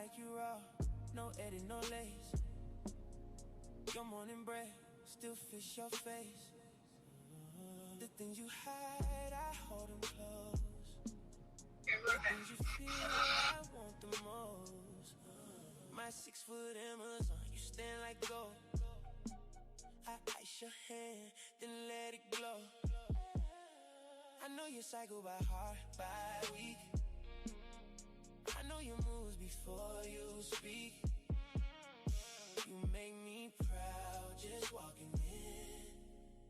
like you raw, no edit, no lace. Your morning bread still fits your face. The things you hide, I hold them close. The things you feel, I want the most. My 6-foot Amazon, you stand like gold. I ice your hand, then let it glow. I know your cycle by heart, by week. I know your moves before you speak. You make me proud just walking in.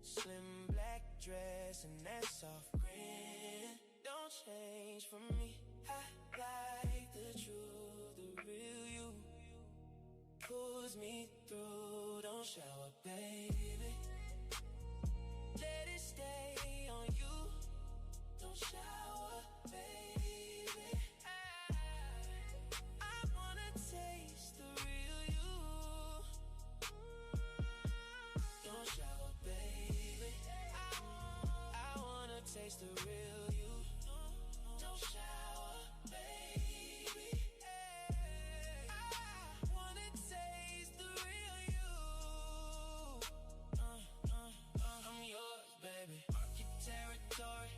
Slim black dress and that soft grin. Don't change for me. I like the truth, the real you. Pulls me through, don't shower, baby. Let it stay on you. Don't shower, baby. I wanna taste the real you. Don't shower, baby. I wanna taste the real you. Don't shower, baby. I wanna taste the real you. I'm yours, baby. Mark your territory.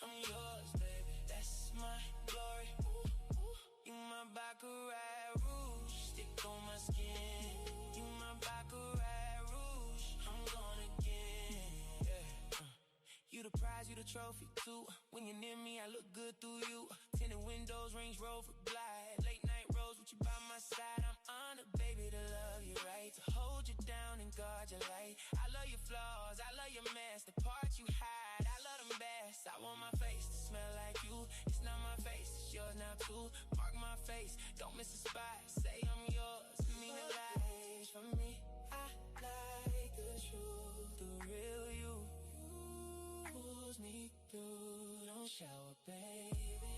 I'm yours, baby, that's my glory. You my Baccarat rouge, stick on my skin. You my Baccarat rouge, I'm gone again, yeah. You the prize, you the trophy, too. When you're near me, I look good through you. Tinted windows, Range Rover glide. Late night rose with you by my side. I'm honored, baby, to love you right. To hold you down and guard your light. I love your flaws, I love your mess. The parts you hide, I love them best. I want my face to smell like you. It's not my face, it's yours now too. Mark my face, don't miss a spot. Say I'm yours, mean it like for me. I like the truth, the real you. Pulls me through, don't shower, baby.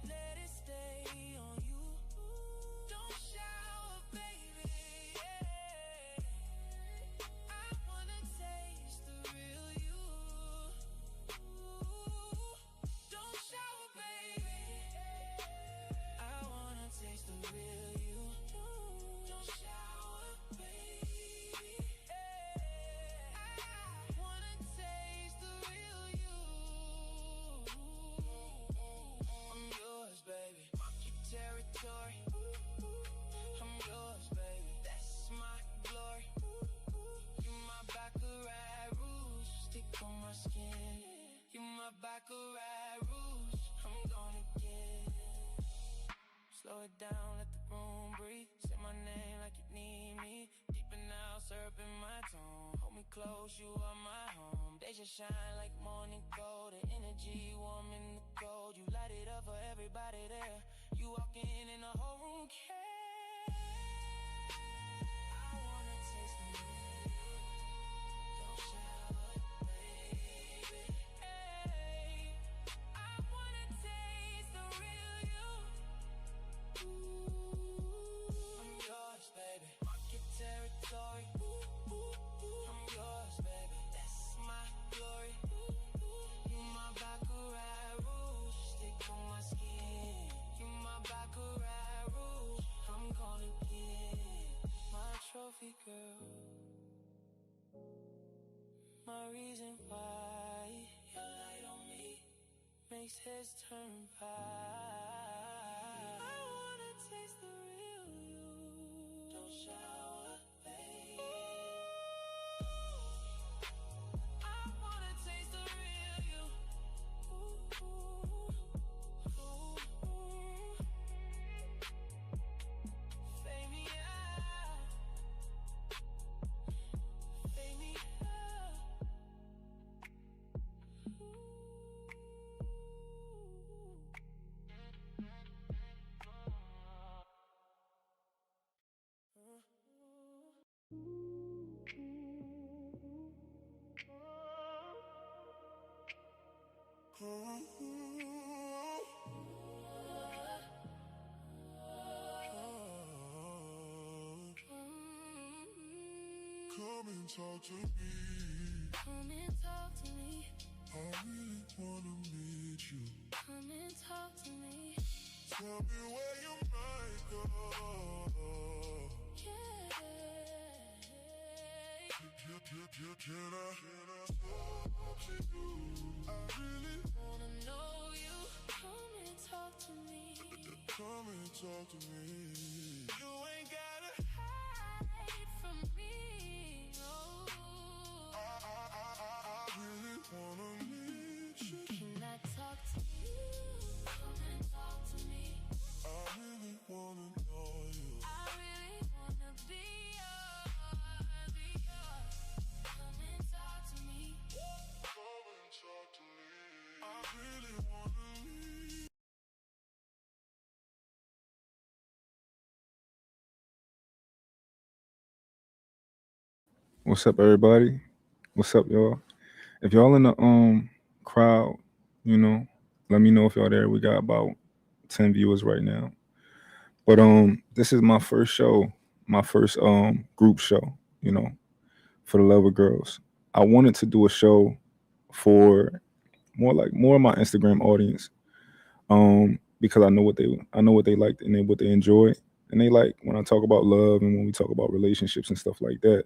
Let it stay on you. Don't shower, baby. I wanna taste the real you. Don't shower, baby. I wanna taste the real you. Don't shower, baby. Baby, mark your territory. I'm yours, baby, that's my glory. You my Baccarat rouge, stick on my skin. You my Baccarat rouge, I'm gone again. Slow it down, let the room breathe. Say my name like you need me. Deep and out, syrup in my tone. Hold me close, you are my home. They just shine like morning gold. The energy warm in the cold. You light it up for everybody there. You walk in and the whole room cares. I wanna taste the real. Don't shower, baby. Hey, I wanna taste the real you. I'm yours, baby. Mark your territory. I'm yours, baby. That's my glory. You my Baccarat rouge, stick on my skin. You my Baccarat rouge, I'm gone again. My trophy girl, my reason why. Your light on me makes heads turn pie. I wanna taste the real you. Don't shower, baby. I wanna taste the real you. Fade me out. Fade me out. Come and talk to me. Come and talk to me. I really wanna meet you. Come and talk to me. Tell me where you might go. Can I talk to you? I really wanna know you. Come and talk to me. Come and talk to me. You ain't gotta hide from me. Oh, I really wanna meet you. Can I talk to you? Come and talk to me. I really wanna know you. I really wanna be yours. Come and talk to me. Come and talk to me. I really wanna meet. What's up, everybody? What's up, y'all? If y'all in the crowd, you know, let me know if y'all there. We got about 10 viewers right now. But this is my first show, my first group show. You know, for the Lover Girls. I wanted to do a show for more of my Instagram audience. Because I know what they like and what they enjoy, and they like when I talk about love and when we talk about relationships and stuff like that.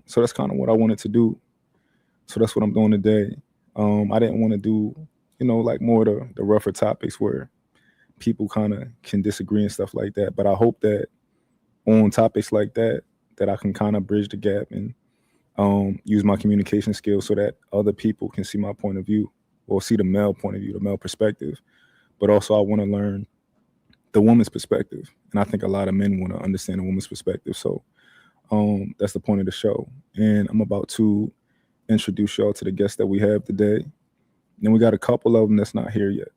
So that's kind of what I wanted to do. So that's what I'm doing today. I didn't want to do, like more of the rougher topics where people kind of can disagree and stuff like that. But I hope that on topics like that, that I can kind of bridge the gap and use my communication skills so that other people can see my point of view or see the male point of view, the male perspective. But also, I want to learn the woman's perspective, and I think a lot of men want to understand a woman's perspective. So that's the point of the show. And I'm about to introduce y'all to the guests that we have today. And we got a couple of them that's not here yet,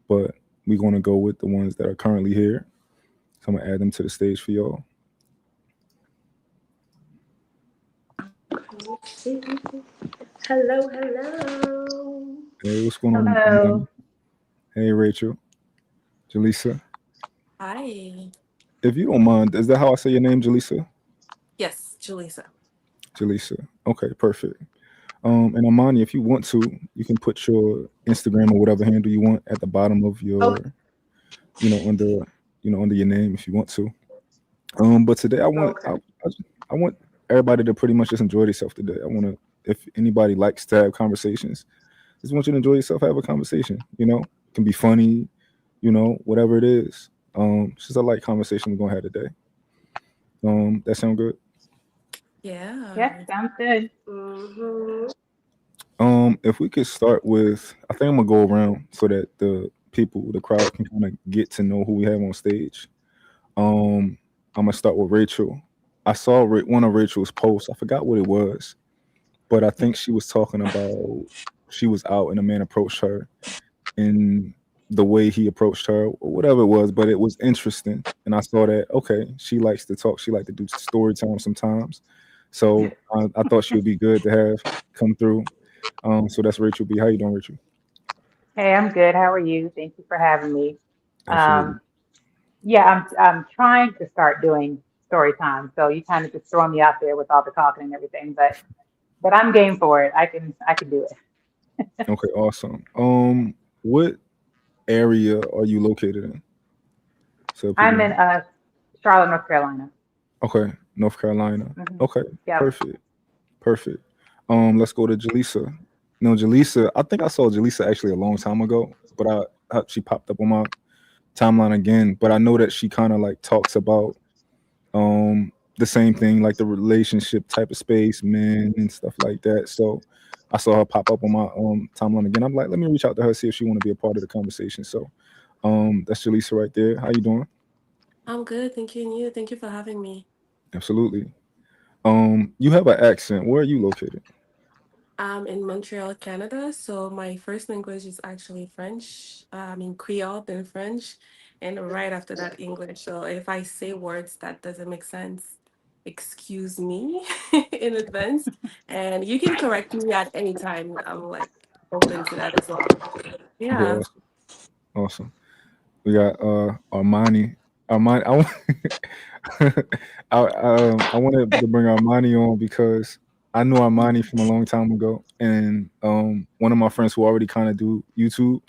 but we're going to go with the ones that are currently here. So I'm going to add them to the stage for y'all. Hello, hello. Hey, what's going on, Hello. Amani? Hey, Rachel, Jaleesa. Hi. If you don't mind, is that how I say your name, Jaleesa? Yes, Julissa. Jaleesa. Okay, perfect. And Amani, if you want to, you can put your Instagram or whatever handle you want at the bottom of Okay. your, under, under your name if you want to. But today Okay. I want everybody to pretty much just enjoy themselves today. I want to, if anybody likes to have conversations, just want you to enjoy yourself, have a conversation. It can be funny, whatever it is. It's just a light conversation we're gonna have today. That sound good? Yes, Yeah. sounds good. If we could start with, I think I'm gonna go around so that the crowd can kind of get to know who we have on stage. Um, I'm gonna start with Rachel. I saw one of Rachel's posts. I forgot what it was, but I think she was talking about she was out and a man approached her in the way he approached her or whatever it was, but it was interesting. And I saw that, okay, she likes to talk. She like to do story time sometimes. So I thought she would be good to have come through. So that's Rachel B. How you doing, Rachel? Hey, I'm good. How are you? Thank you for having me. Absolutely. Um, yeah, I'm trying to start doing story time. So you kind of just throw me out there with all the talking and everything, but I'm game for it. I can do it. Okay, awesome. What area are you located in? So people I'm in know. Charlotte, North Carolina. Okay, North Carolina. Okay, Yep. perfect. Perfect. Let's go to Jaleesa. No, Jaleesa. I think I saw Jaleesa actually a long time ago, but she popped up on my timeline again. But I know that she kind of like talks about the same thing, like the relationship type of space, men and stuff like that. So I saw her pop up on my timeline again. I'm like, let me reach out to her, see if she want to be a part of the conversation. So that's Jaleesa right there. How you doing? I'm good. Thank you. And you. Thank you for having me. Absolutely. You have an accent. Where are you located? I'm in Montreal, Canada. So my first language is actually French. I mean Creole, then French, and right after that English. So if I say words that doesn't make sense, excuse me in advance. And you can correct me at any time. I'm like open to that as well. Okay, Yeah. awesome. Awesome. We got Armani. Armani, I wanted to bring Armani on because I knew Armani from a long time ago, and one of my friends who already kind of do YouTube,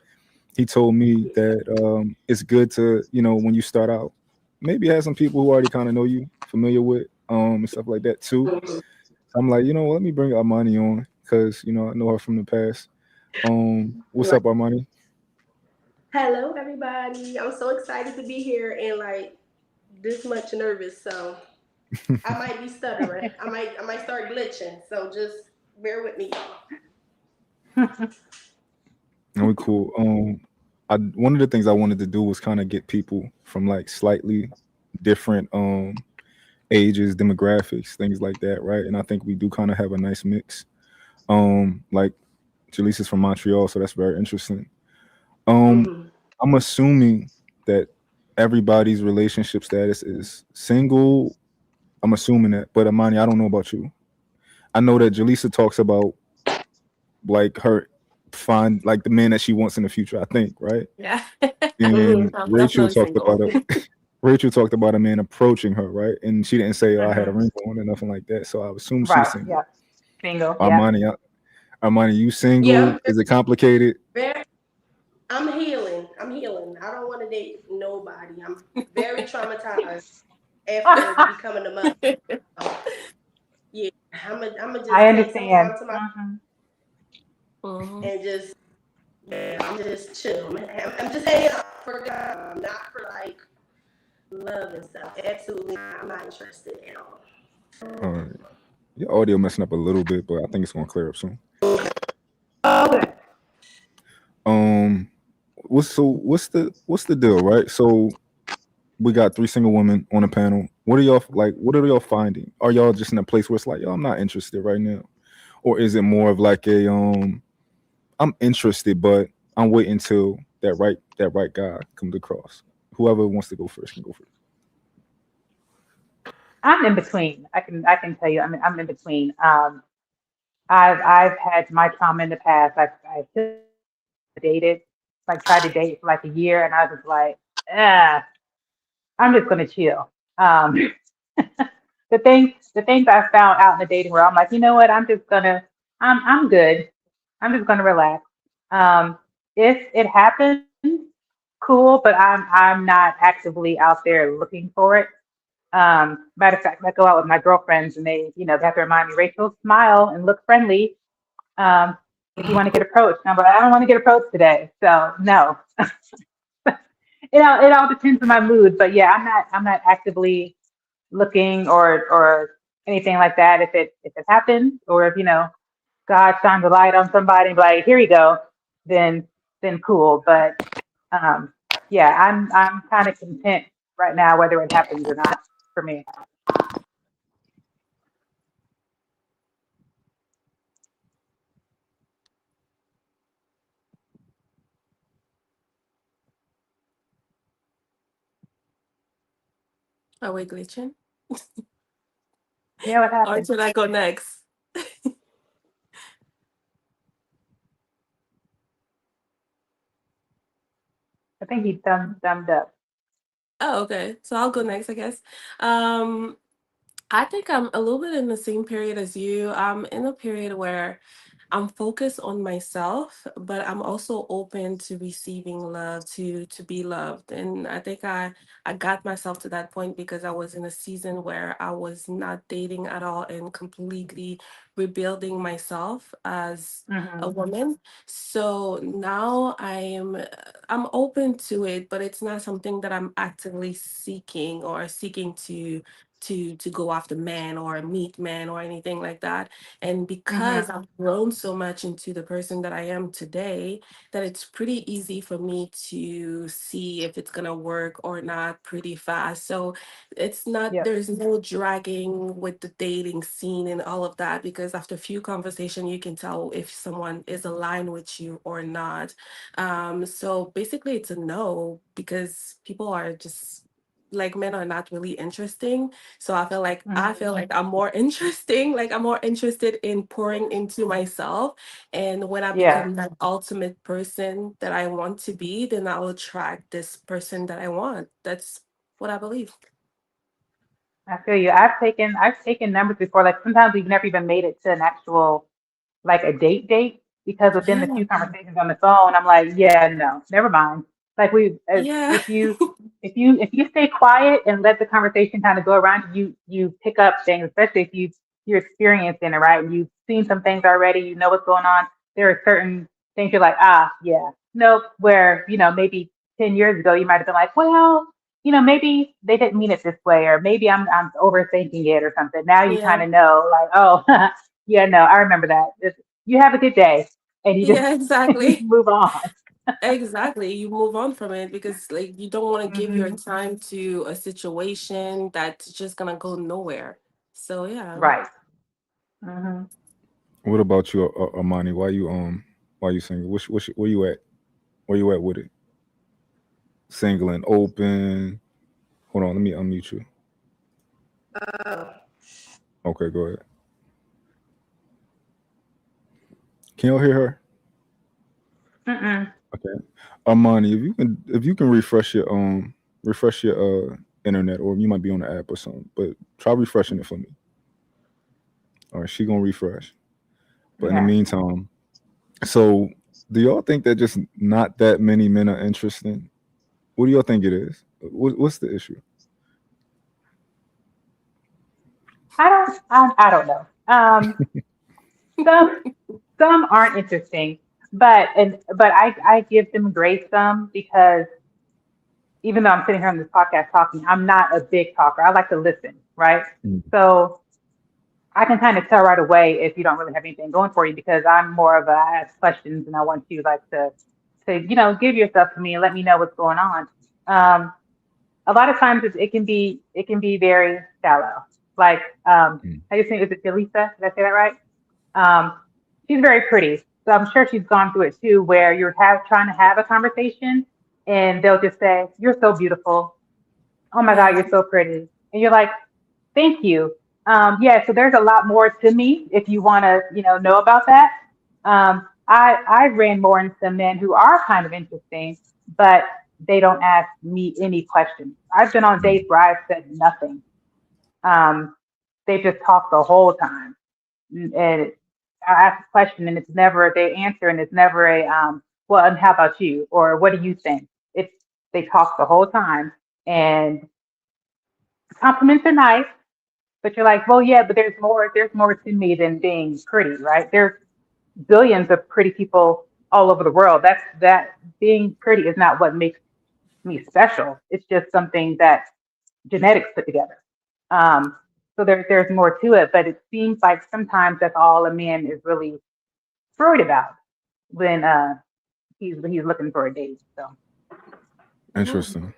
he told me that it's good to, when you start out, maybe have some people who already kind of know you, familiar with, and stuff like that too. I'm like, let me bring Armani on because I know her from the past. What's Like, up, Armani? hello, everybody. I'm so excited to be here and like this much nervous. So I might be stuttering. I might start glitching. So just bear with me, y'all. Are we cool? One of the things I wanted to do was kind of get people from like slightly different ages, demographics, things like that, right? And I think we do kind of have a nice mix. Like Jaleesa is from Montreal, so that's very interesting. Um, Hmm. I'm assuming that everybody's relationship status is single. I'm assuming that, but Amani, I don't know about you. I know that Jaleesa talks about like her find like the man that she wants in the future. I think, right? Yeah. Hmm. And I'm Rachel definitely talked about single. a Rachel talked about a man approaching her, right? And she didn't say, "Oh, I had a Hmm. ring on" or nothing like that. So I assume she's Right. single. Yep. Single. Yep. Armani, Armani, you Yeah, single? Is it complicated? very. I'm healing. I'm healing. I don't want to date nobody. I'm very traumatized after becoming a mother. So, yeah, I'm gonna I just take some understand. time to myself Hmm. Mhm. and just yeah, I'm just chill. I'm just hanging out for God, not for like love and stuff. Absolutely not. I'm not interested at all. All right. Your audio messing up a little bit, but I think it's gonna clear up soon. Okay. Um, what's the deal, right? So we got three single women on a panel. What are y'all like? What are y'all finding? Are y'all just in a place where it's like, yo, I'm not interested right now, or is it more of like a I'm interested, but I'm waiting till that right guy comes across. Whoever wants to go first can go first. I'm in between. I can tell you I'm in between. I've had my trauma in the past. I've dated, like tried to date for like a year, and I was just like, ah, I'm just gonna chill. The things I found out in the dating world, I'm like, you know what? I'm good. I'm just gonna relax. Um, if it happens, cool, but I'm not actively out there looking for it. Matter of fact, I go out with my girlfriends and they have to remind me, Rachel, smile and look friendly. If you want to get approached. And I'm like, I don't want to get approached today. So no. It all depends on my mood. But yeah, I'm not actively looking or anything like that. If it happens or if God shines a light on somebody and be like, here you go, then then cool. But um yeah, I'm kind of content right now, whether it happens or not for me. Are we glitching? Yeah, what Or happened? should I go next? I think he thumbed up. Oh, okay. So I'll go next, I guess. Um, I think I'm a little bit in the same period as you. I'm in a period where I'm focused on myself, but I'm also open to receiving love, to be loved. And I think I got myself to that point because I was in a season where I was not dating at all and completely rebuilding myself as a Hmm. woman. So now I'm open to it, but it's not something that I'm actively seeking or seeking to go after man or meet man or anything like that. And because Hmm. I've grown so much into the person that I am today, that it's pretty easy for me to see if it's gonna work or not pretty fast. So it's not, Yep. there's no dragging with the dating scene and all of that, because after a few conversations you can tell if someone is aligned with you or not. So basically it's a no, because people are just like, men are not really interesting. So I feel like I'm more interesting. Like, I'm more interested in pouring into myself. And when I Yeah. become that ultimate person that I want to be, then I'll attract this person that I want. That's what I believe. I feel you. I've taken numbers before. Like sometimes we've never even made it to an actual like a date. because within the Yeah. few conversations on the phone, I'm like, yeah, no, never mind. Like Yeah. if you stay quiet and let the conversation kind of go around, you pick up things, especially if you're experienced in it, right? And you've seen some things already, you know what's going on. There are certain things you're like, ah, yeah, nope. Where maybe 10 years ago you might have been like, well, maybe they didn't mean it this way, or maybe I'm overthinking it or something. Now you Yeah. kind of know, like, oh, yeah, no, I remember that. You have a good day, and you just Yeah, you exactly. move on. Exactly. You move on from it because like you don't want to give your Hmm. time to a situation that's just gonna go nowhere. So yeah. Right. Hmm. What about you, Amani? Why you single? Where you at? Where you at with it? Single and open. Hold on, let me unmute you. Oh, Okay, go ahead. Can y'all hear her? Mm-mm. Okay. Amani, if you can refresh your internet, or you might be on the app or something, but try refreshing it for me. All right, she gonna refresh. But in the Okay. meantime, so do y'all think that just not that many men are interesting? What do y'all think it is? What's the issue? I don't know. Some some aren't interesting, but I give them grace some because even though I'm sitting here on this podcast talking, I'm not a big talker. I like to listen, right? Mm, So I can kind of tell right away if you don't really have anything going for you because I'm more of a I ask questions and I want you like to give yourself to me and let me know what's going on. Um, a lot of times it can be very shallow. Like mm, I just think is it Delisa? Did I say that right? Um, she's very pretty, so I'm sure she's gone through it too, where you're trying to have a conversation and they'll just say, "You're so beautiful. Oh my God, Yeah. you're so pretty," and you're like, "Thank you." Yeah, so there's a lot more to me if you want to, know about that. I ran more into men who are kind of interesting, but they don't ask me any questions. I've been on mm. dates where I've said nothing. Um, they just talk the whole time, and I ask a question, and it's never they answer, and it's never a well, and how about you, or what do you think? It's they talk the whole time, and compliments are nice, but you're like, well, yeah, but there's more to me than being pretty, right? There's billions of pretty people all over the world. That being pretty is not what makes me special. It's just something that genetics put together. Um, so there's more to it, but it seems like sometimes that's all a man is really worried about when he's looking for a date. So Mhm. Interesting.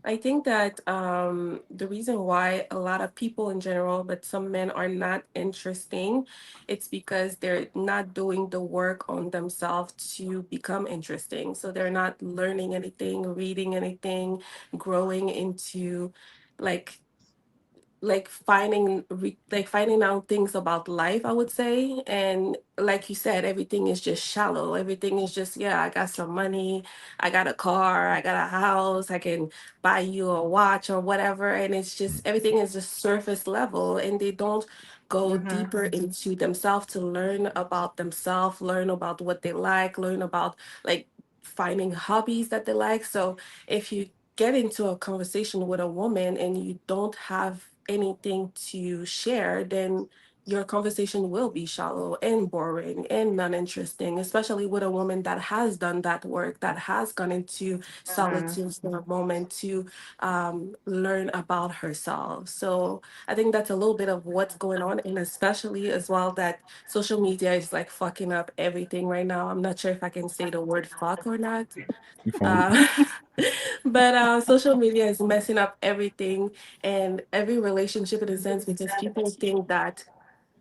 I think that the reason why a lot of people in general, but some men are not interesting, it's because they're not doing the work on themselves to become interesting. So they're not learning anything, reading anything, growing into like like finding out things about life, I would say. And like you said, everything is just shallow. Everything is just, yeah, I got some money, I got a car, I got a house, I can buy you a watch or whatever. And it's just everything is just surface level, and they don't go hmm deeper into themselves to learn about themselves, learn about what they like, learn about like finding hobbies that they like. So if you get into a conversation with a woman and you don't have anything to share, then your conversation will be shallow and boring and non-interesting, especially with a woman that has done that work, that has gone into hmm solitude for a moment to learn about herself. So I think that's a little bit of what's going on, and especially as well that social media is like fucking up everything right now. I'm not sure if I can say the word fuck or not. You fine? uh, but social media is messing up everything and every relationship in a sense because people think that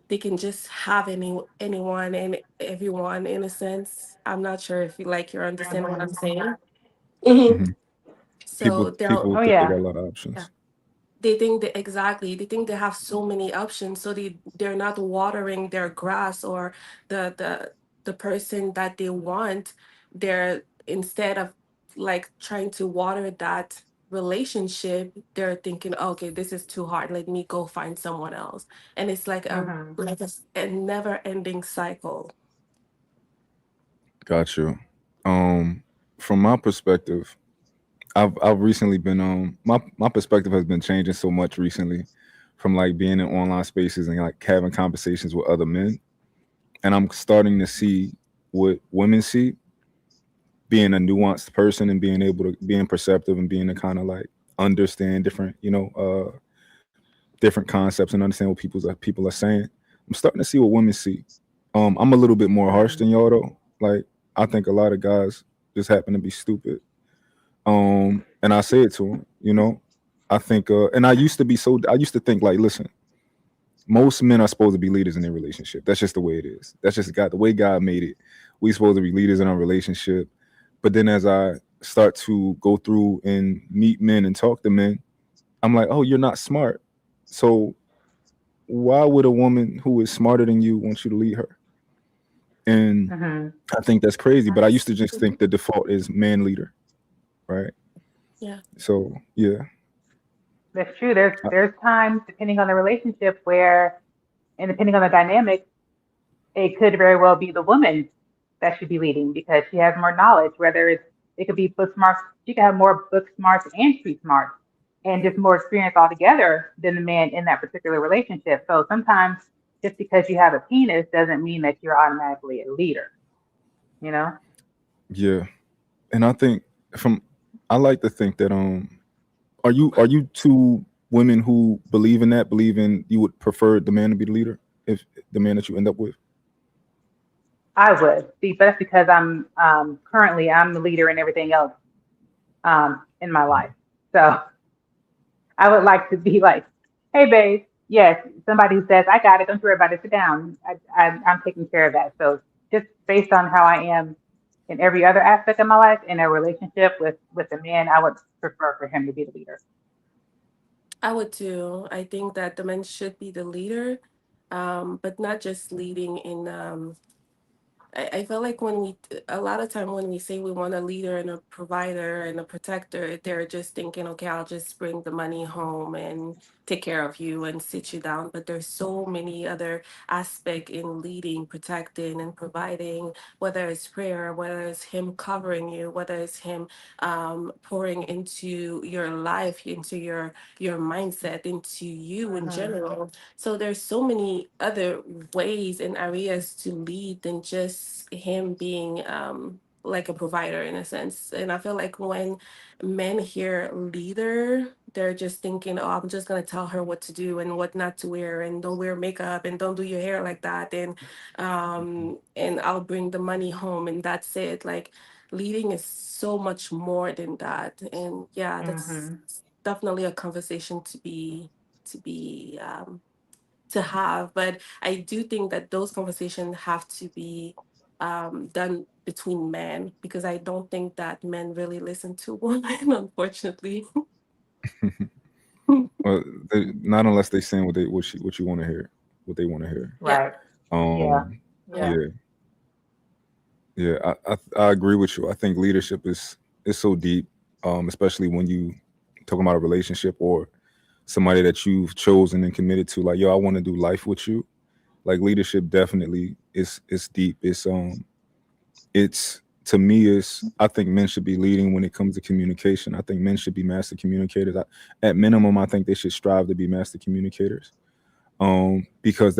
they can just have anyone and everyone in a sense. I'm not sure if you like you're understanding what I'm hmm saying. Mhm. Hmm. So People they'll Oh think they yeah. got a lot of yeah. options. They think that exactly. They think they have so many options, so they're not watering their grass or the person that they want. They're instead of like trying to water that relationship, they're thinking, okay, this is too hard. Let me go find someone else, and it's like hmm a never ending cycle. Got you. Um, from my perspective, I've recently been my perspective has been changing so much recently, from like being in online spaces and like having conversations with other men, and I'm starting to see what women see, being a nuanced person and being able to being perceptive and being to kind of like understand different different concepts and understand what people are saying. I'm starting to see what women see. I'm a little bit more harsh Mhm. than y'all though. Like I think a lot of guys just happen to be stupid. And I say it to them, I think and I used to think like, listen, most men are supposed to be leaders in their relationship. That's just the way it is. That's just God, the way God made it. We supposed to be leaders in our relationship. But then as I start to go through and meet men and talk to men, I'm like, oh, you're not smart. So why would a woman who is smarter than you want you to lead her? And Mhm. I think that's crazy. But I used to just Mhm. think the default is man leader, right? Yeah. So yeah. That's true. There's times, depending on the relationship, where, and depending on the dynamic, it could very well be the woman that should be leading because she has more knowledge. Whether it could be book smarts, she could have more book smarts and street smarts, and just more experience altogether than the man in that particular relationship. So sometimes just because you have a penis doesn't mean that you're automatically a leader. You know? Yeah. And I think from I like to think that are you two women who believe in that, believe in you would prefer the man to be the leader if the man that you end up with? I would see, but that's because I'm the leader in everything else in my life. So I would like to be like, hey, babe, yes, somebody who says, I got it, don't worry about it, sit down. I'm taking care of that. So just based on how I am in every other aspect of my life, in a relationship with a man, I would prefer for him to be the leader. I would too. I think that the man should be the leader, but not just leading in I feel like a lot of time when we say we want a leader and a provider and a protector, they're just thinking, okay, I'll just bring the money home and take care of you and sit you down. But there's so many other aspects in leading, protecting, and providing, whether it's prayer, whether it's him covering you, whether it's him pouring into your life, into your mindset, into you in Hmm. general. So there's so many other ways and areas to lead than just him being like a provider in a sense. And I feel like when men hear leader, they're just thinking, oh, I'm just gonna tell her what to do and what not to wear, and don't wear makeup and don't do your hair like that, and I'll bring the money home and that's it. Like leading is so much more than that. And yeah, that's Hmm. definitely a conversation to be to have. But I do think that those conversations have to be done between men because I don't think that men really listen to women, unfortunately. Well, not unless they saying what you want to hear, what they want to hear. Yeah, Right. Yeah. Um, yeah. Yeah. yeah, yeah, I agree with you. I think leadership is so deep, especially when you talking about a relationship or somebody that you've chosen and committed to. Like, yo, I want to do life with you. Like leadership definitely is deep. It's to me is I think men should be leading when it comes to communication. I think men should be master communicators. At minimum, I think they should strive to be master communicators. Because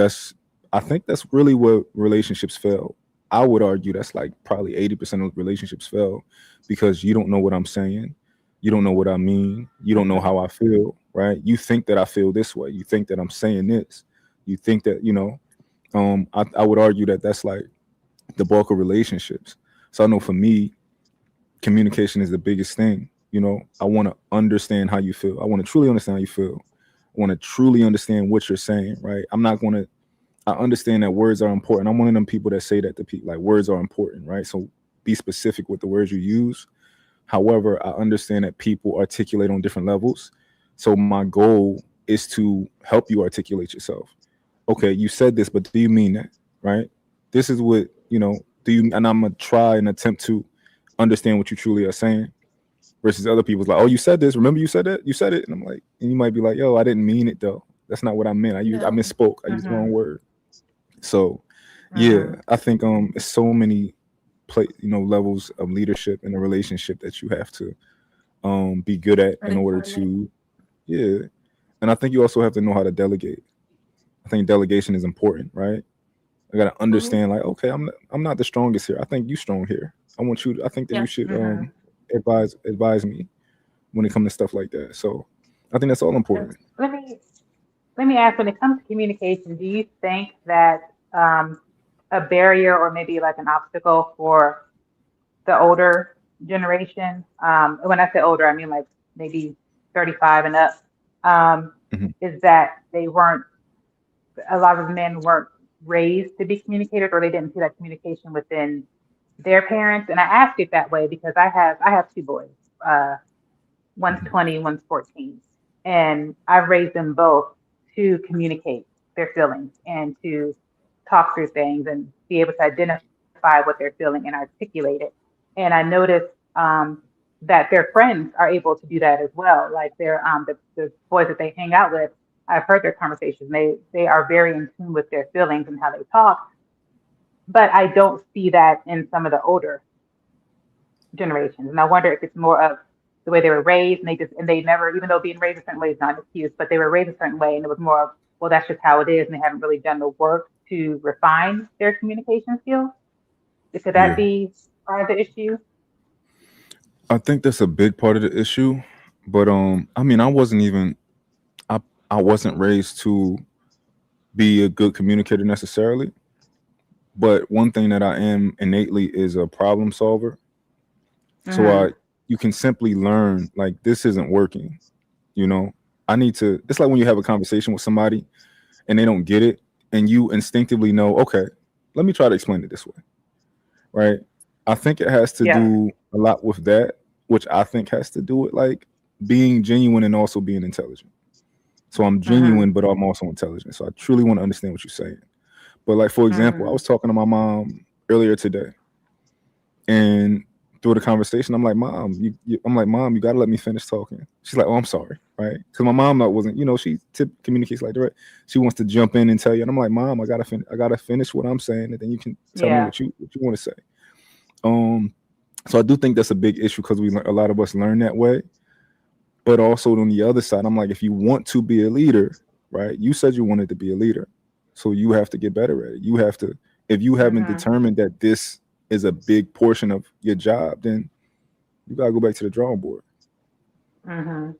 I think that's really what relationships fail. I would argue that's like probably 80% of relationships fail because you don't know what I'm saying, you don't know what I mean, you don't know Hmm. how I feel, right? You think that I feel this way, you think that I'm saying this, you think that I would argue that that's like the bulk of relationships. So I know for me, communication is the biggest thing. I want to understand how you feel. I want to truly understand how you feel. I want to truly understand what you're saying, right? I'm not going to, I understand that words are important. I'm one of them people that say that to people, like words are important, right? So be specific with the words you use. However, I understand that people articulate on different levels. So my goal is to help you articulate yourself. Okay, you said this, but do you mean that? Right? This is what, do you, and I'm going to try and attempt to understand what you truly are saying versus other people's like, oh, you said this. Remember you said that? You said it. And I'm like, and you might be like, yo, I didn't mean it though. That's not what I meant. I No. misspoke. I used the Hmm. wrong word. So yeah, Hmm. I think it's so many play, levels of leadership in a relationship that you have to be good at in order Requirement. to, yeah. And I think you also have to know how to delegate. I think delegation is important, right? I gotta Mm-hmm. understand, like, okay, I'm not the strongest here. I think you strong here. I think that you Yeah. should Mm-hmm. advise me when it comes to stuff like that. So I think that's all Yeah. important. Let me ask, when it comes to communication, do you think that a barrier or maybe like an obstacle for the older generation, when I say older, I mean like maybe 35 and up, um, Hmm. is that a lot of men weren't raised to be communicators, or they didn't see that communication within their parents. And I ask it that way because I have two boys. Uh, one's Hmm. 20, one's 14. And I've raised them both to communicate their feelings and to talk through things and be able to identify what they're feeling and articulate it. And I noticed that their friends are able to do that as well. Like the boys that they hang out with, I've heard their conversations. They are very in tune with their feelings and how they talk. But I don't see that in some of the older generations. And I wonder if it's more of the way they were raised, and they never, even though being raised a certain way is not an excuse, but they were raised a certain way, and it was more of, well, that's just how it is, and they haven't really done the work to refine their communication skills. Could that Yeah, be part of the issue? I think that's a big part of the issue. But I mean, I I wasn't raised to be a good communicator necessarily. But one thing that I am innately is a problem solver. So Mm-hmm. you can simply learn, like, this isn't working. You know, I need to. It's like when you have a conversation with somebody and they don't get it, and you instinctively know, okay, let me try to explain it this way, right? I think it has to Yep. do a lot with that, which I think has to do with like being genuine and also being intelligent. So I'm Mm-hmm. genuine, but I'm also intelligent. So I truly want to understand what you're saying. But like, for example, I Mm-hmm. was talking to my mom earlier today, and through the conversation, I'm like, Mom, I'm like, Mom, you gotta let me finish talking. She's like, Oh, I'm sorry, right? Because my mom wasn't, she communicates like direct. She wants to jump in and tell you, and I'm like, Mom, I gotta finish what I'm saying, and then you can tell me Yeah. what you want to say. Um, so I do think that's a big issue because a lot of us learn that way. But also on the other side, I'm like, if you want to be a leader, right? You said you wanted to be a leader, so you have to get better at it. You have to, if you haven't Mm-hmm. determined that this is a big portion of your job, then you gotta go back to the drawing board. Mm-hmm.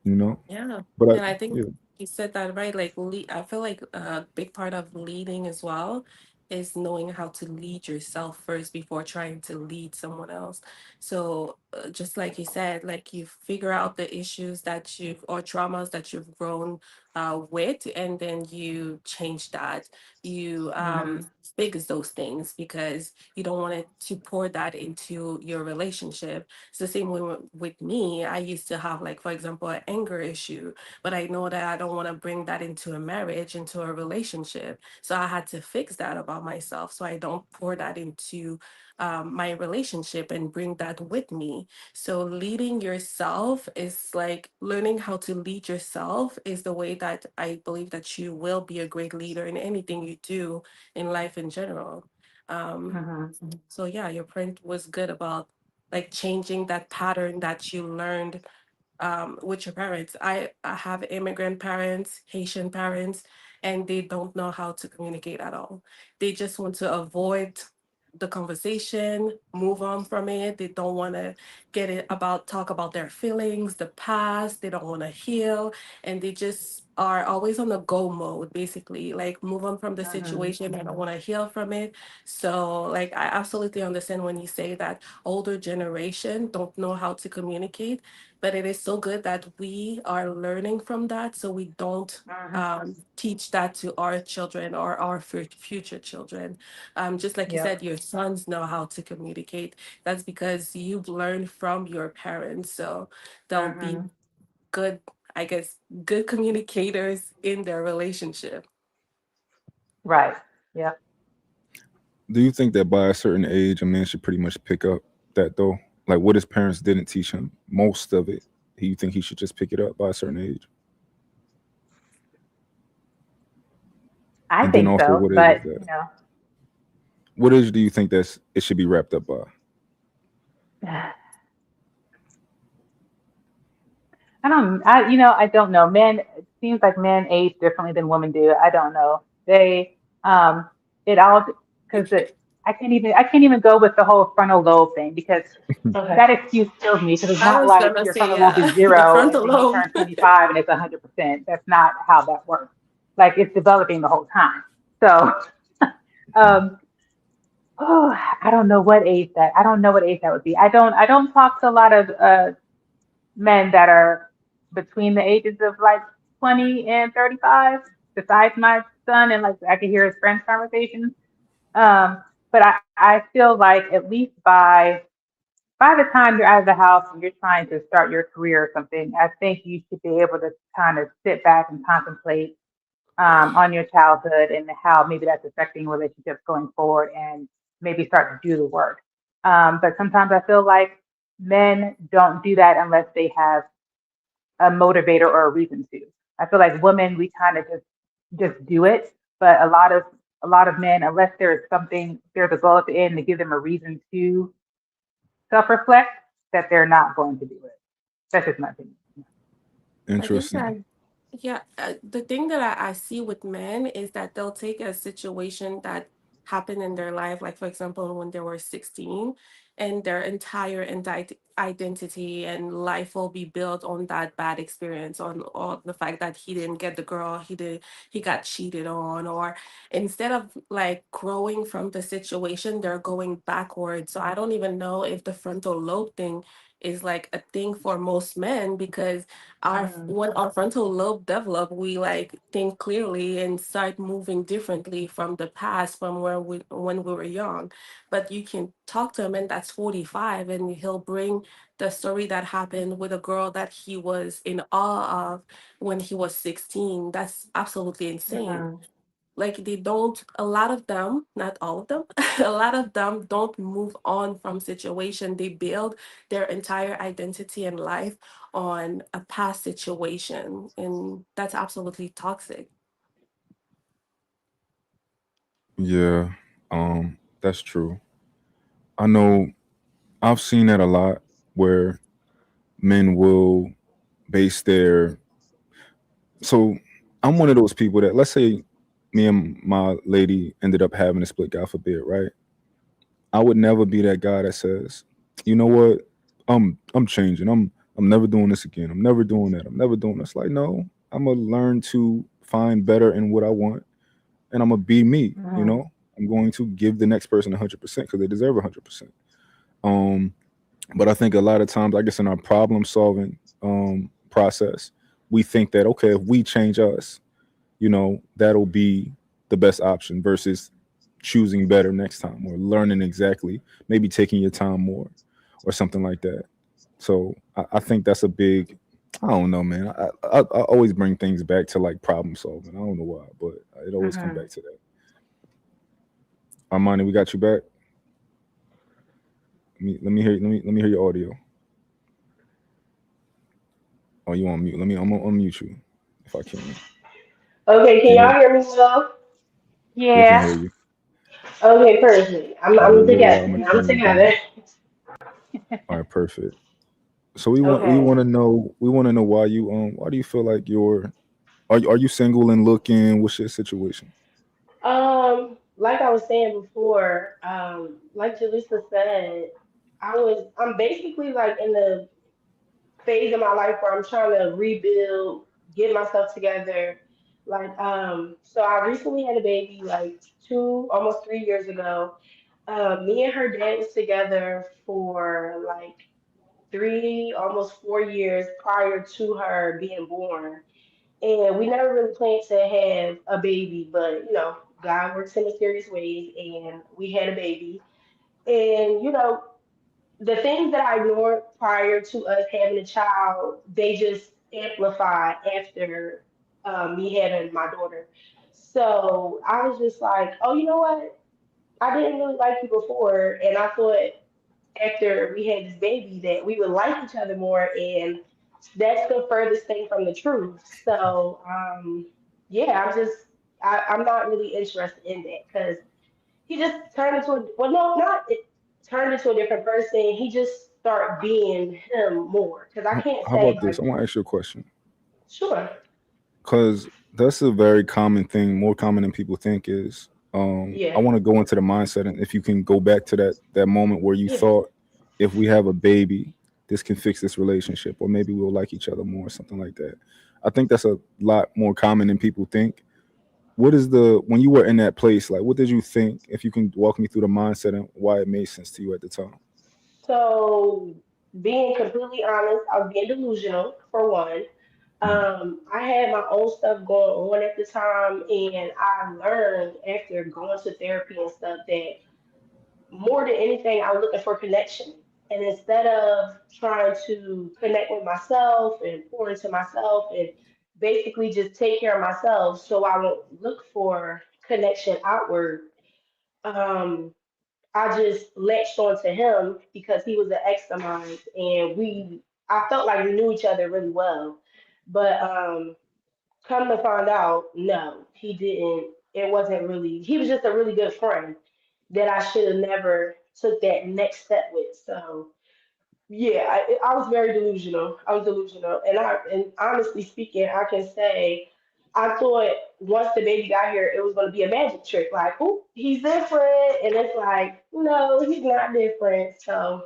You know, Yeah, but and I think yeah, you said that right. Like, I feel like a big part of leading as well is knowing how to lead yourself first before trying to lead someone else. So, just like you said, like you figure out the issues that you've or traumas that you've grown with, and then you change that. You Mm-hmm. fix those things because you don't want it to pour that into your relationship. It's the same way with me. I used to have, like, for example, an anger issue, but I know that I don't want to bring that into a marriage, into a relationship. So I had to fix that about myself so I don't pour that into my relationship and bring that with me. So leading yourself is like learning how to lead yourself is the way that I believe that you will be a great leader in anything you do in life in general. Um, Mm-hmm. so yeah, your point was good about like changing that pattern that you learned with your parents. I have immigrant parents, Haitian parents, and they don't know how to communicate at all. They just want to avoid the conversation, move on from it. They don't want to talk about their feelings, the past. They don't want to heal, and they just are always on the go mode, basically. Like move on from the Mm-hmm. situation. I don't want to heal from it. So, like, I absolutely understand when you say that older generation don't know how to communicate, but it is so good that we are learning from that so we don't Mm-hmm. teach that to our children or our future children. Just like you Yep. said, your sons know how to communicate. That's because you've learned from your parents. So they'll be Mm-hmm. good, I guess, good communicators in their relationship. Right. Yep. do you think that by a certain age, a man should pretty much pick up that though? Like what his parents didn't teach him, most of it. Do you think he should just pick it up by a certain age? I And then think also, so, what age but is that? What age do you think that's it should be wrapped up by? I don't know. Men, it seems like men age differently than women do. I don't know. Um, it all, because I can't even go with the whole frontal lobe thing because Okay. that excuse kills me because it's I not was like gonna your say frontal lobe yeah, is the zero and frontal then you lobe. turn 25 and it's 100%. That's not how that works. Like it's developing the whole time. So, um, oh, I don't know what age that would be. I don't talk to a lot of men that are between the ages of like 20 and 35, besides my son, and like I can hear his friends' conversations. Um, but I feel like at least by the time you're out of the house and you're trying to start your career or something, I think you should be able to kind of sit back and contemplate on your childhood and how maybe that's affecting relationships going forward and maybe start to do the work. But sometimes I feel like men don't do that unless they have a motivator or a reason to. I feel like women we kind of just do it, but a lot of men, unless there's a goal at the end to give them a reason to self-reflect, that they're not going to do it. That's just my opinion. I think Interesting. that, yeah, the thing that I see with men is that they'll take a situation that happened in their life, like for example, when they were 16, and their entire identity and life will be built on that bad experience, on all the fact that he didn't get the girl, he got cheated on, or instead of like growing from the situation, they're going backwards. So I don't even know if the frontal lobe thing is like a thing for most men because our Mm, when our frontal lobe develop, we like think clearly and start moving differently from the past, from where we when we were young. But you can talk to a man that's 45 and he'll bring the story that happened with a girl that he was in awe of when he was 16. That's absolutely insane. mm, Like they don't, a lot of them, not all of them, a lot of them don't move on from situation. They build their entire identity and life on a past situation, and that's absolutely toxic. Yeah, that's true. I know I've seen that a lot where men will base their so I'm one of those people that let's say me and my lady ended up having a split, God forbid, right? I would never be that guy that says, you know what, I'm changing. I'm never doing this again. I'm never doing that. I'm never doing this. Like, no, I'm gonna learn to find better in what I want and I'm gonna be me, you mm, know? I'm going to give the next person 100% because they deserve 100%. Um, but I think a lot of times, I guess in our problem solving process, we think that okay, if we change us, that'll be the best option versus choosing better next time or learning exactly, maybe taking your time more or something like that. So I think that's a big. I don't know, man. I always bring things back to like problem solving. I don't know why, but it always come mm. back to that. Armani, we got you back. Let me hear let me hear your audio. Oh, you on mute? I'm gonna unmute you if I can. Okay, can Can y'all you? hear me well? We can hear Yeah. you. Okay, perfect. All right, I'm little while. I'm together. gonna I'm turn you together. down. All right, perfect. So we Okay. want to know why do you feel like are you single and looking? What's your situation? Like I was saying before, like Jalisa said, I'm basically like in the phase of my life where I'm trying to rebuild, get myself together. Like, so I recently had a baby like almost 3 years ago. Me and her dad was together for like 3, almost 4 years prior to her being born. And we never really planned to have a baby, but God works in mysterious ways, and we had a baby. And the things that I ignored prior to us having a child, they just amplified after me having my daughter. So I was just like, oh, you know what? I didn't really like you before, and I thought after we had this baby that we would like each other more, and that's the furthest thing from the truth. So yeah, I'm not really interested in that because he just turned into a, well, no, not it, turned into a different person. He just started being him more. Because I can't How say about this? like, I want to ask you a question sure, because that's a very common thing, more common than people think. Is I yeah, want to go into the mindset, and if you can go back to that moment where you yeah. thought, if we have a baby, this can fix this relationship, or maybe we'll like each other more, something like that. I think that's a lot more common than people think. What is the when you were in that place, like what did you think? If you can walk me through the mindset and why it made sense to you at the time. So being completely honest, I was being delusional for one. Mm. I had my own stuff going on at the time, and I learned after going to therapy and stuff that more than anything, I was looking for connection. And instead of trying to connect with myself and pour into myself and basically just take care of myself so I won't look for connection outward, um, I just latched onto him because he was an ex of mine and I felt like we knew each other really well. But come to find out, no, he didn't. It wasn't really, he was just a really good friend that I should have never took that next step with. So yeah, I was very delusional. I was delusional, and honestly speaking, I can say I thought once the baby got here, it was going to be a magic trick. Like, oh, he's different, and it's like, no, he's not different. So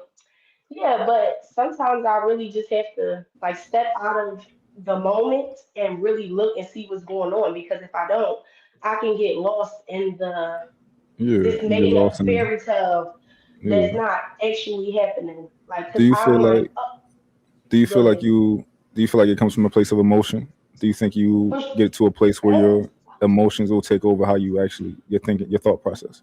yeah, but sometimes I really just have to like step out of the moment and really look and see what's going on because if I don't, I can get lost in the Yeah, this you get making up lost in fairy tale the that's yeah. not actually happening. Like, Do cause you feel I'm like, like oh, do you go feel like ahead. you do you feel like it comes from a place of emotion? Do you think you Push get to a place where that. your emotions will take over how you actually your thinking your thought process?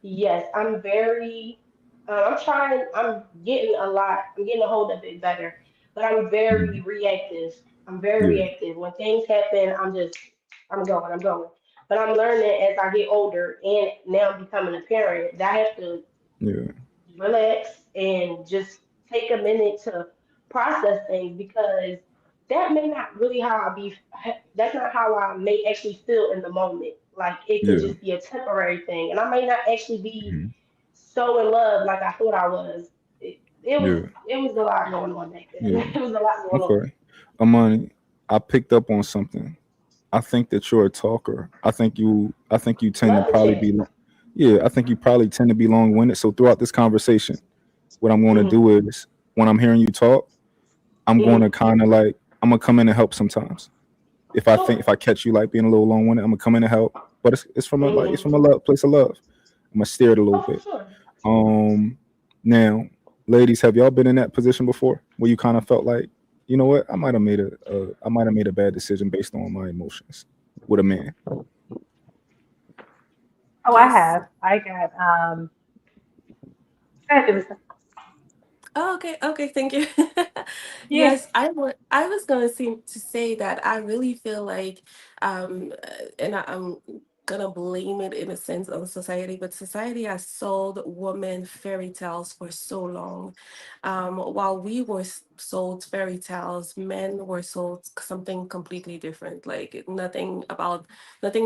Yes, I'm very. I'm trying. I'm getting a lot. I'm getting a hold of it better, but I'm very Mhm. reactive. I'm very Yeah, reactive. When things happen, I'm going. I'm going. But I'm learning as I get older, and now becoming a parent, that I have to yeah, relax and just take a minute to process things because that may not really how I be. That's not how I may actually feel in the moment. Like it could yeah, just be a temporary thing, and I may not actually be mhm, so in love like I thought I was. It was yeah, it was a lot going on back then. yeah. It was a lot going on. Okay, Amani, I picked up on something. I think that you're a talker. I think you tend to Love the probably chat. be yeah, I think you probably tend to be long-winded. So throughout this conversation, what I'm going to Hmm. do is when I'm hearing you talk, I'm going to Hmm. kind of like I'm gonna come in and help sometimes. Sure. If I catch you like being a little long-winded, I'm gonna come in and help. But it's from a like it's Hmm. from a place of love. I'm gonna steer it a little Oh, for bit. sure. Um, now, ladies, have y'all been in that position before where you kind of felt like, you know what, I might have made a bad decision based on my emotions with a man? Oh, I Yes. have. I got go ahead, Elisa. Oh, okay, okay, thank you. Yeah. Yes, I was gonna seem to say that I really feel like, and I'm gonna blame it in a sense on society, but society has sold women fairy tales for so long. While we were sold fairy tales, men were sold something completely different. Like nothing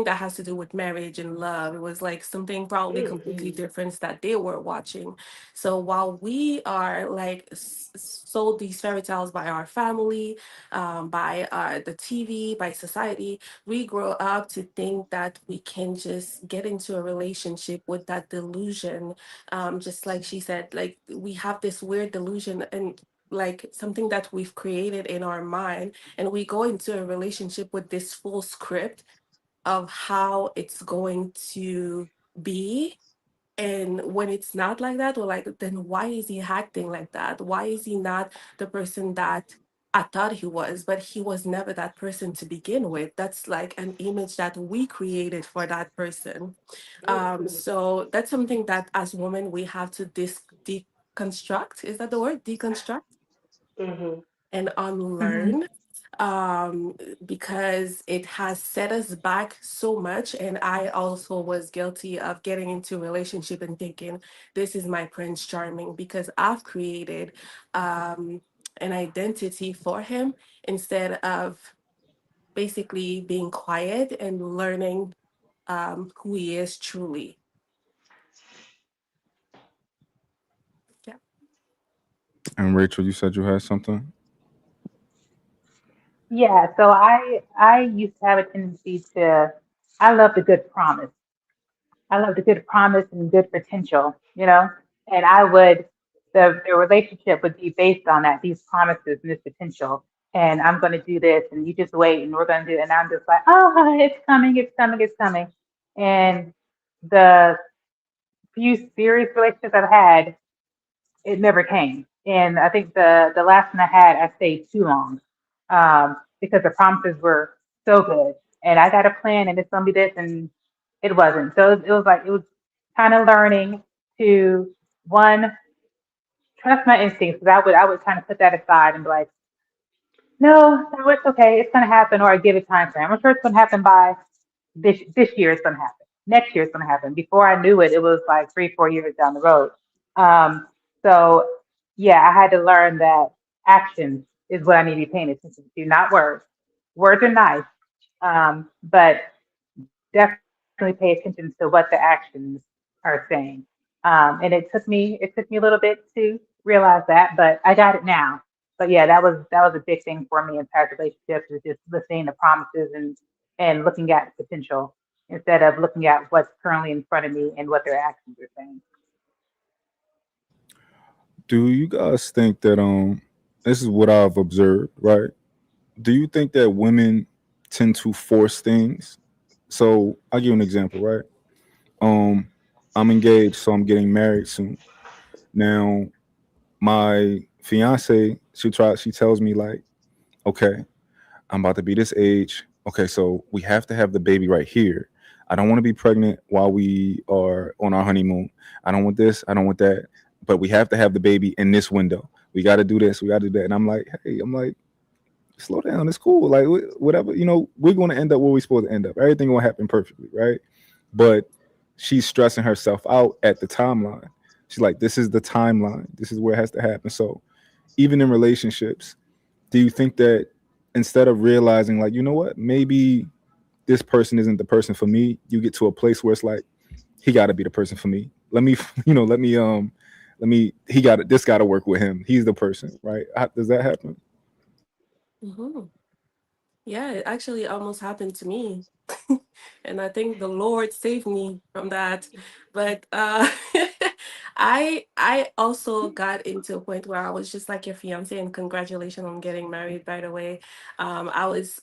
that has to do with marriage and love. It was like something probably completely Hmm. different that they were watching. So while we are like sold these fairy tales by our family, by the TV, by society, we grow up to think that we can just get into a relationship with that delusion. Just like she said, like we have this weird delusion and like something that we've created in our mind, and we go into a relationship with this full script of how it's going to be, and when it's not like that, we're like, then why is he acting like that? Why is he not the person that I thought he was? But he was never that person to begin with. That's like an image that we created for that person. So that's something that as women we have to deconstruct. Is that the word? Deconstruct Hmm. and Hmm. unlearn, because it has set us back so much. And I also was guilty of getting into a relationship and thinking this is my prince charming because I've created an identity for him instead of basically being quiet and learning who he is truly. And Rachel, you said you had something. Yeah, so I used to have a tendency to I love the good promise. I love the good promise and good potential, you know? And I would the relationship would be based on that, these promises and this potential. And I'm gonna do this and you just wait and we're gonna do it. And I'm just like, oh, it's coming, it's coming, it's coming. And the few serious relationships I've had, it never came. And I think the last one I had, I stayed too long because the promises were so good, and I got a plan, and it's gonna be this, and it wasn't. So it was like it was kind of learning to one trust my instincts because I would kind of put that aside and be like, no, it's okay, it's gonna happen, or I give it time frame. I'm sure it's gonna happen by this year. It's gonna happen. Next year it's gonna happen. Before I knew it, it was like 3, 4 years down the road. Um, so yeah, I had to learn that action is what I need to be paying attention to, not words. Words are nice, but definitely pay attention to what the actions are saying. And it took me a little bit to realize that, but I got it now. But yeah, that was a big thing for me in past relationships is just listening to promises and looking at the potential instead of looking at what's currently in front of me and what their actions are saying. Do you guys think that this is what I've observed, right? Do you think that women tend to force things? So I'll give you an example, right? Um, I'm engaged, so I'm getting married soon. Now, my fiance, she tells me like, okay, I'm about to be this age. Okay, so we have to have the baby right here. I don't want to be pregnant while we are on our honeymoon. I don't want this. I don't want that. But we have to have the baby in this window. We got to do this. We got to do that. And I'm like, hey, I'm like, slow down. It's cool. Like whatever. We're going to end up where we're supposed to end up. Everything will happen perfectly, right? But she's stressing herself out at the timeline. She's like, this is the timeline. This is where it has to happen. So even in relationships, do you think that instead of realizing like, you know what, maybe this person isn't the person for me, you get to a place where it's like, he got to be the person for me. Let me, he got this got to work with him. He's the person, right? Does that happen? Hmm. Yeah, it actually almost happened to me. And I think the Lord saved me from that. But I also got into a point where I was just like your fiance, and congratulations on getting married, by the way. I was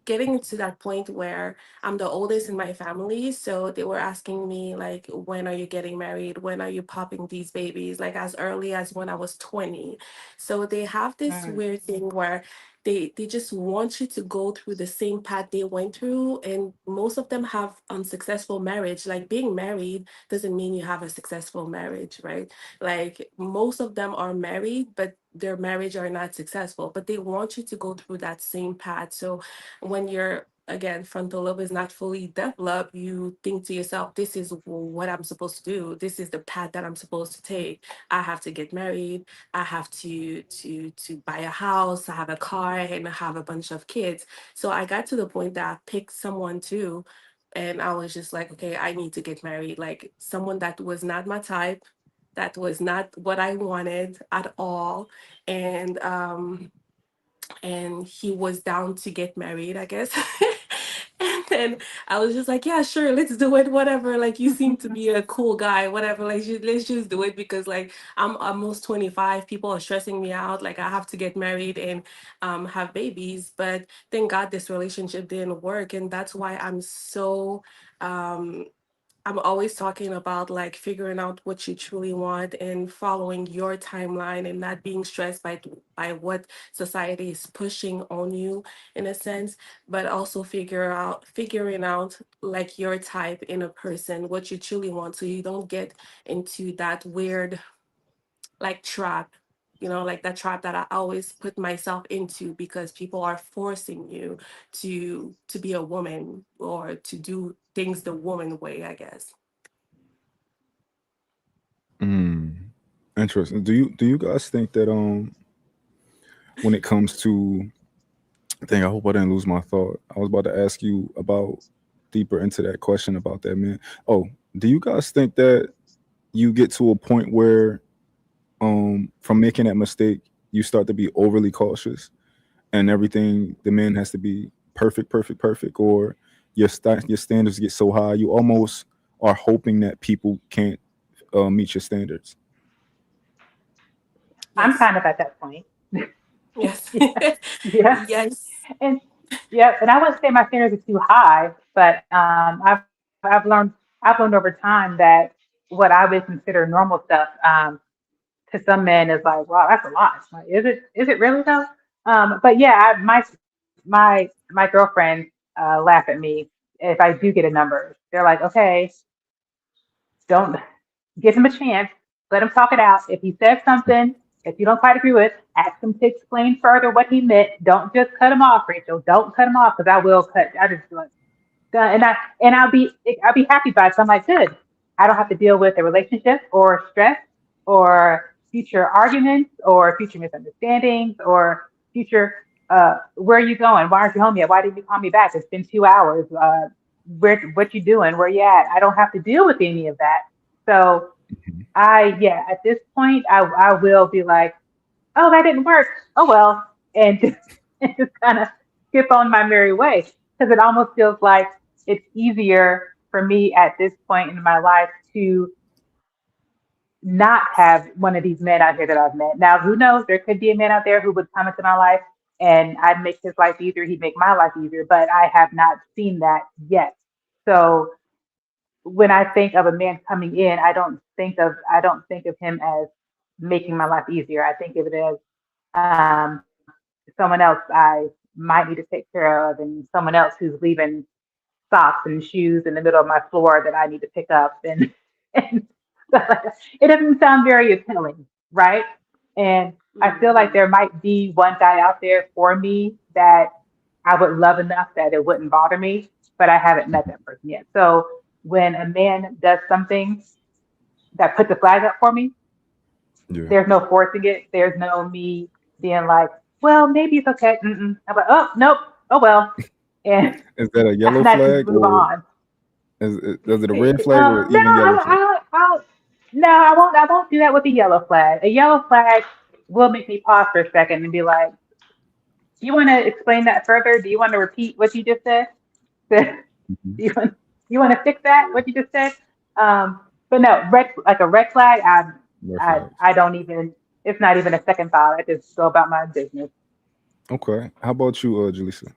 getting to that point where I'm the oldest in my family, so they were asking me like, when are you getting married? When are you popping these babies? Like as early as when I was 20. So they have this Mm, weird thing where they just want you to go through the same path they went through, and most of them have unsuccessful marriage. Like being married doesn't mean you have a successful marriage, right? Like most of them are married but their marriage are not successful, but they want you to go through that same path. So when you're again frontal lobe is not fully developed, you think to yourself, this is what I'm supposed to do, this is the path that I'm supposed to take. I have to get married, I have to buy a house, I have a car, and I have a bunch of kids. So I got to the point that I picked someone too, and I was just like, okay, I need to get married. Like someone that was not my type, that was not what I wanted at all, and he was down to get married, I guess. And then I was just like, yeah, sure, let's do it, whatever. Like, you seem to be a cool guy, whatever. Like, let's just do it because, like, I'm almost 25. People are stressing me out. Like, I have to get married and have babies. But thank God this relationship didn't work. And that's why um, I'm always talking about like figuring out what you truly want and following your timeline and not being stressed by what society is pushing on you in a sense, but also figuring out like your type in a person, what you truly want, so you don't get into that weird like trap, like that trap that I always put myself into because people are forcing you to be a woman or to do things the woman way, I guess. Mm, interesting. Do you guys think that when it comes to dang, I hope I didn't lose my thought. I was about to ask you about deeper into that question about that man. Oh, do you guys think that you get to a point where from making that mistake, you start to be overly cautious, and everything the man has to be perfect, perfect, perfect, or your standards get so high, you almost are hoping that people can't meet your standards. I'm Yes. kind of at that point. Yes. Yeah, yeah, Yes. and yeah, and I wouldn't say my standards are too high, but I've learned over time that what I would consider normal stuff to some men is like, wow, that's a lot. Like, is it really though? But yeah, my girlfriends laugh at me if I do get a number. They're like, okay, don't give him a chance. Let him talk it out. If he says something that you don't quite agree with, ask him to explain further what he meant. Don't just cut him off, Rachel. Don't cut him off because I will cut. I just do it. And I'll be happy by it. So I'm like, good. I don't have to deal with a relationship or stress or future arguments or future misunderstandings or future where are you going? Why aren't you home yet? Why didn't you call me back? It's been 2 hours. Where what you doing? Where you at? I don't have to deal with any of that. So yeah, at this point I will be like, oh, that didn't work. Oh well, and and just kind of skip on my merry way because it almost feels like it's easier for me at this point in my life to not have one of these men out here that I've met. Now, who knows? There could be a man out there who would come into my life and I'd make his life easier. He'd make my life easier, but I have not seen that yet. So when I think of a man coming in, I don't think of him as making my life easier. I think of it as someone else I might need to take care of and someone else who's leaving socks and shoes in the middle of my floor that I need to pick up and and stuff like that. It doesn't sound very appealing, right? And I feel like Hmm. there might be one guy out there for me that I would love enough that it wouldn't bother me, but I haven't met that person yet. So when a man does something that puts a flag up for me, Yeah. there's no forcing it. There's no me being like, well, maybe it's okay. Mm-mm. I'm like, oh, nope. Oh, well. And, Is that a yellow and I just flag, move or on. is it a red flag or No, even yellow flag? no, I won't. I won't do that with a yellow flag. A yellow flag will make me pause for a second and be like, "Do you want to explain that further? Do you want to repeat what you just said? Do Mhm. you want to fix that? What you just said?" But no, like a red flag, Red flags. I don't even. It's not even a second thought. I just go about my business. Okay. How about you, Jaleesa?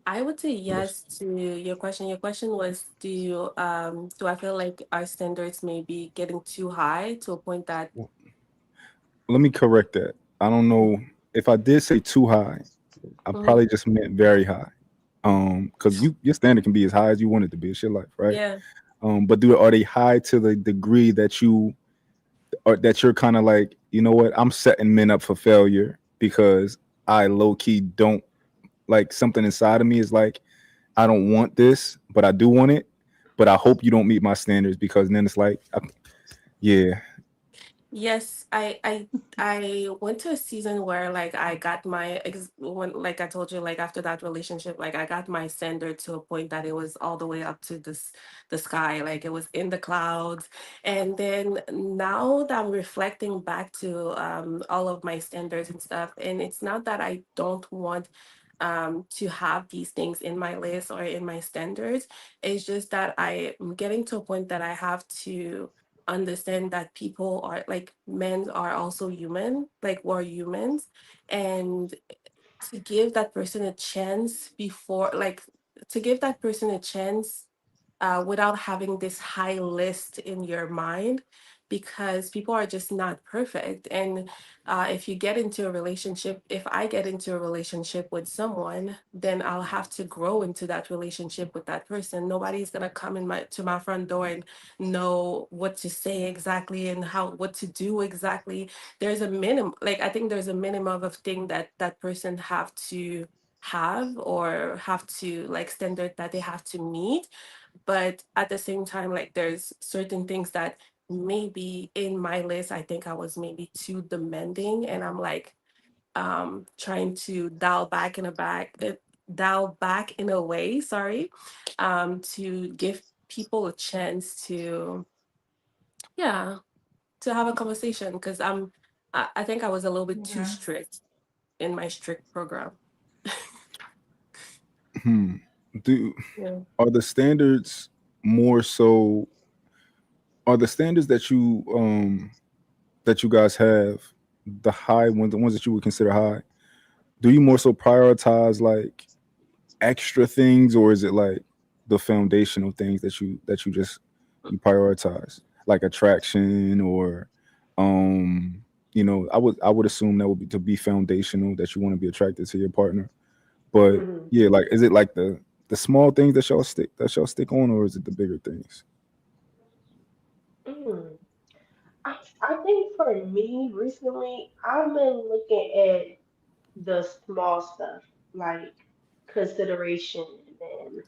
I would say Yes. yes to your question. Your question was, do I feel like our standards may be getting too high to a point that Well, let me correct that. I don't know if I did say too high. I Mhm. probably just meant very high. Because your standard can be as high as you want it to be. It's your life, right? Yeah. But are they high to the degree that you're kind of like, you know what, I'm setting men up for failure because I low key don't like something inside of me is like, I don't want this, but I do want it. But I hope you don't meet my standards because then it's like, yeah, Yes, I went to a season where like I got when like I told you, like after that relationship, like I got my standard to a point that it was all the way up to the sky, like it was in the clouds. And then now that I'm reflecting back to all of my standards and stuff, and it's not that I don't want to have these things in my list or in my standards. It's just that I'm getting to a point that I have to understand that people are like men are also human, like we're humans, and to give that person a chance before, like, to give that person a chance without having this high list in your mind, because people are just not perfect. And if you get into a relationship, if I get into a relationship with someone, then I'll have to grow into that relationship with that person. Nobody's gonna come in my to my front door and know what to say exactly and how what to do exactly. There's a minimum, like I think there's a minimum of thing that that person have to have or have to like standard that they have to meet. But at the same time, like there's certain things that maybe in my list I think I was maybe too demanding, and I'm like trying to dial back in a way, sorry, to give people a chance to, yeah. to have a conversation because I think I was a little bit too Mhm. strict in my strict program. Hmm. Do Yeah. are the standards more so? Are the standards that you guys have the high ones, the ones that you would consider high? Do you more so prioritize like extra things, or is it like the foundational things that you just you prioritize, like attraction or I would assume that would be to be foundational, that you want to be attracted to your partner. But Hmm. yeah, like is it like the small things that y'all stick on, or is it the bigger things? Mm. I think for me recently, I've been looking at the small stuff like consideration and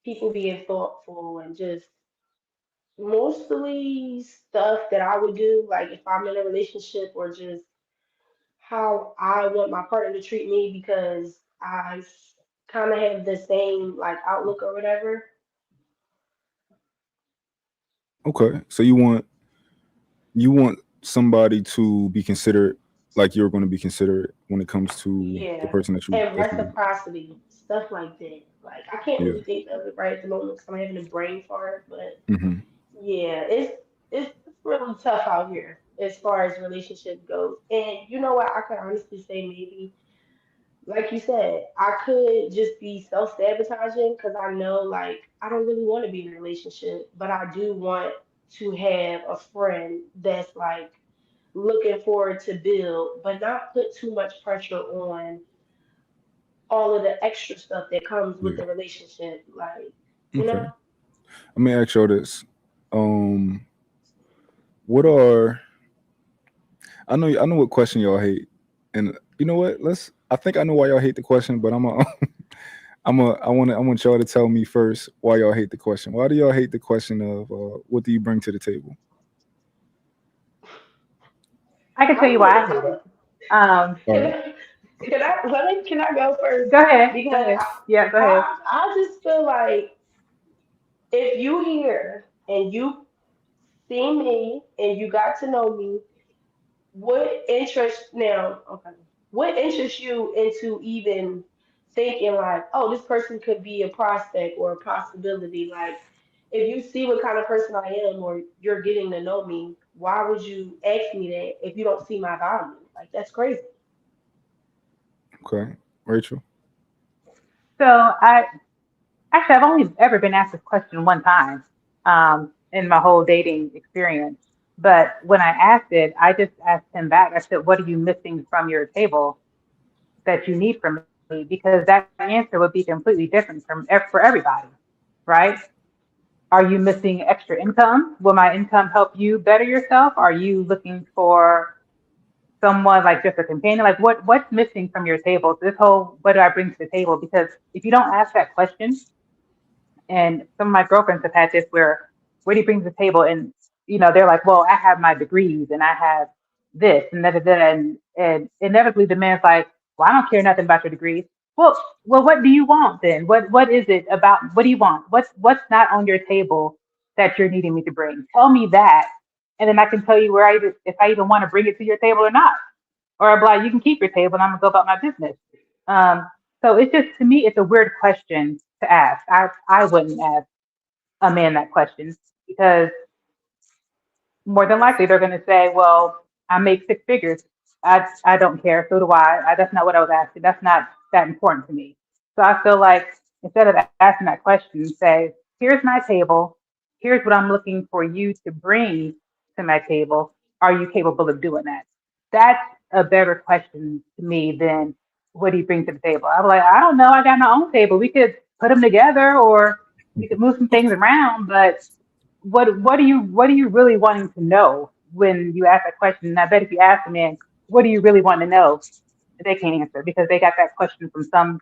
people being thoughtful and just mostly stuff that I would do, like if I'm in a relationship or just how I want my partner to treat me because I kind of have the same like outlook or whatever. Okay, so you want somebody to be considerate, like you're going to be considerate when it comes to the Yeah. person that you And that you reciprocity, stuff like that. Like I can't yeah. really think of it right at the moment because I'm having a brain fart, but Hmm. yeah, it's really tough out here as far as relationship goes. And you know what? I could honestly say maybe, like you said, I could just be self-sabotaging because I know like I don't really want to be in a relationship, but I do want to have a friend that's like looking forward to build, but not put too much pressure on all of the extra stuff that comes with Yeah. the relationship. Like, you Okay. know, Let me ask y'all this. Um, what are I know what question y'all hate, and you know what? I think I know why y'all hate the question, but I want y'all to tell me first why y'all hate the question. Why do y'all hate the question of what do you bring to the table? I can I tell you don't why I know. hate it. Um, All right. Can I go first? Go ahead. Go Because ahead. Yeah, go ahead. I just feel like if you here and you see me and you got to know me, what interests now? Okay, what interests you into even thinking like, oh, this person could be a prospect or a possibility? Like, if you see what kind of person I am or you're getting to know me, why would you ask me that if you don't see my value? Like, that's crazy. Okay. Rachel. So I actually I've only ever been asked this question one time in my whole dating experience. But when I asked it, I just asked him back. I said, "What are you missing from your table that you need from me?" Because that answer would be completely different for everybody, right? Are you missing extra income? Will my income help you better yourself? Are you looking for someone like just a companion? Like what's missing from your table? So this whole what do I bring to the table? Because if you don't ask that question, and some of my girlfriends have had this where do you bring to the table? And they're like, well, I have my degrees and I have this and that, and inevitably the man's like, well, I don't care nothing about your degrees. Well, what do you want then? What is it about? What do you want? What's not on your table that you're needing me to bring? Tell me that, and then I can tell you if I even want to bring it to your table or not. Or I'll be like, you can keep your table and I'm gonna go about my business. Um, so it's just to me, it's a weird question to ask. I wouldn't ask a man that question because more than likely they're going to say, well, I make six figures. I don't care. So do I. That's not what I was asking. That's not that important to me. So I feel like instead of asking that question, say, here's my table. Here's what I'm looking for you to bring to my table. Are you capable of doing that? That's a better question to me than what do you bring to the table? I'm like, I don't know. I got my own table. We could put them together or we could move some things around, but what are you really wanting to know when you ask that question? And I bet if you ask a man, what do you really want to know? They can't answer because they got that question from some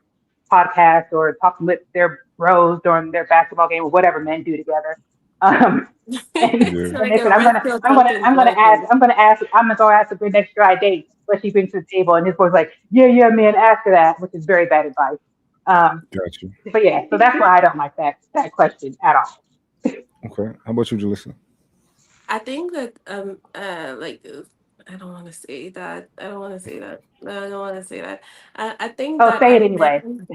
podcast or talking with their bros during their basketball game or whatever men do together. Um, and Yeah. So and like they a said, red pill talking boy thing. I'm gonna go ask the next guy date what she brings to the table, and his boy's like, yeah, man, ask her that, which is very bad advice. Um, Got you. but yeah, so that's why I don't like that question at all. Okay. How about you, Jalissa? I think that like I don't want to say that. I don't want to say that. No, I don't want to say that. I think Oh, that say a it anyway. man.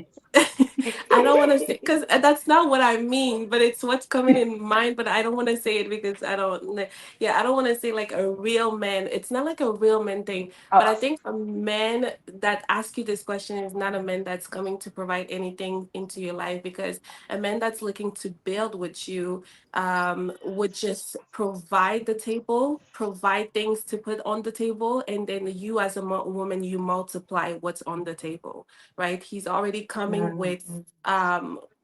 I don't want to say because that's not what I mean, but it's what's coming in mind. But I don't want to say it because I don't. Yeah, I don't want to say like a real man. It's not like a real man thing. But I Oh, think a man that asks you this question is not a man that's coming to provide anything into your life, because a man that's looking to build with you would just provide the table, provide things to put on the table, and then you as a woman, you multiply what's on the table, right? He's already coming mm, with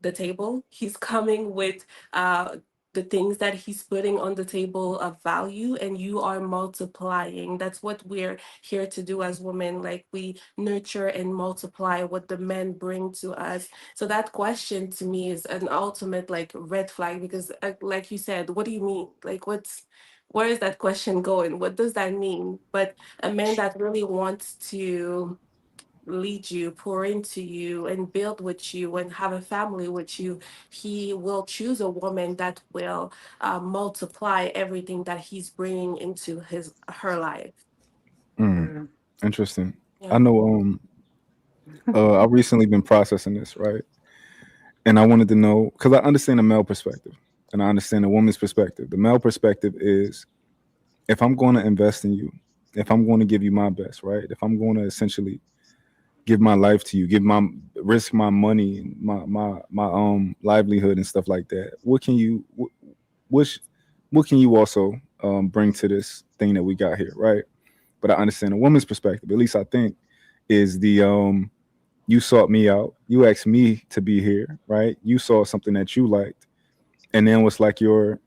the table. He's coming with the things that he's putting on the table of value, and you are multiplying. That's what we're here to do as women. Like, we nurture and multiply what the men bring to us. So that question to me is an ultimate like red flag, because like you said, what do you mean? Like, where is that question going? What does that mean? But a man that really wants to lead you, pour into you, and build with you, and have a family with you, he will choose a woman that will multiply everything that he's bringing into his her life. Mm, mm. interesting. I Yeah, know. I've recently been processing this, right? And I wanted to know because I understand the male perspective and I understand the woman's perspective. The male perspective is if I'm going to invest in you, if I'm going to give you my best, right? If I'm going to essentially give my life to you, give my risk my money and my livelihood and stuff like that. Which what can you also bring to this thing that we got here, right? But I understand a woman's perspective. At least I think is the you sought me out, you asked me to be here, right? You saw something that you liked, and then was like you're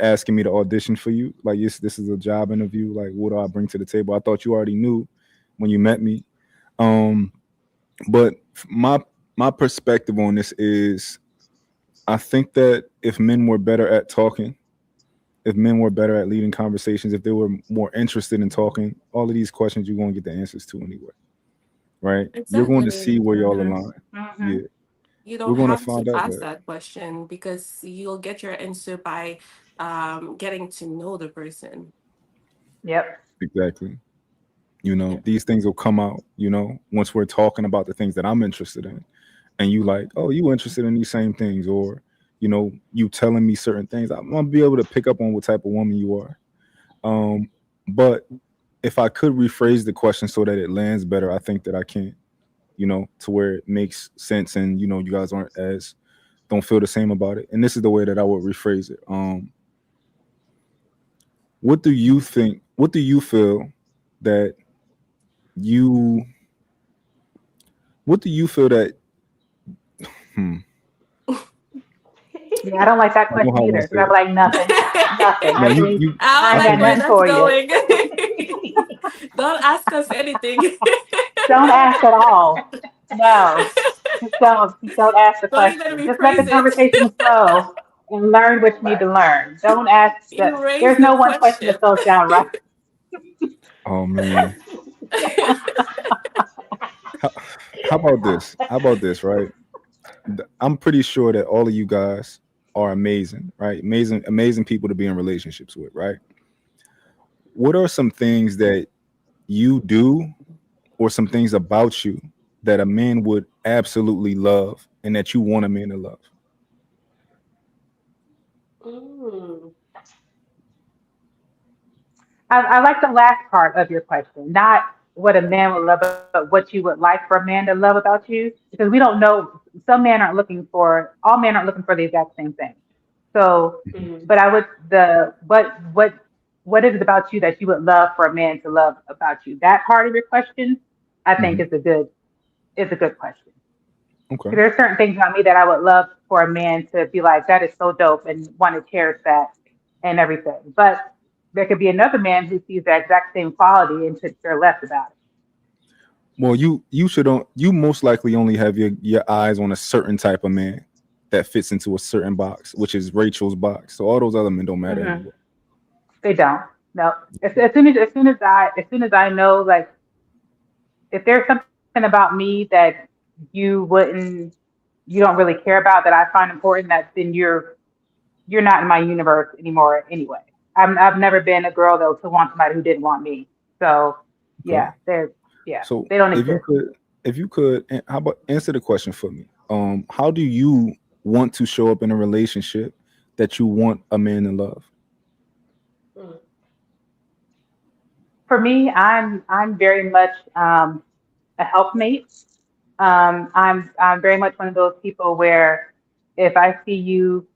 asking me to audition for you, like yes, this is a job interview. Like, what do I bring to the table? I thought you already knew when you met me. Um, but my perspective on this is, I think that if men were better at talking, if men were better at leading conversations, if they were more interested in talking, all of these questions you're going to get the answers to anyway, right? You're going to exactly. see where y'all Mhm, align. mhm. Yeah, You we're don't going to have to find out ask that that question, because you'll get your answer by getting to know the person. Yep. exactly. Yeah. These things will come out. Once we're talking about the things that I'm interested in, and you like, oh, you interested in these same things, or you telling me certain things, I'm gonna be able to pick up on what type of woman you are. But if I could rephrase the question so that it lands better, I think that I can. To where it makes sense, and you guys aren't as don't feel the same about it. And this is the way that I would rephrase it. What do you think? What do you feel that you? What do you feel that? Hmm. Yeah, I don't like that I don't know question how I want either to because say I'm it. like nothing, nothing. No, you Actually, you. I I don't ain't I like got think where nothing that's for you. going. Don't ask us anything. Don't ask at all. No, just don't ask the Don't even question. Just let the rephrase it. conversation flow and learn what you need to learn. Don't ask that. Erase There's the no one question question. that goes down right. Oh man. How, how about this? How about this? Right. I'm pretty sure that all of you guys are amazing, right? Amazing, amazing people to be in relationships with, right? What are some things that you do, or some things about you that a man would absolutely love, and that you want a man to love? Mm. I like the last part of your question, not what a man would love, but what you would like for a man to love about you, because we don't know. Some men aren't looking for, all men aren't looking for the exact same thing. So, Mhm. Mm. but I would what is it about you that you would love for a man to love about you? That part of your question, I think, Mhm. is a good question. Okay. Because there's certain things about me that I would love for a man to be like, that is so dope, and want to cherish that and everything. But there could be another man who sees the exact same quality and could care less about it. Well, you most likely only have your eyes on a certain type of man that fits into a certain box, which is Rachel's box. So all those other men don't matter Hmm. anyway. They don't. No. As soon as I know, like, if there's something about me that you don't really care about, that I find important, that then you're not in my universe anymore anyway. I've never been a girl though to want somebody who didn't want me. So Okay. yeah, yeah, So they don't if you exist. could, how about answer the question for me? How do you want to show up in a relationship that you want a man to love? Mm. For me, I'm very much a helpmate. I'm very much one of those people where if I see you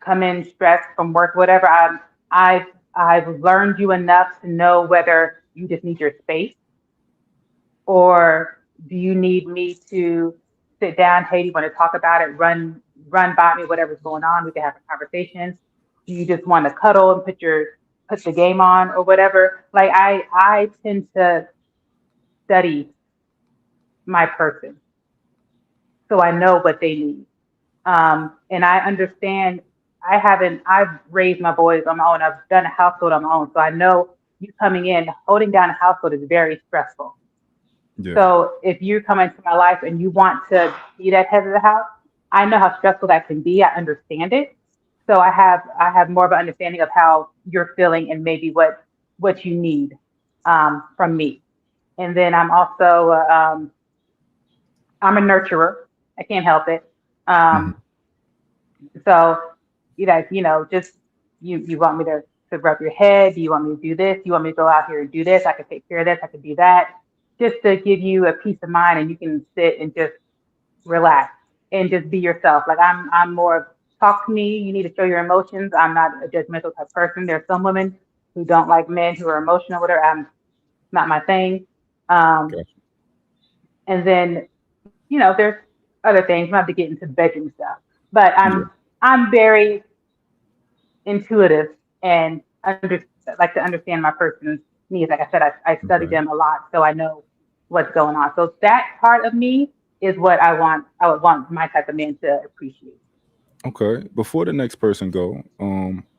come in stressed from work, whatever, I've I've learned you enough to know whether you just need your space or do you need me to sit down? Hey, do you want to talk about it? Run by me, whatever's going on. We can have a conversation. Do you just want to cuddle and put the game on or whatever? Like I tend to study my person so I know what they need. And I understand I've raised my boys on my own. I've done a household on my own. So I know you coming in, holding down a household is very stressful. Yeah. So if you come into my life and you want to be that head of the house, I know how stressful that can be. I understand it. So I have more of an understanding of how you're feeling and maybe what you need from me. And then I'm a nurturer. I can't help it. Hmm. Um, so just you want me to rub your head? Do you want me to do this? Do you want me to go out here and do this? I can take care of this. I can do that. Just to give you a peace of mind and you can sit and just relax and just be yourself. Like I'm more of talk to me. You need to show your emotions. I'm not a judgmental type person. There's some women who don't like men who are emotional, whatever. I'm not my thing. Um, Gotcha. and then there's other things. I'm not have to get into bedroom stuff, but Yeah. I'm very intuitive and like to understand my person's needs. Like I said, I study Okay. them a lot, so I know what's going on. So that part of me is what I want. I would want my type of man to appreciate. Okay. Before the next person go,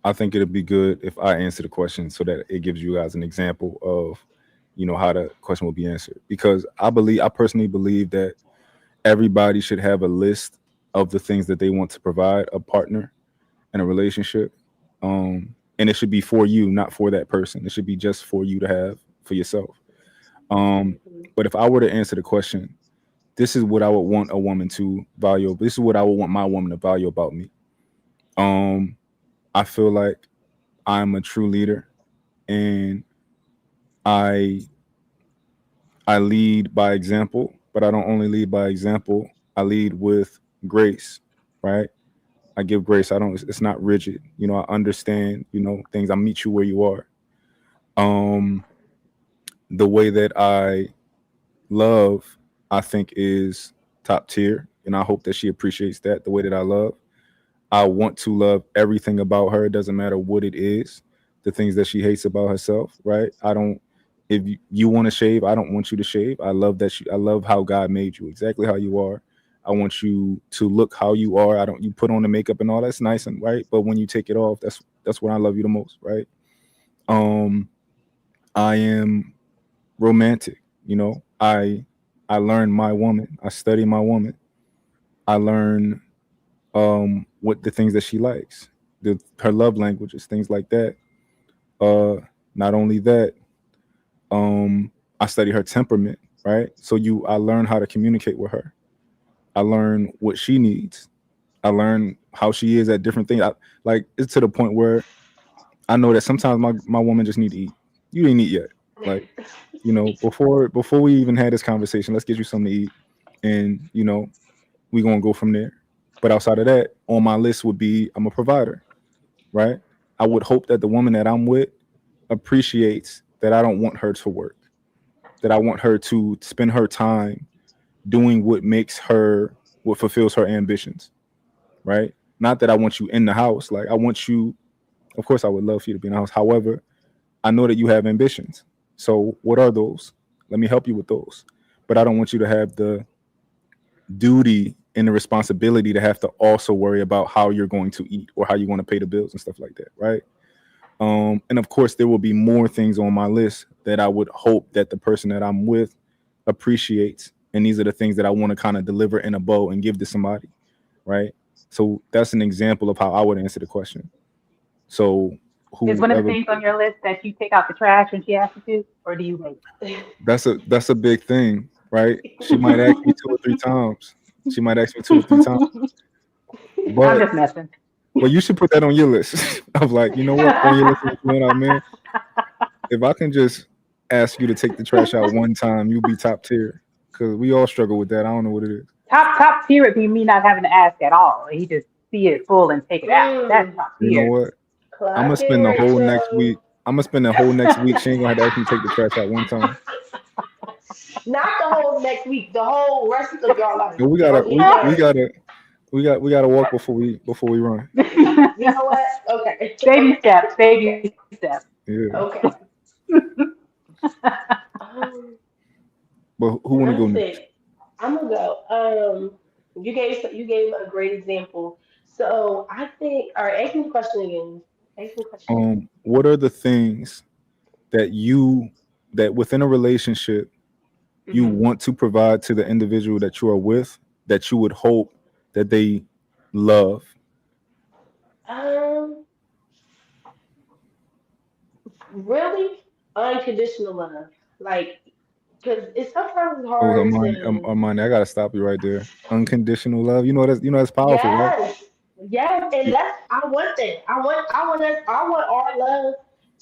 I think it'd be good if I answer the question so that it gives you guys an example of, how the question will be answered. Because I personally believe that everybody should have a list of the things that they want to provide a partner in a relationship. And it should be for you, not for that person. It should be just for you to have for yourself. Um, Mhm. but if I were to answer the question, this is what I would want a woman to value. This is what I would want my woman to value about me. Um, I feel like I'm a true leader, and I I lead by example. But I don't only lead by example. I lead with grace, right? I give grace. I don't. It's not rigid. I understand. Things. I meet you where you are. Um, the way that I love, I think, is top tier, and I hope that she appreciates that. The way that I love. I want to love everything about her. It doesn't matter what it is, the things that she hates about herself, right? I don't. If you want to shave, I don't want you to shave. I love that. I love how God made you, exactly how you are. I want you to look how you are. I don't. You put on the makeup and all that's nice and right, but when you take it off, that's when I love you the most, right? Um, I am romantic. I learn my woman. I study my woman. I learn what the things that she likes, her love languages, things like that. Uh, Not only that, um, I study her temperament, right? I learn how to communicate with her. I learn what she needs. I learn how she is at different things. Like it's to the point where I know that sometimes my woman just need to eat. You didn't eat yet. Like, before we even had this conversation, let's get you something to eat, and we gonna go from there. But outside of that, on my list would be I'm a provider, right? I would hope that the woman that I'm with appreciates that I don't want her to work, that I want her to spend her time doing what fulfills her ambitions, right? Not that I want you in the house. Like, I want you, of course, I would love for you to be in the house. However, I know that you have ambitions. So, what are those? Let me help you with those. But I don't want you to have the duty and the responsibility to have to also worry about how you're going to eat or how you're going to pay the bills and stuff like that, right? And of course, there will be more things on my list that I would hope that the person that I'm with appreciates. And these are the things that I want to kind of deliver in a bow and give to somebody, right? So that's an example of how I would answer the question. So Is one of the whoever. things on your list that you take out the trash when she asks you to, or do you wait? That's a big thing, right? She might ask me 2 or 3 times. She might ask me 2 or 3 times, I'm but just messing. you should put that on your list of like, you know what? Put on your list of what's going out, man. If I can just ask you to take the trash out one time, you'll be top tier. Cause we all struggle with that. I don't know what it is. Top tier would be me not having to ask at all. He just see it full and take it out. That's Mm, top You know tier. what? I'm gonna clock in, spend the whole next Rachel. week. I'm gonna spend the whole next week. She ain't gonna have to ask me to take the trash out one time. Not the whole next week, the whole rest of your life But we or gotta getting we married. gotta we gotta walk before we run. You know what? Okay. Baby Okay. steps, baby Okay. steps. Yeah. Okay. Um, But who wanna let's go next? see. I'm gonna go. You gave a great example. So I think. All right. Ask me the question again. Ask me the question again. What are the things that that within a relationship you Hmm. want to provide to the individual that you are with that you would hope that they love? Um, really unconditional love, like, because it's sometimes Oh, hard to. Armani, I gotta stop you right there. Unconditional love. That's powerful, right? Yes, yes, and that's I want that. I want our love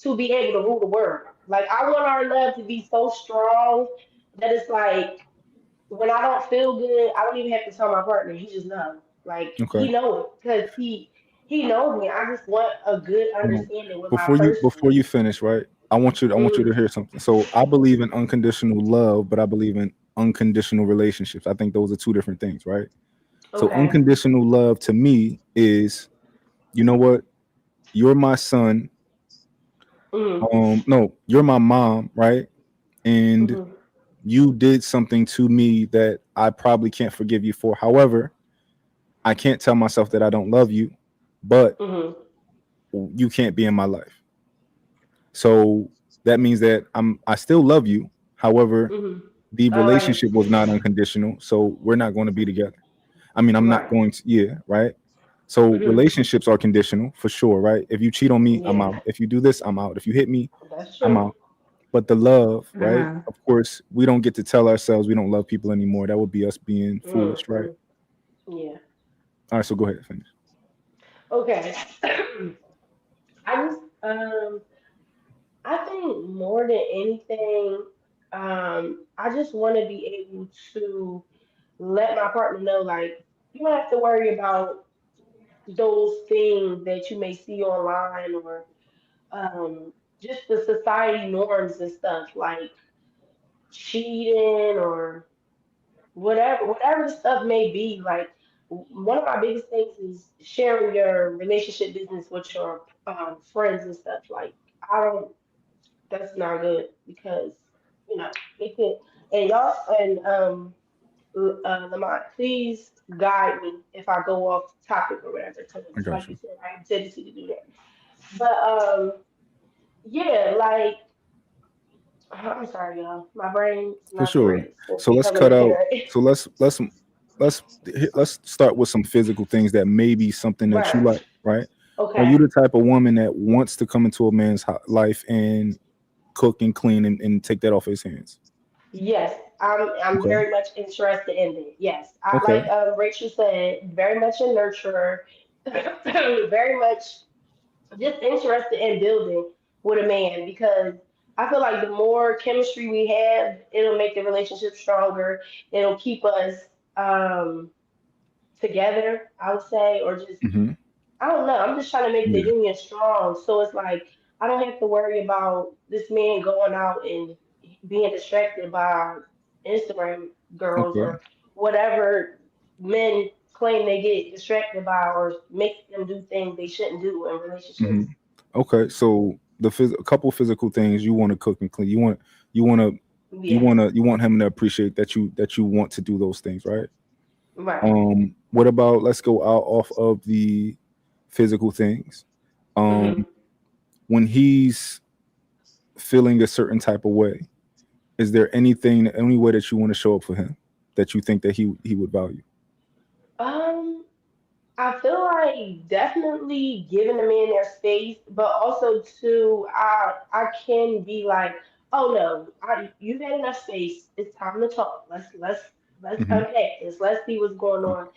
to be able to rule the world. Like I want our love to be so strong that it's like when I don't feel good, I don't even have to tell my partner. He just knows. Like Okay. he knows because he knows me. I just want a good Um, understanding with my before you person. finish, right? I want you to Mm, hear something. So I believe in unconditional love, but I believe in unconditional relationships. I think those are two different things, right? So okay. unconditional love to me is, you know what? You're my son. Mm, No, you're my mom, right? And mm, you did something to me that I probably can't forgive you for. However, I can't tell myself that I don't love you, but mm, you can't be in my life. So that means that I still love you. However, mm. the All right. relationship was not unconditional, so we're not going to be together. I mean, I'm not Right. going to. Yeah, right. So Mm-hmm. relationships are conditional for sure, right? If you cheat on me, I'm Yeah, out. If you do this, I'm out. If you hit me, that's I'm true. out. But the love, right? Mhm. Of course, we don't get to tell ourselves we don't love people anymore. That would be us being foolish, right? Mm-hmm. Yeah. All right, so go ahead, finish. Okay. I think more than anything, I just want to be able to let my partner know, like, you don't have to worry about those things that you may see online or just the society norms and stuff, like cheating or whatever the stuff may be. Like, one of my biggest things is sharing your relationship business with your friends and stuff. Like, I don't. That's not good because it could. And y'all Lamont, please guide me if I go off topic or whatever. Because I got like you you. said, I have a tendency to do that. But yeah, like I'm sorry, y'all. My brain's For not the sure. greatest since So let's becoming cut a out. parent. So let's start with some physical things that may be something that you Right. like, right? Are you Okay. the type of woman that wants to come into a man's life and cook and clean and take that off his hands? Yes, I'm Okay. very much interested in it. Yes, I Okay. like Rachel said, very much a nurturer, very much just interested in building with a man because I feel like the more chemistry we have, it'll make the relationship stronger. It'll keep us um, together, I would say, or just Hmm. I don't know. I'm just trying to make the Yeah. union strong. So it's like I don't have to worry about this man going out and being distracted by Instagram girls Okay. or whatever men claim they get distracted by or make them do things they shouldn't do in Hmm. relationships. Okay. So a couple physical things you want to cook and clean. You want to Yes. you want him to appreciate that you want to do those things, right? Right. What about let's go out off of the physical things. Um, Hmm. when he's feeling a certain type of way, is there any way that you want to show up for him that you think that he would value? Um, I feel like definitely giving a man their space, but also too, I can be like, oh no, you've had enough space. It's time to talk. Let's Hmm. unpack this. Let's see what's going on.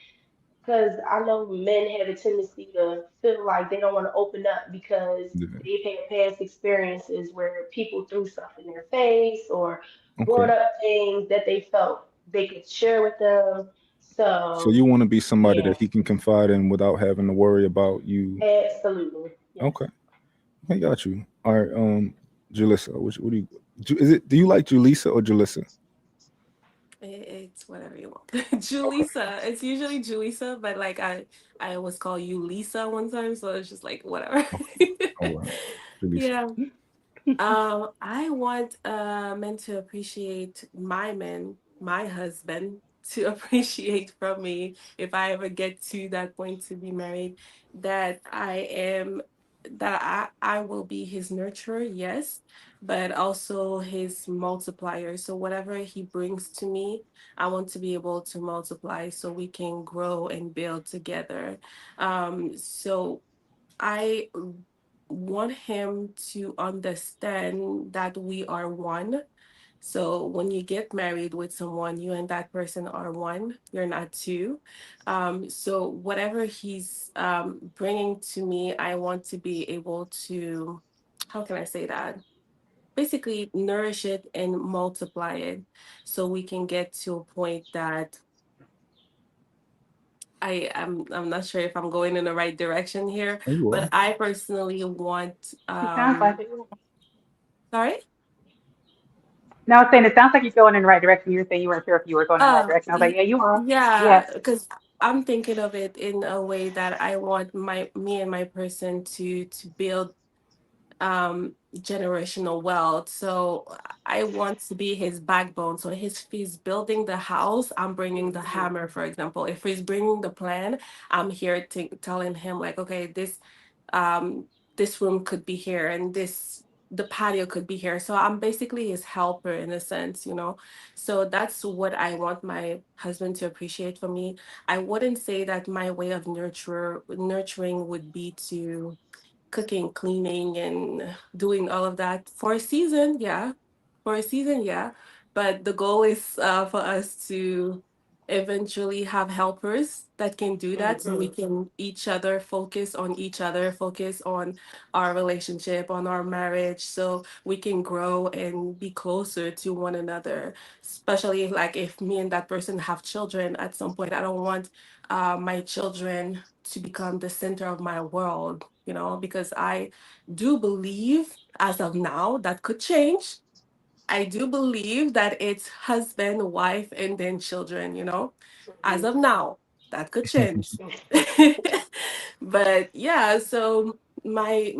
Because I know men have a tendency to feel like they don't want to open up because Yeah. they've had past experiences where people threw stuff in their face or brought Okay. up things that they felt they could share with them. So So, you want to be somebody yeah, that he can confide in without having to worry about you. absolutely. Yes. Okay. I got you. All right. Julissa, what do you? Is it? Do you like Julissa or Julissa? It's whatever you want. Okay. Julissa. It's usually Julissa, but like I always call you Lisa one time, so it's just like whatever. Okay. All right. Julissa. Yeah. I want men to appreciate my men, my husband, to appreciate from me if I ever get to that point to be married, that I will be his nurturer, yes, but also his multiplier. So whatever he brings to me, I want to be able to multiply so we can grow and build together. So I want him to understand that we are one. So when you get married with someone, you and that person are one. You're not two. So whatever he's bringing to me, I want to be able to, how can I say that? Basically, nourish it and multiply it, so we can get to a point that I'm not sure if I'm going in the right direction here, Oh, you but are. I personally want It sounds like it. sorry? No, I was saying it sounds like you're going in the right direction. You were saying you weren't sure if you were going in the right direction. I was like, yeah, you are. Yeah, Yes. because I'm thinking of it in a way that I want me and my person to build generational wealth. So I want to be his backbone. So if he's building the house, I'm bringing the hammer, for example. If he's bringing the plan, I'm here telling him like, okay, um this room could be here, and the patio could be here. So I'm basically his helper in a sense, you know. So that's what I want my husband to appreciate from me. I wouldn't say that my way of nurturing would be to cooking, cleaning, and doing all of that for a season. Yeah, for a season, yeah. But the goal is for us to eventually have helpers that can do that, so we Hmm. can each other, focus on our relationship, on our marriage, so we can grow and be closer to one another. Especially like if me and that person have children at some point, I don't want my children to become the center of my world, you know, because I do believe as of now that could change. I do believe that it's husband, wife, and then children, you know, as of now, that could change. But yeah, so my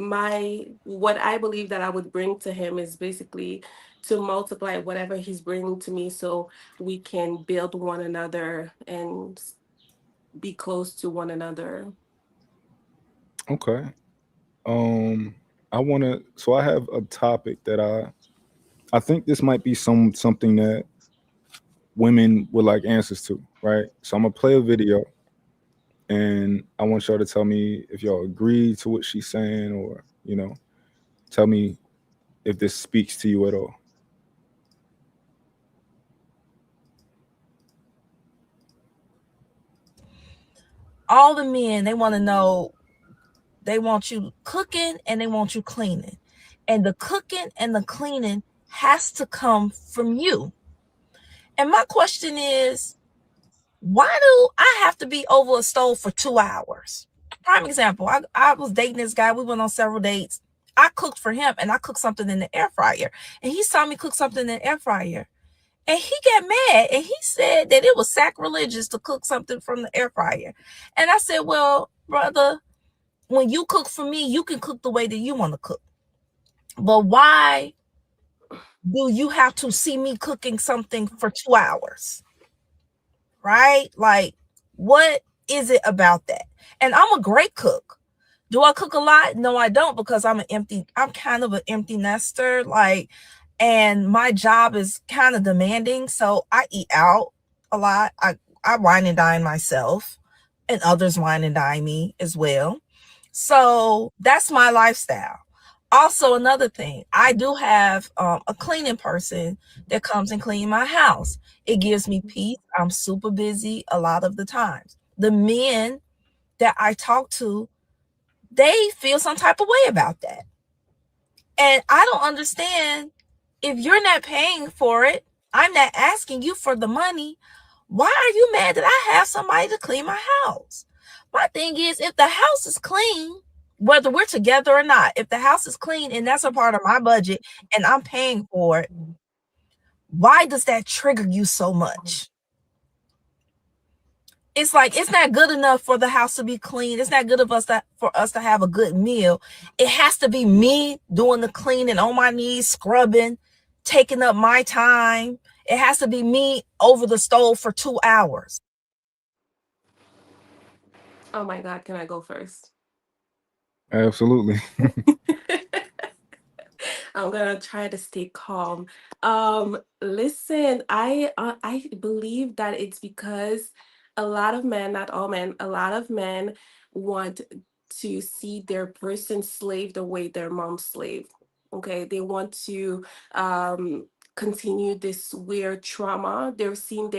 what I believe that I would bring to him is basically to multiply whatever he's bringing to me, so we can build one another and be close to one another. Okay. Um, I want to. So I have a topic that I think this might be something that women would like answers to, right? So I'm gonna play a video, and I want y'all to tell me if y'all agree to what she's saying, or tell me if this speaks to you at all. All the men, they want to know, they want you cooking and they want you cleaning. And the cooking and the cleaning has to come from you. And my question is, why do I have to be over a stove for 2 hours? Prime example, I was dating this guy. We went on several dates. I cooked for him and I cooked something in the air fryer. And he saw me cook something in the air fryer. And he got mad and he said that it was sacrilegious to cook something from the air fryer. And I said, well, brother, when you cook for me, you can cook the way that you want to cook. But why do you have to see me cooking something for 2 hours? Right? Like, what is it about that? And I'm a great cook. Do I cook a lot? No, I don't, because I'm kind of an empty nester. Like, and my job is kind of demanding. So I eat out a lot. I wine and dine myself. and others wine and dine me as well. So that's my lifestyle. Also, another thing, I do have a cleaning person that comes and clean my house. It gives me peace. I'm super busy a lot of the times. The men that I talk to, they feel some type of way about that. And I don't understand, if you're not paying for it, I'm not asking you for the money. Why are you mad that I have somebody to clean my house? My thing is, if the house is clean, whether we're together or not, if the house is clean and that's a part of my budget and I'm paying for it, why does that trigger you so much? It's like, it's not good enough for the house to be clean. It's not good for us to have a good meal. It has to be me doing the cleaning on my knees, scrubbing, taking up my time. It has to be me over the stove for 2 hours. Oh my God, can I go first? Absolutely. I'm gonna try to stay calm. Listen, I believe that it's because a lot of men, not all men, a lot of men want to see their person slave the way their mom slaved. Okay, they want to continue this weird trauma. They've seen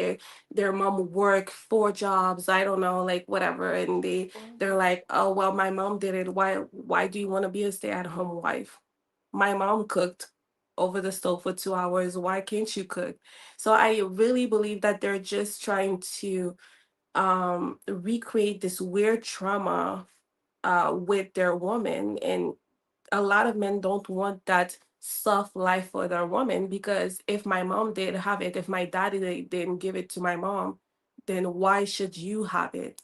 their mom work 4 jobs, I don't know, like whatever, and they're like, oh well, my mom did it. Why do you want to be a stay-at-home wife? My mom cooked over the stove for 2 hours. Why can't you cook? So I really believe that they're just trying to recreate this weird trauma with their woman. And a lot of men don't want that soft life for their woman, because if my mom did have it, if my daddy didn't give it to my mom, then why should you have it?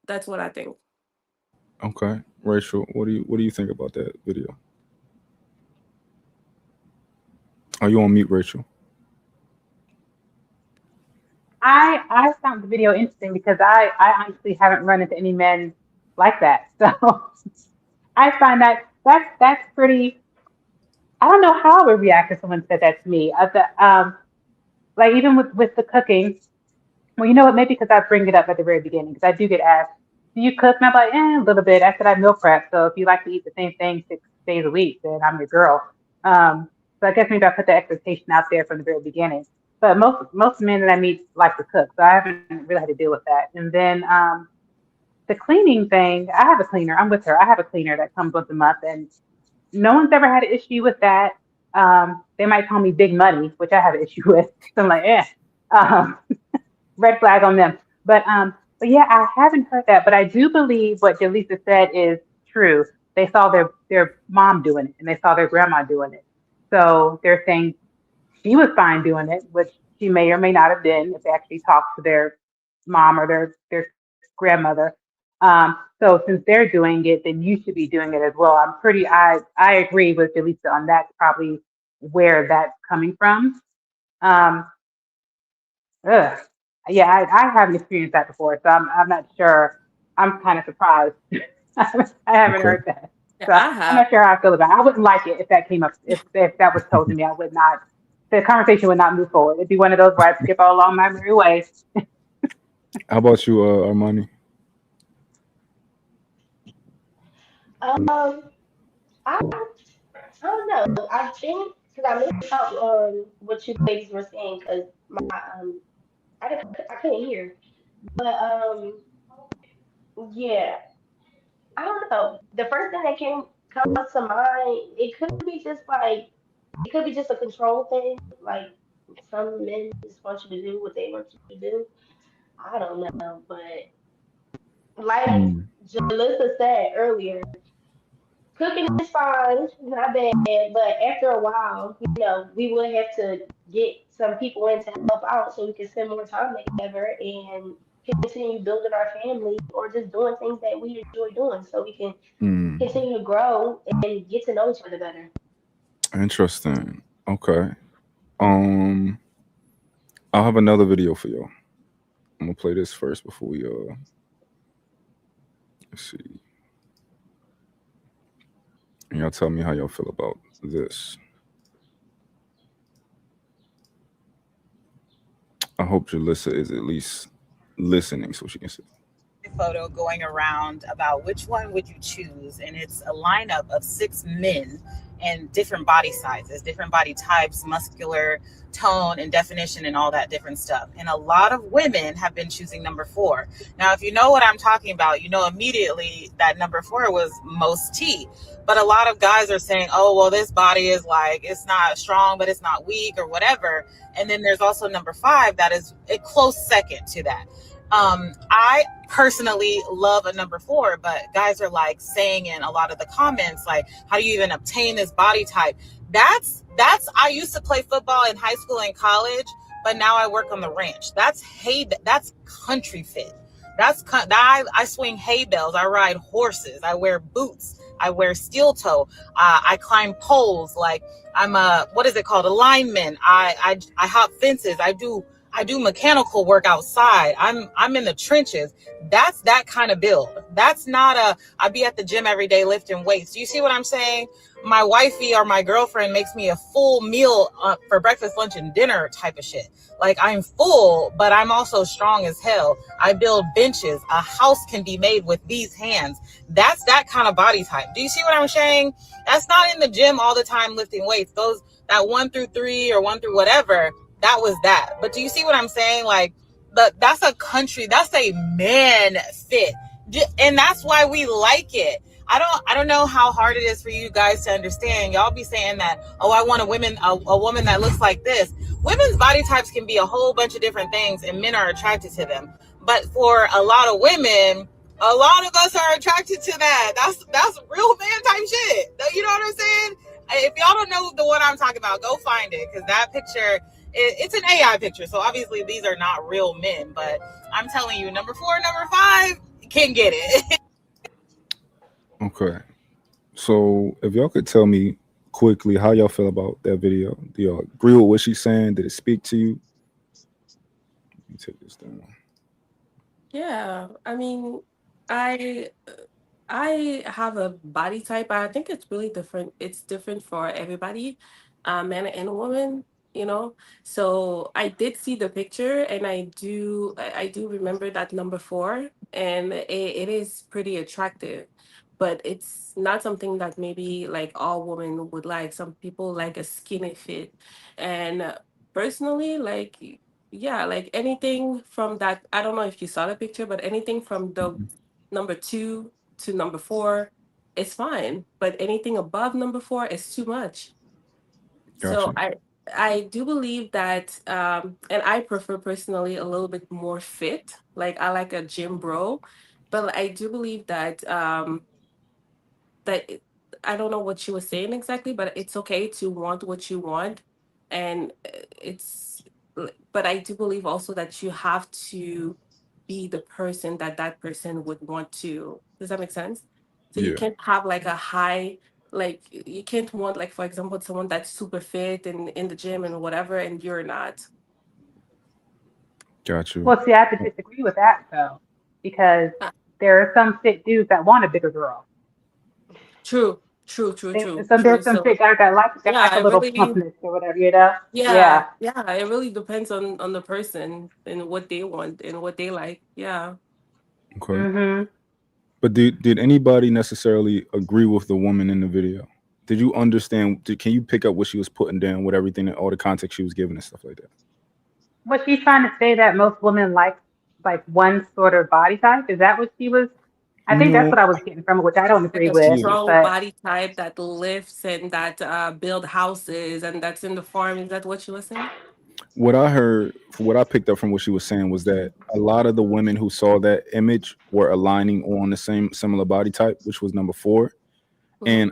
That's what I think. Okay, Rachel, what do you think about that video? Are you on mute, Rachel? I found the video interesting because I honestly haven't run into any men like that. So I find that's pretty. I don't know how I would react if someone said that to me. Like even with the cooking. Well, you know what? Maybe because I bring it up at the very beginning, because I do get asked, "Do you cook?" And I'm like, a little bit. I said I meal prep, so if you like to eat the same thing 6 days a week, then I'm your girl. So I guess maybe I put the expectation out there from the very beginning. But most men that I meet like to cook, so I haven't really had to deal with that. And then the cleaning thing, I have a cleaner. I'm with her. I have a cleaner that comes once a month, and no one's ever had an issue with that. They might call me big money, which I have an issue with. So I'm like, um, red flag on them. But yeah, I haven't heard that. But I do believe what Jaleesa said is true. They saw their mom doing it, and they saw their grandma doing it. So they're saying she was fine doing it, which she may or may not have been if they actually talked to their mom or their grandmother. So since they're doing it, then you should be doing it as well. I agree with Jaleesa on that. Probably where that's coming from. Um, ugh. Yeah, I haven't experienced that before, so I'm not sure. I'm kind of surprised. I haven't Okay. heard that, Yeah, so I I'm have. not sure how I feel about it. I wouldn't like it if that came up. If that was told to me, I would not. The conversation would not move forward. It'd be one of those where I'd skip all along my merry way. How about you, Armani? Um, I I don't know. I think because I missed out on what you ladies were saying because my I couldn't hear. But yeah, I don't know. The first thing that comes to mind, it could be just like it could be just a control thing. Like some men just want you to do what they want you to do. I don't know, but like Mm. Jalissa said earlier, cooking is fine, it's not bad, but after a while, we would have to get some people in to help out so we can spend more time together and continue building our family or just doing things that we enjoy doing so we can Mm. continue to grow and get to know each other better. Interesting. Okay. Um, I'll have another video for y'all. I'm gonna play this first before we let's see. And y'all tell me how y'all feel about this. I hope Jalissa is at least listening so she can see. photo going around about which one would you choose, and it's a lineup of 6 men and different body sizes, different body types, muscular tone and definition, and all that different stuff. And a lot of women have been choosing number four. Now, if you know what I'm talking about, you know immediately that number four was most T. But a lot of guys are saying, oh, well, this body is like, it's not strong, but it's not weak or whatever. And then there's also number five that is a close second to that. I personally love a number four, but guys are like saying in a lot of the comments, like, how do you even obtain this body type? I used to play football in high school and college, but now I work on the ranch. That's country fit. I swing hay bales. I ride horses. I wear boots. I wear steel toe. I climb poles. Like I'm what is it called? A lineman. I hop fences. I do mechanical work outside. I'm in the trenches. That's that kind of build. That's not I be at the gym every day lifting weights. Do you see what I'm saying? My wifey or my girlfriend makes me a full meal for breakfast, lunch, and dinner type of shit. Like I'm full, but I'm also strong as hell. I build benches. A house can be made with these hands. That's that kind of body type. Do you see what I'm saying? That's not in the gym all the time lifting weights. That 1 through 3 or 1 through whatever, that was that. But do you see what I'm saying? Like that's a man fit. And that's why we like it. I don't know how hard it is for you guys to understand. Y'all be saying that, oh, I want a woman that looks like this. Women's body types can be a whole bunch of different things, and men are attracted to them. But for a lot of women, a lot of us are attracted to that. That's real man type shit. You know what I'm saying? If y'all don't know the one I'm talking about, go find it, because that picture, it's an AI picture. So obviously these are not real men. But I'm telling you, number 4, number 5 can get it. Okay. So if y'all could tell me quickly how y'all feel about that video. Do y'all agree with what she's saying? Did it speak to you? Let me take this down. Yeah, I mean, I I have a body type. I think it's really different. It's different for everybody, man and woman, you know. So I did see the picture, and I do remember that number four, and it is pretty attractive. But it's not something that maybe like all women would like. Some people like a skinny fit, and personally, like yeah, like anything from that. I don't know if you saw the picture, but anything from the number two to number four is fine, but anything above number four is too much. Got So you. I do believe that, and I prefer personally a little bit more fit. Like I like a gym bro, but I do believe that that it- I don't know what she was saying exactly, but it's okay to want what you want, and it's. But I do believe also that you have to be the person that that person would want to. Does that make sense? So you Yeah. can't have like a high, like you can't want like for example someone that's super fit and in the gym and whatever, and you're not. Got you. Well, see, I have to disagree with that though, because Uh, there are some fit dudes that want a bigger girl. True, true, true, They, true, some true. there's some So fit guys that like yeah, a it little really. plumpness or whatever, you know? Yeah, Yeah. yeah, it really depends on the person and what they want and what they like. Yeah. Okay. Mhm. But did anybody necessarily agree with the woman in the video? Did you understand? Can you pick up what she was putting down with everything and all the context she was giving and stuff like that? Was she trying to say that most women like one sort of body type? Is that what she was? I think that's No. what I was getting from it, which I don't Like agree a with. Yeah. strong But body type that lifts and that build houses and that's in the farm. Is that what you were saying? What I heard, what I picked up from what she was saying was that a lot of the women who saw that image were aligning on the same similar body type, which was number four. Mm-hmm. And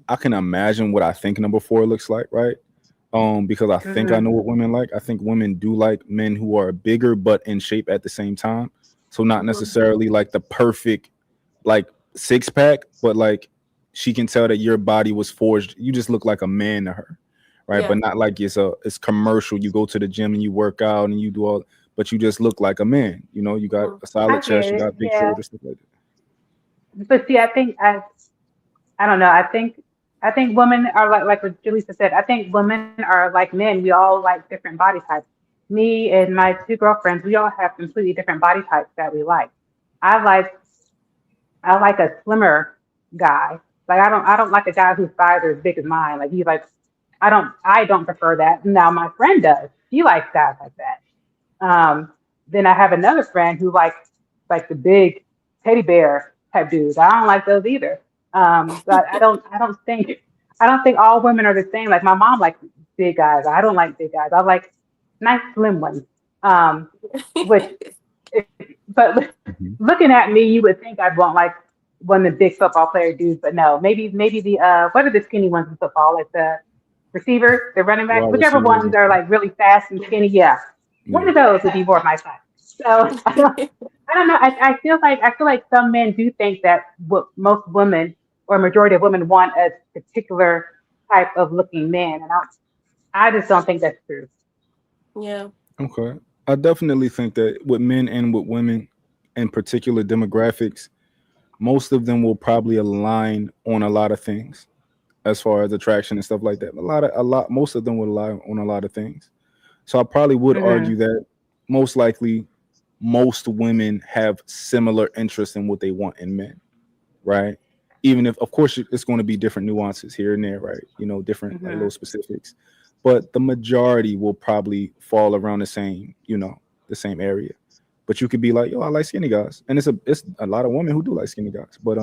I can imagine what I think number four looks like, right? Because I think I mhm, know what women like. I think women do like men who are bigger but in shape at the same time. So not Mm-hmm. necessarily like the perfect like six pack, but like she can tell that your body was forged. You just look like a man to her, right? Yeah. But not like it's commercial. You go to the gym and you work out and you do all, but you just look like a man. You know, you got Mm-hmm. a I solid get chest, you it. got big Yeah. shoulders, stuff like that. But see, I don't know. I think women are like what Julissa said. I think women are like men. We all like different body types. Me and my two girlfriends, we all have completely different body types that we like. I like I like a slimmer guy. Like I don't like a guy whose thighs are as big as mine. Like he's like I don't prefer that. Now my friend does. She likes guys like that. Then I have another friend who likes like the big teddy bear type dudes. I don't like those either. But I don't think all women are the same. Like my mom likes big guys. I don't like big guys. I like nice slim ones. Um, which but Mhm. looking at me, you would think I'd want like one of the big football player dudes, but no, maybe the what are the skinny ones in football? Like the receivers, the running back, Wide whichever receivers ones and are stuff. like really fast and skinny. Yeah, one Yeah. of those would be more my size. So I don't know. I feel like some men do think that what most women or majority of women want a particular type of looking man, and I just don't think that's true. Yeah. Okay. I definitely think that with men and with women in particular demographics, most of them will probably align on a lot of things as far as attraction and stuff like that. Most of them would align on a lot of things. So I probably would Hmm. argue that most likely most women have similar interests in what they want in men, right? Even if, of course, it's going to be different nuances here and there, right? Different like little Hmm. specifics, but the majority will probably fall around the same, the same area. But you could be like, yo, I like skinny guys, and it's a lot of women who do like skinny guys. But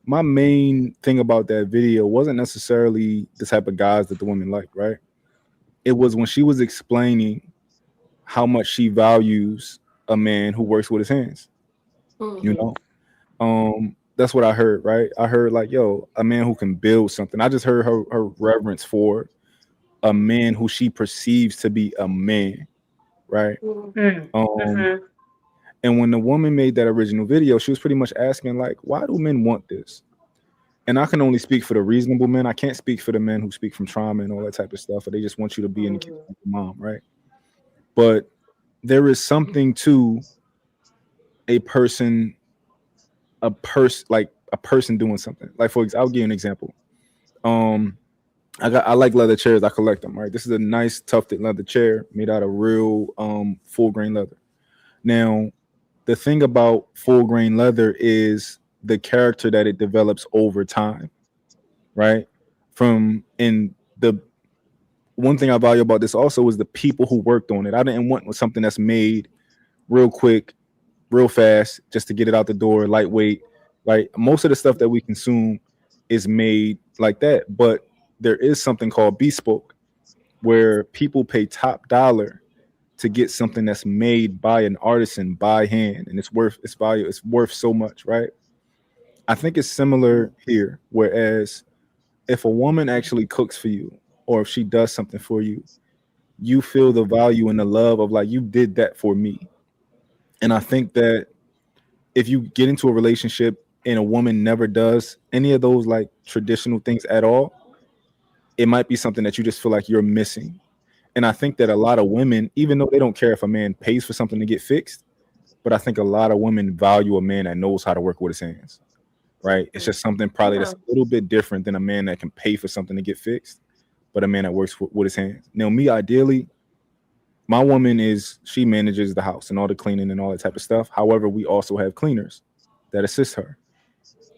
my main thing about that video wasn't necessarily the type of guys that the women like, right? It was when she was explaining how much she values a man who works with his hands. You Hmm. know, that's what I heard, right? I heard like, yo, a man who can build something. I just heard her reverence for a man who she perceives to be a man, right? Um, Hmm. and when the woman made that original video, she was pretty much asking like, why do men want this? And I can only speak for the reasonable men. I can't speak for the men who speak from trauma and all that type of stuff, or they just want you to be in the kitchen with your mom, right? But there is something to a person, a person doing something. Like for example, I'll give you an example. Um, I like leather chairs. I collect them. Right. This is a nice tufted leather chair made out of real full grain leather. Now, the thing about full grain leather is the character that it develops over time. Right. From in the one thing I value about this also is the people who worked on it. I didn't want something that's made real quick, real fast, just to get it out the door, lightweight. Like most of the stuff that we consume is made like that, but there is something called bespoke where people pay top dollar to get something that's made by an artisan by hand, and it's worth its value. It's worth so much, right? I think it's similar here. Whereas if a woman actually cooks for you, or if she does something for you, you feel the value and the love of like you did that for me. And I think that if you get into a relationship and a woman never does any of those like traditional things at all, it might be something that you just feel like you're missing. And I think that a lot of women, even though they don't care if a man pays for something to get fixed, but I think a lot of women value a man that knows how to work with his hands, right? It's just something probably that's Yeah. a little bit different than a man that can pay for something to get fixed, but a man that works with his hands. Now, me, ideally, my woman she manages the house and all the cleaning and all that type of stuff. However, we also have cleaners that assist her.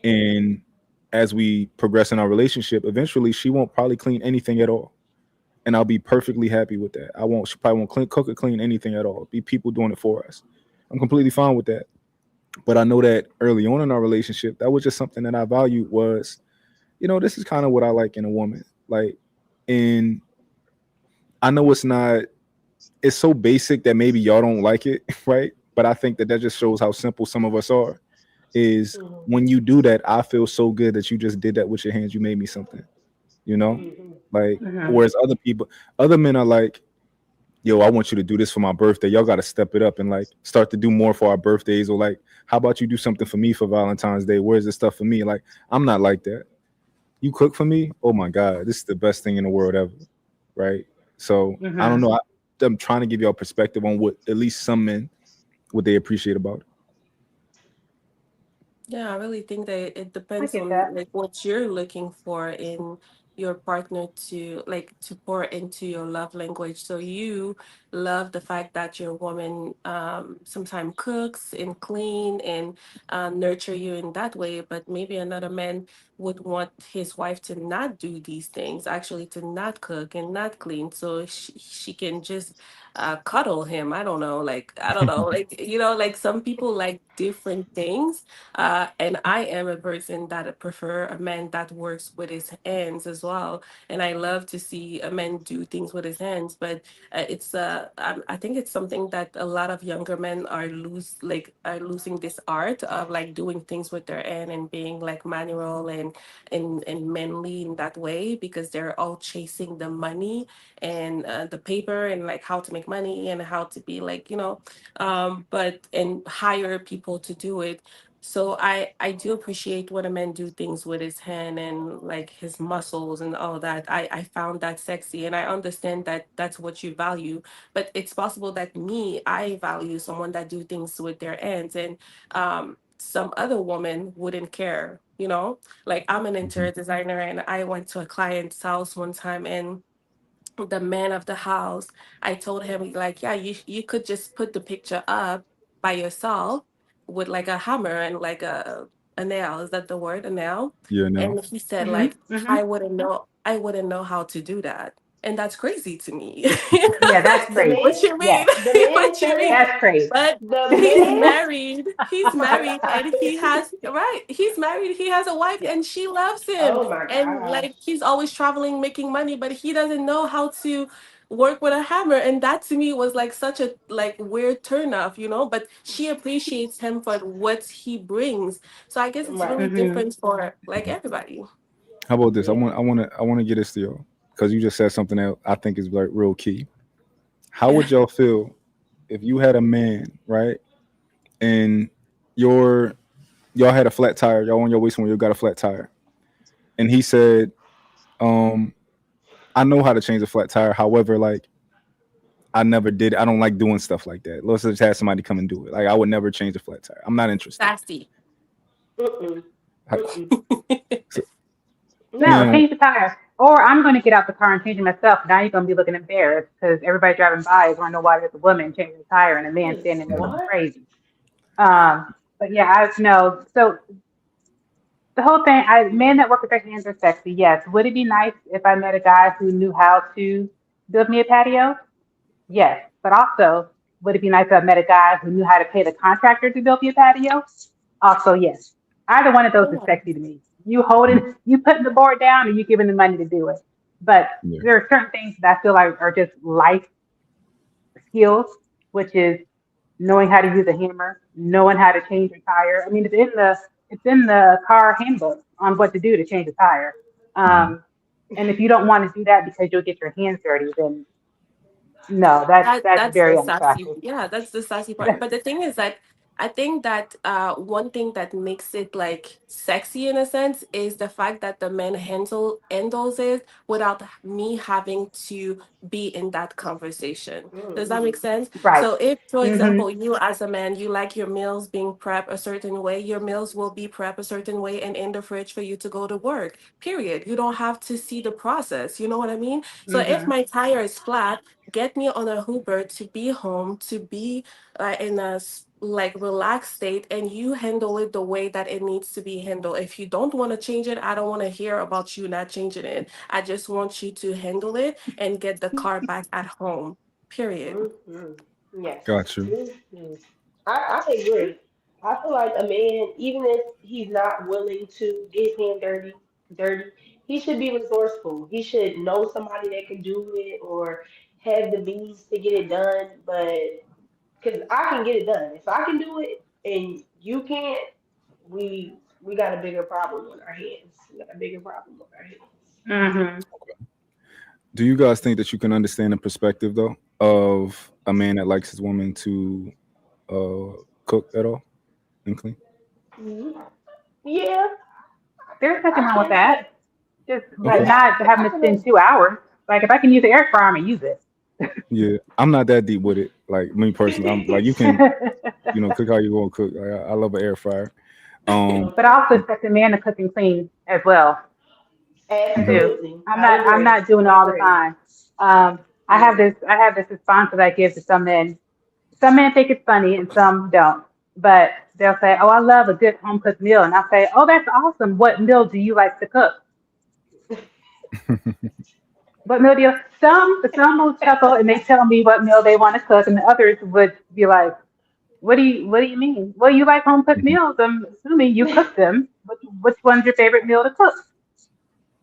And as we progress in our relationship, eventually she won't probably clean anything at all. And I'll be perfectly happy with that. She probably won't cook or clean anything at all. It'll be people doing it for us. I'm completely fine with that. But I know that early on in our relationship, that was just something that I valued was, this is kind of what I like in a woman. Like, and I know it's so basic that maybe y'all don't like it, right? But I think that just shows how simple some of us are. Is when you do that, I feel so good that you just did that with your hands. You made me something, you know? Like, Hmm. whereas other men are like, yo, I want you to do this for my birthday. Y'all got to step it up and like start to do more for our birthdays. Or like, how about you do something for me for Valentine's Day? Where's this stuff for me? Like, I'm not like that. You cook for me? Oh my God, this is the best thing in the world ever. Right. So I don't Hmm. know. I'm trying to give y'all perspective on what at least some men what they appreciate about it. Yeah, I really think that it I depends get on that. like what you're looking for in your partner to like to pour into your love language. So you love the fact that your woman sometimes cooks and clean and nurture you in that way, but maybe another man would want his wife to not do these things, actually to not cook and not clean, so she can just cuddle him. I don't know, like I don't know, like like some people like different things. And I am a person that prefer a man that works with his hands as well. And I love to see a man do things with his hands. But I think it's something that a lot of younger men are losing this art of like doing things with their hand and being like manual and manly in that way, because they're all chasing the money and the paper and like how to make money and how to be like but and hire people to do it. So I do appreciate when a man do things with his hand and like his muscles and all that. I found that sexy, and I understand that that's what you value. But it's possible that I value someone that do things with their hands, and some other woman wouldn't care. Like I'm an interior designer, and I went to a client's house one time, and the man of the house, I told him like, yeah, you could just put the picture up by yourself with like a hammer and like a nail. Is that the word, a nail? Yeah, no. And he said Hmm. like, Hmm. I wouldn't know how to do that. And that's crazy to me. Yeah, that's The crazy. What man, you Yes, mean? the man What you said, mean? that's crazy. But the he's man. married. He's married and he has right. He's married. He has a wife and she loves him. Oh my And gosh. like he's always traveling, making money, but he doesn't know how to work with a hammer. And that to me was like such a like weird turn off. But she appreciates him for what he brings. So I guess it's Right. really Hmm. different for like everybody. How about this? I Yeah. want, I want to, I want to get this to y'all because you just said something that I think is like real key. How would y'all feel if you had a man, right, and your y'all had a flat tire, y'all on your way somewhere, you got a flat tire, and he said, um, "I know how to change a flat tire. However, like I never did. I don't like doing stuff like that. Let's just have somebody come and do it. Like I would never change a flat tire. I'm not interested." Sassy. Mm-mm. Mm-mm. So, No, No. now, change the tire. Or I'm going to get out the car and change it myself. Now you're going to be looking embarrassed because everybody driving by is going to know why there's a woman changing the tire and a man Yes. standing there looking What? crazy. But yeah, I know. So the whole thing, men that work with their hands are sexy. Yes. Would it be nice if I met a guy who knew how to build me a patio? Yes. But also, would it be nice if I met a guy who knew how to pay the contractor to build me a patio? Also, yes. Either one of those is Yeah. sexy to me. You holding, you putting the board down, and you giving the money to do it. But yeah, there are certain things that I feel like are just life skills, which is knowing how to use a hammer, knowing how to change a tire. I mean, it's in the car handbook on what to do to change a tire. mhm. Um, and if you don't want to do that because you'll get your hands dirty, then no, that's That's the very sassy. unattractive. Yeah, that's the sassy part. But the thing is that I think that one thing that makes it like sexy in a sense is the fact that the man handles it without me having to be in that conversation. Does that make Mm-hmm. sense? Right. So if, for Hmm. example, you as a man, you like your meals being prepped a certain way, your meals will be prepped a certain way and in the fridge for you to go to work. Period. You don't have to see the process. You know what I mean? So if Hmm. my tire is flat, get me on a Uber to be home, to be in a like relaxed state, and you handle it the way that it needs to be handled. If you don't want to change it, I don't want to hear about you not changing it. I just want you to handle it and get the car back at home. Period. Mm-hmm. Yes. Got you. Mm-hmm. I agree. I feel like a man, even if he's not willing to get his hand dirty, he should be resourceful. He should know somebody that can do it or have the means to get it done. But because I can get it done, if I can do it and you can't, we got a bigger problem on our hands. We got a bigger problem on our hands. Hmm. Do you guys think that you can understand the perspective though of a man that likes his woman to cook at all and clean? Mhm. Yeah, There's nothing I wrong with can see that. that. Just but Okay. Yeah, not having I to can. spend 2 hours. Like if I can use the air fryer, I'm gonna use it. Yeah, I'm not that deep with it. Like me personally, I'm like you can, cook how you want to cook. Like, I love an air fryer. Um, But I also expect a man to cook and clean as well. I do. Absolutely. I'm I not. I'm agree. not doing it I all the agree. time. I have Yeah. this. I have this response that I give to some men. Some men think it's funny, and some don't. But they'll say, "Oh, I love a good home cooked meal," and I'll say, "Oh, that's awesome. What meal do you like to cook? What meal do you?" Some will chuckle and they tell me what meal they want to cook, and the others would be like, What do you mean? Well, you like home cooked meals. I'm assuming you cook them. Which one's your favorite meal to cook?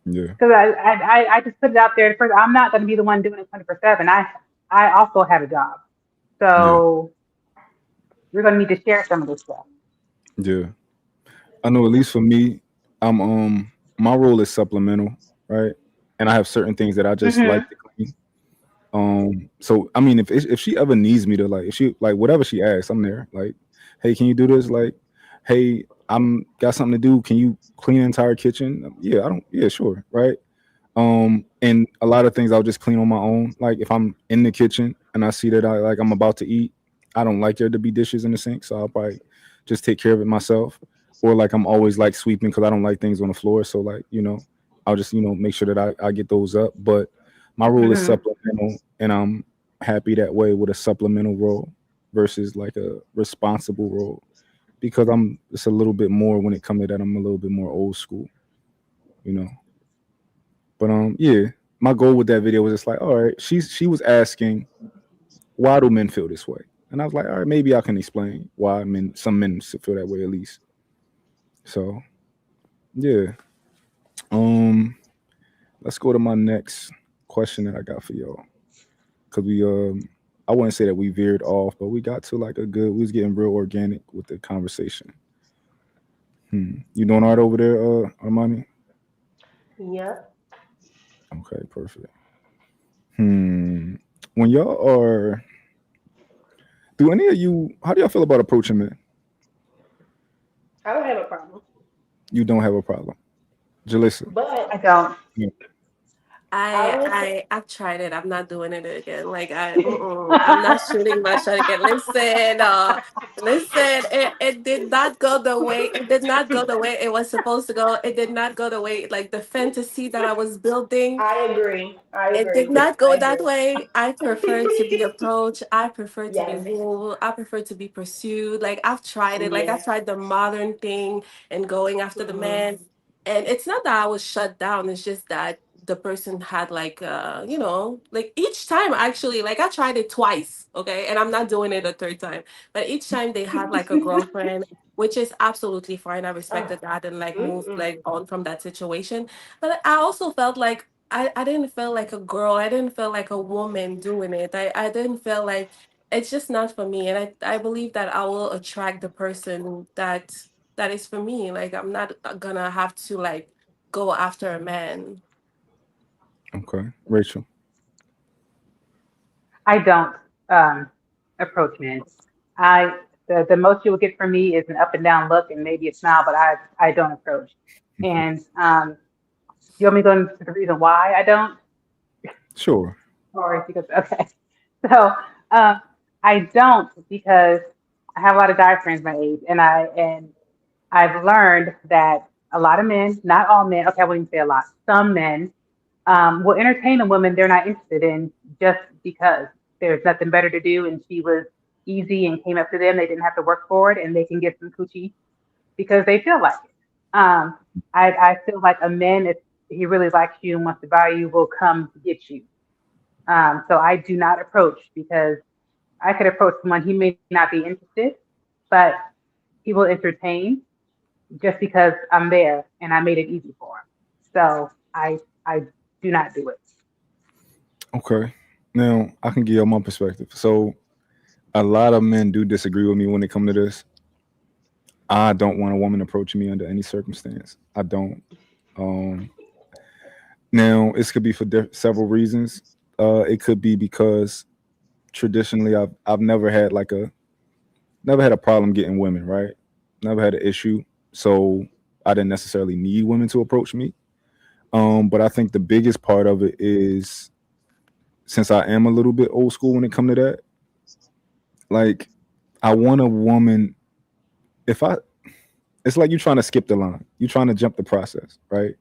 Yeah, Because I just put it out there first. I'm not going to be the one doing it 24/7. I also have a job, yeah, so we're going to need to share some of this stuff. yeah. I know at least for me, I'm my role is supplemental, right? And I have certain things that I just Hmm. like to clean. So I mean, if she ever needs me to, like, if she, like, whatever she asks, I'm there. Like, hey, can you do this? Like, hey, I'm got something to do. Can you clean the entire kitchen? Yeah, I don't. Yeah, sure, right. And a lot of things I'll just clean on my own. Like if I'm in the kitchen and I see that I'm about to eat, I don't like there to be dishes in the sink, so I'll probably just take care of it myself. Or like I'm always like sweeping because I don't like things on the floor. So like, I'll just, make sure that I get those up. But my role is Hmm. supplemental, and I'm happy that way with a supplemental role versus like a responsible role, because I'm it's a little bit more when it comes to that. I'm a little bit more old school, you know. But yeah, my goal with that video was just like, all right, she was asking, why do men feel this way? And I was like, all right, maybe I can explain why some men feel that way at least. So yeah. Um let's go to my next question that I got for y'all. Cause I wouldn't say that we veered off, but we got to like we was getting real organic with the conversation. You doing all right over there, Armani? Yep. Okay, perfect. Hmm. When y'all are do any of you how do y'all feel about approaching men? I don't have a problem. You don't have a problem. Jalissa. But I don't. Yeah. I I will say, I I've tried it. I'm not doing it again. Like I'm not shooting my shot again. Listen. It did not go the way. It did not go the way it was supposed to go. It did not go the way like the fantasy that I was building. I agree. I It did agree. not I go that agree. way. I prefer to be approached. I prefer to be Yes. wooed. I prefer to be pursued. Like I've tried it. Like I've Yes. tried the modern thing and going after the Hmm. man. And it's not that I was shut down. It's just that the person had like like each time actually, like I tried it twice, okay? And I'm not doing it a third time. But each time they had like a girlfriend, which is absolutely fine. I Oh. respected that and like moved Mm-mm. like on from that situation. But I also felt like I didn't feel like a girl. I didn't feel like a woman doing it. I didn't feel like it's just not for me. And I believe that I will attract the person that is for me. Like I'm not gonna have to like go after a man. Okay. Rachel. I don't um, approach men. I the most you will get from me is an up and down look and maybe a smile, but I don't approach. And you want me to go into the reason why I don't, Sure. or if you go, okay. So um, I don't because I have a lot of guy friends my age, and I've learned that a lot of men, not all men, okay, I wouldn't say a lot, some men will entertain a woman they're not interested in just because there's nothing better to do and she was easy and came up to them. They didn't have to work for it and they can get some coochie because they feel like it. I feel like a man, if he really likes you and wants to buy you, will come to get you. So I do not approach because I could approach someone he may not be interested, but he will entertain just because I'm there and I made it easy for him. So I do not do it. Okay. Now I can give you my perspective. So a lot of men do disagree with me when it comes to this. I don't want a woman approaching me under any circumstance. I don't. Um, Now it could be for several reasons. It could be because traditionally I've never had a problem getting women, right? Never had an issue. So I didn't necessarily need women to approach me. But I think the biggest part of it is, since I am a little bit old school when it comes to that, like I want a woman. If I, it's like you trying to skip the line. You trying to jump the process, right?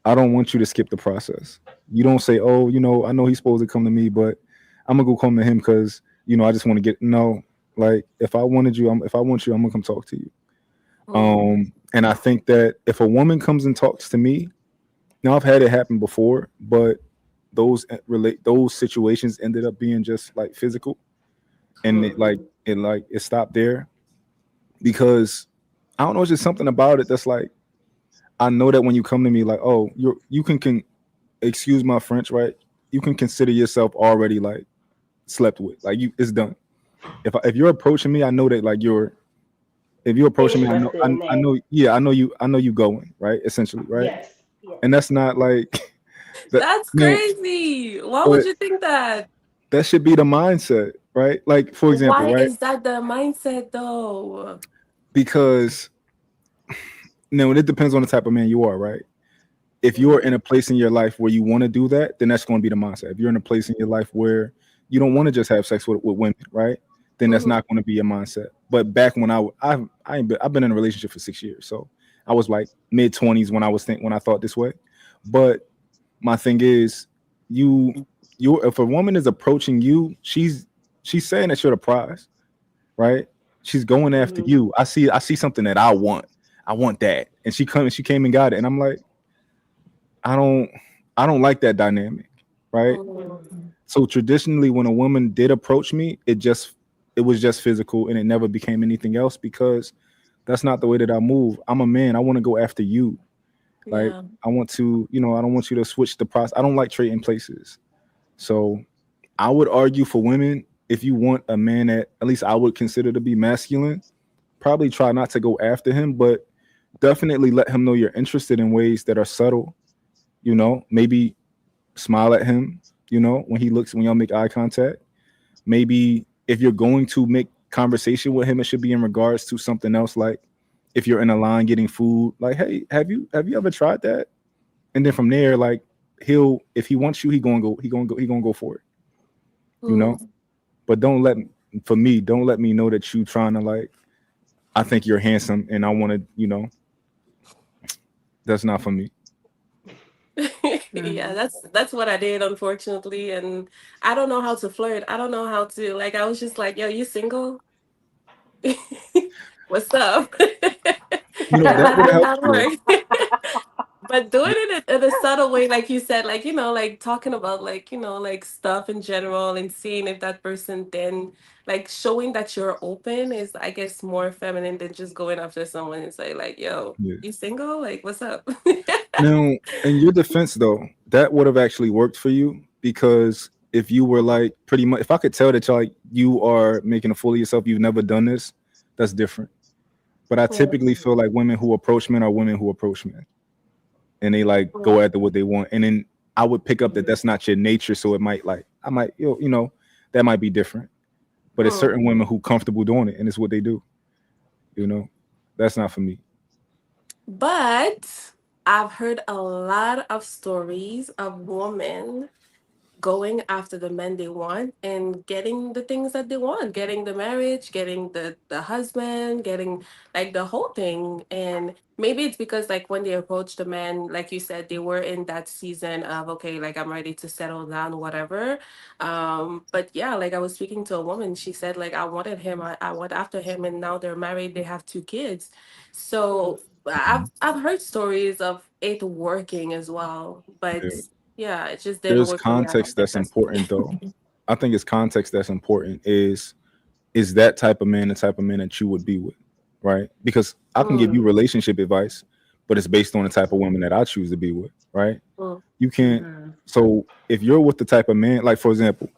I don't want you to skip the process. You don't say, "Oh, I know he's supposed to come to me, but I'm gonna go come to him because I just want to get." No, like if I want you, I'm gonna come talk to you. Mm, And I think that if a woman comes and talks to me, now I've had it happen before, but those situations ended up being just like physical, and it stopped there because I don't know, it's just something about it that's like I know that when you come to me, like, oh, you can excuse my French, right? You can consider yourself already like slept with, like it's done. If you're approaching me, I know that like if you're approaching me, Interested in I that. know, yeah, I know you going right, essentially, right? Yes. Yes. And that's not like that. that's No, crazy. Why would but you think that? that should be the mindset, right? Like for example, Why right? is that the mindset though? Because it depends on the type of man you are, right? If you're in Mm-hmm. a place in your life where you want to do that, then that's going to be the mindset. If you're in a place in your life where you don't want to just have sex with women, right? Then that's Hmm. not going to be your mindset. But back when I've been in a relationship for 6 years, so I was like mid 20s when when I thought this way. But my thing is, you if a woman is approaching you, she's saying that you're the prize, right? She's going after Mm-hmm. you. I see something that I want. I want that, and she came and got it, and I'm like, I don't I don't like that dynamic, right? Hmm. Mm-hmm. So traditionally, when a woman did approach me, it was just physical, and it never became anything else because that's not the way that I move. I'm a man. I want to go after you. Like Yeah. I want to, I don't want you to switch the process. I don't like trading places. So I would argue for women, if you want a man that at least I would consider to be masculine, probably try not to go after him, but definitely let him know you're interested in ways that are subtle. Maybe smile at him, when y'all make eye contact. Maybe if you're going to make conversation with him, it should be in regards to something else, like if you're in a line getting food, like, hey, have you ever tried that? And then from there, like, if he wants you, he gonna go for it, you know? Mm. But don't let me know that you trying to like, I think you're handsome and I wanna, that's not for me. Yeah, Mm-hmm. that's what I did, unfortunately, and I don't know how to flirt. I don't know how to like. I was just like, "Yo, you single? What's up?" And That that would did help not though. work. But doing it in a subtle way, like you said, like like talking about like like stuff in general, and seeing if that person then like showing that you're open is, I guess, more feminine than just going after someone and say like, "Yo, Yeah. you single? Like, what's up?" Now, in your defense, though, that would have actually worked for you because if you were like pretty much, if I could tell that you are making a fool of yourself, you've never done this, that's different. But I Mm, typically feel like women who approach men are women who approach men, and they like go after what they want, and then I would pick up that Mm-hmm. that's not your nature, so it might like I might that might be different. But it's mm. certain women who comfortable doing it, and it's what they do. You know, that's not for me. But I've heard a lot of stories of women going after the men they want and getting the things that they want, getting the marriage, getting the husband, getting like the whole thing. And maybe it's because like when they approach the man, like you said, they were in that season of, okay, like I'm ready to settle down, whatever. But yeah, like I was speaking to a woman, she said like I wanted him, I went after him, and now they're married, they have two kids. So I've heard stories of it working as well, but Yeah. yeah, it just didn't There's work for me. I don't context think that's that's me. important, though. I think it's context that's important. Is that type of man the type of man that you would be with, right? Because I can give Mm, you relationship advice, but it's based on the type of woman that I choose to be with, right? mm, You can't. Mm-hmm. So if you're with the type of man, like for example,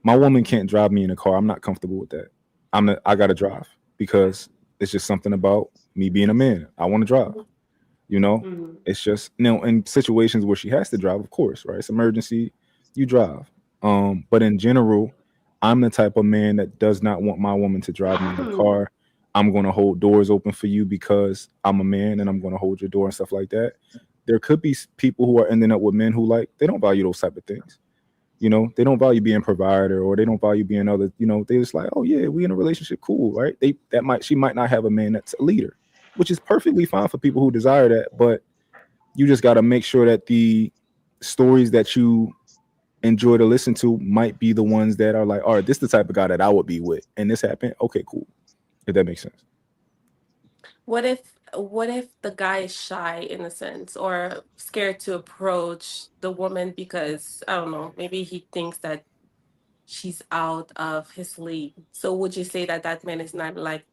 my woman can't drive me in a car. I'm not comfortable with that. I gotta drive because it's just something about me being a man. I want to drive. You know, Mm-hmm. it's just in situations where she has to drive, of course, right? It's emergency, you drive. But in general, I'm the type of man that does not want my woman to drive me in the car. I'm going to hold doors open for you because I'm a man and I'm going to hold your door and stuff like that. There could be people who are ending up with men who like they don't value those type of things. They don't value being provider or they don't value being other. They just like, oh yeah, we in a relationship, cool, right? She might not have a man that's a leader, which is perfectly fine for people who desire that, but You just got to make sure that the stories that you enjoy to listen to might be the ones that are like, all right, this is the type of guy that I would be with, and this happened. Okay, cool. If that makes sense. What if the guy is shy in a sense or scared to approach the woman because I don't know, maybe he thinks that she's out of his league. So would you say that that man is not like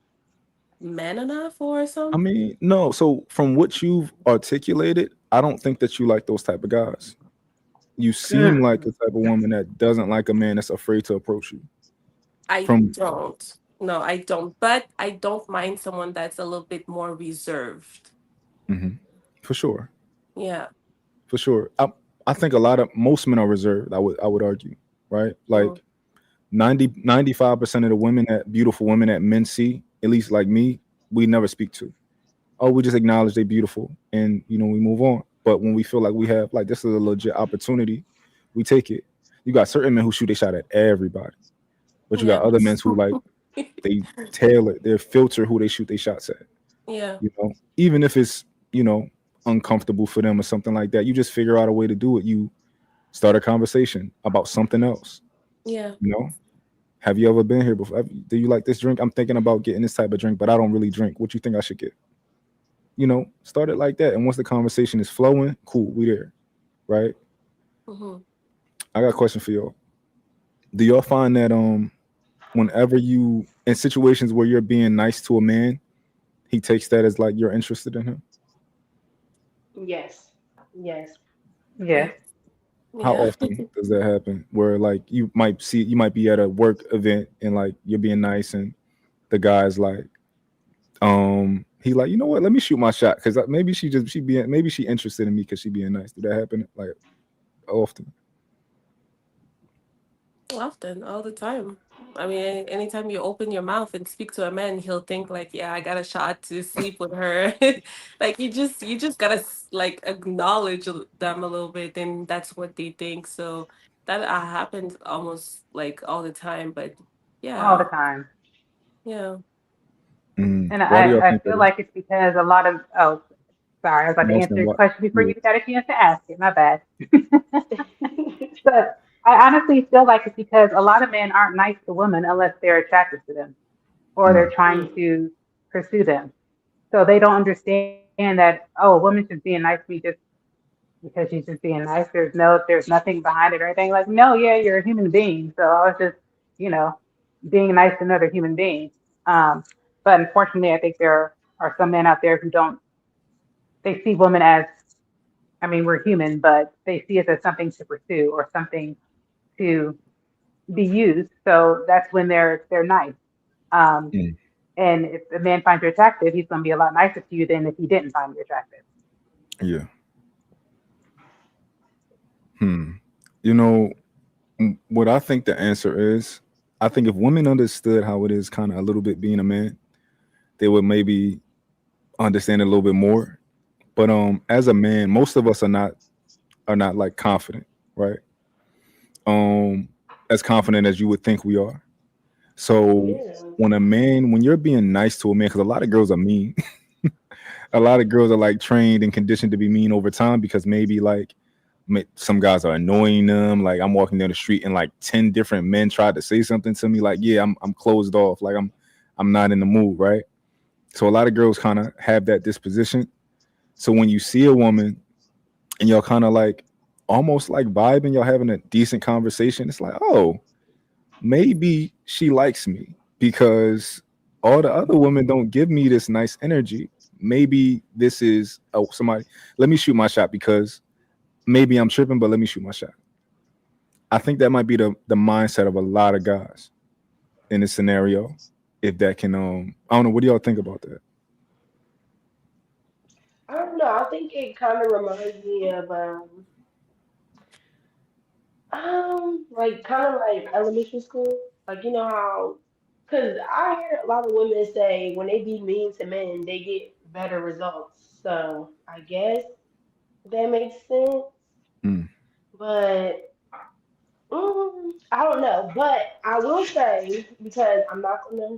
man enough or I something? mean, no. So from what you've articulated, I don't think that you like those type of guys. You seem Mm. like the type of woman that doesn't like a man that's afraid to approach you. I From don't. No, I don't. But I don't mind someone that's a little bit more reserved. Mhm. For sure, Yeah. for sure. I think a lot of most men are reserved. I would argue, right? Mm, Like 95% of the women that beautiful women that men see, at least like me, we never speak to. Oh, we just acknowledge they beautiful and we move on. But when we feel like we have like this is a legit opportunity, we take it. You got certain men who shoot a shot at everybody, but you yeah. got other men who like they tailor their filter who they shoot their shots at. Yeah. Even if it's you know uncomfortable for them or something like that, you just figure out a way to do it. You start a conversation about something else. Yeah. You know, have you ever been here before? Do you like this drink? I'm thinking about getting this type of drink, but I don't really drink. What you think I should get? Start it like that. And once the conversation is flowing, cool, we there, right? Hmm. I got a question for y'all. Do y'all find that whenever you in situations where you're being nice to a man, he takes that as like you're interested in him? Yes. Yes. Yes. How Yeah. often does that happen? Where like you might be at a work event and like you're being nice and the guy's like, he like, you know what? Let me shoot my shot because maybe she being maybe she interested in me because she being nice. Did that happen like often? Often, all the time. I mean, anytime you open your mouth and speak to a man, he'll think like, "Yeah, I got a shot to sleep with her." Like you just gotta like acknowledge them a little bit, and that's what they think. So that happens almost like all the time. But All the yeah, time. yeah. Mm. And Why do y'all I think that feel is? like it's because a lot of, oh, sorry, I was about I'm to answer asking your what. question before Yeah. you even got a chance to ask it. My bad. But I honestly feel like it's because a lot of men aren't nice to women unless they're attracted to them or they're Mm. trying Mm. to pursue them. So they don't understand that, oh, a woman's just being nice to me just because she's just being nice. There's nothing behind it or anything. Like, no, yeah, you're a human being. So I was just, you know, being nice to another human being. Um, but unfortunately, I think there are some men out there who don't, they see women as, I mean, we're human, but they see us as something to pursue or something to be used. So that's when they're nice. Um, Mm. and if a man finds you attractive, he's going to be a lot nicer to you than if he didn't find you attractive. Yeah. Hmm. You know what I think the answer is? I think if women understood how it is kind of a little bit being a man, they would maybe understand it a little bit more. But as a man, most of us are not like confident, right? Um as confident as you would think we are. So Yeah. when you're being nice to a man, because a lot of girls are mean, a lot of girls are like trained and conditioned to be mean over time because maybe like some guys are annoying them. Like I'm walking down the street and like 10 different men tried to say something to me. Like, yeah, I'm closed off. Like I'm not in the mood, right? So a lot of girls kind of have that disposition. So when you see a woman and y'all kind of like almost like vibing, y'all having a decent conversation, it's like, oh, maybe she likes me because all the other women don't give me this nice energy. Maybe this is somebody. Let me shoot my shot because maybe I'm tripping, but let me shoot my shot. I think that might be the mindset of a lot of guys in this scenario. If that can, I don't know. What do y'all think about that? I don't know. I think it kind of reminds me of like kind of like elementary school. Like you know how, cause I hear a lot of women say when they be mean to men, they get better results. So I guess that makes sense. Mm, But I don't know. But I will say because I'm not gonna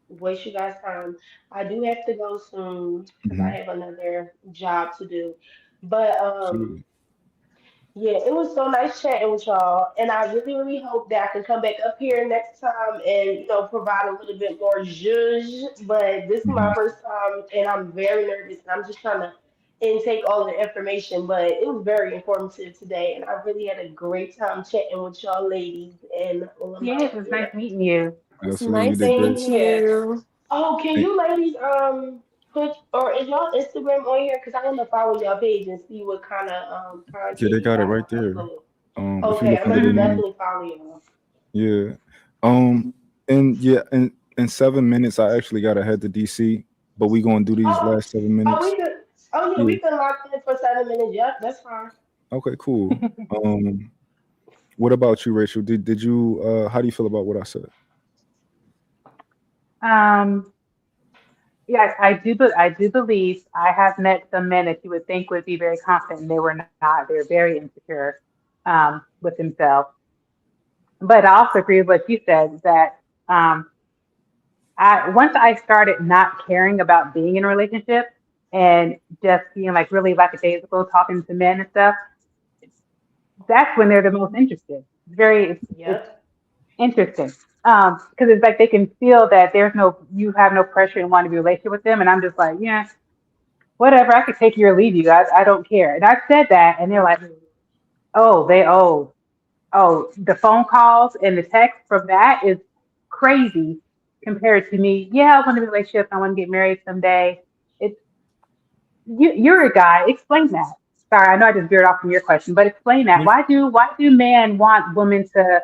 waste you guys' time. I do have to go soon because I hmm have another job to do. But Absolutely. yeah, it was so nice chatting with y'all, and I really, really hope that I can come back up here next time and provide a little bit more zhuzh. But this is my Hmm. first time, and I'm very nervous, and I'm just trying to intake all the information. But it was very informative today, and I really had a great time chatting with y'all ladies. And Yes, it was nice meeting you. It's Absolutely, you nice did great. same meeting here. you. Oh, can And you ladies put or is y'all Instagram on here? Cause I want to follow y'all page and see what kind of yeah, content they you got it guys right there. upload. If you Okay, look I'm under gonna their Hmm. name, definitely follow y'all. yeah. Um, and yeah, in 7 minutes, I actually gotta head to DC, but we gonna do these Oh, last 7 minutes. we could. Oh yeah, Yeah. we could lock in for 7 minutes. Yep, that's fine. Okay. Cool. Um, what about you, Rachel? Did you how do you feel about what I said? Um, yes, I do believe I have met some men that you would think would be very confident, and they were not. They're very insecure with themselves. But I also agree with what you said that um, I once I started not caring about being in a relationship and just being like really lackadaisical, talking to men and stuff, that's when they're the most interested. It's Yep. interesting. Because it's like they can feel that you have no pressure and want to be in a relationship with them. And I'm just like, yeah, whatever, I could take you or leave you. I don't care. And I've said that and they're like, oh, the phone calls and the text from that is crazy compared to me. Yeah, I want to be in a relationship. I want to get married someday. It's you're a guy. Explain that. Sorry, I know I just veered off from your question, but explain that. No, Why do men want women to?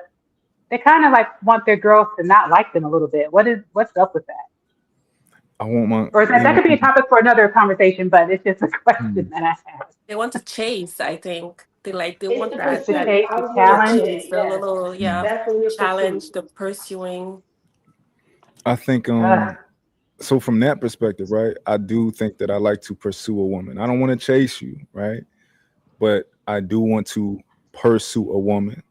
They kind of like want their girls to not like them a little bit. What's up with that? I want my Or they that want could be a topic for another conversation, but it's just a question hmm. that I have. They want to chase, I think. They It's want the It's that the that pursuit. chase, I the was the gonna challenge. say that. chase, the Yes, little, Hmm. yeah, definitely a challenge, pursuit. the pursuing. I think Ugh. so from that perspective, right? I do think that I like to pursue a woman. I don't want to chase you, right? But I do want to pursue a woman.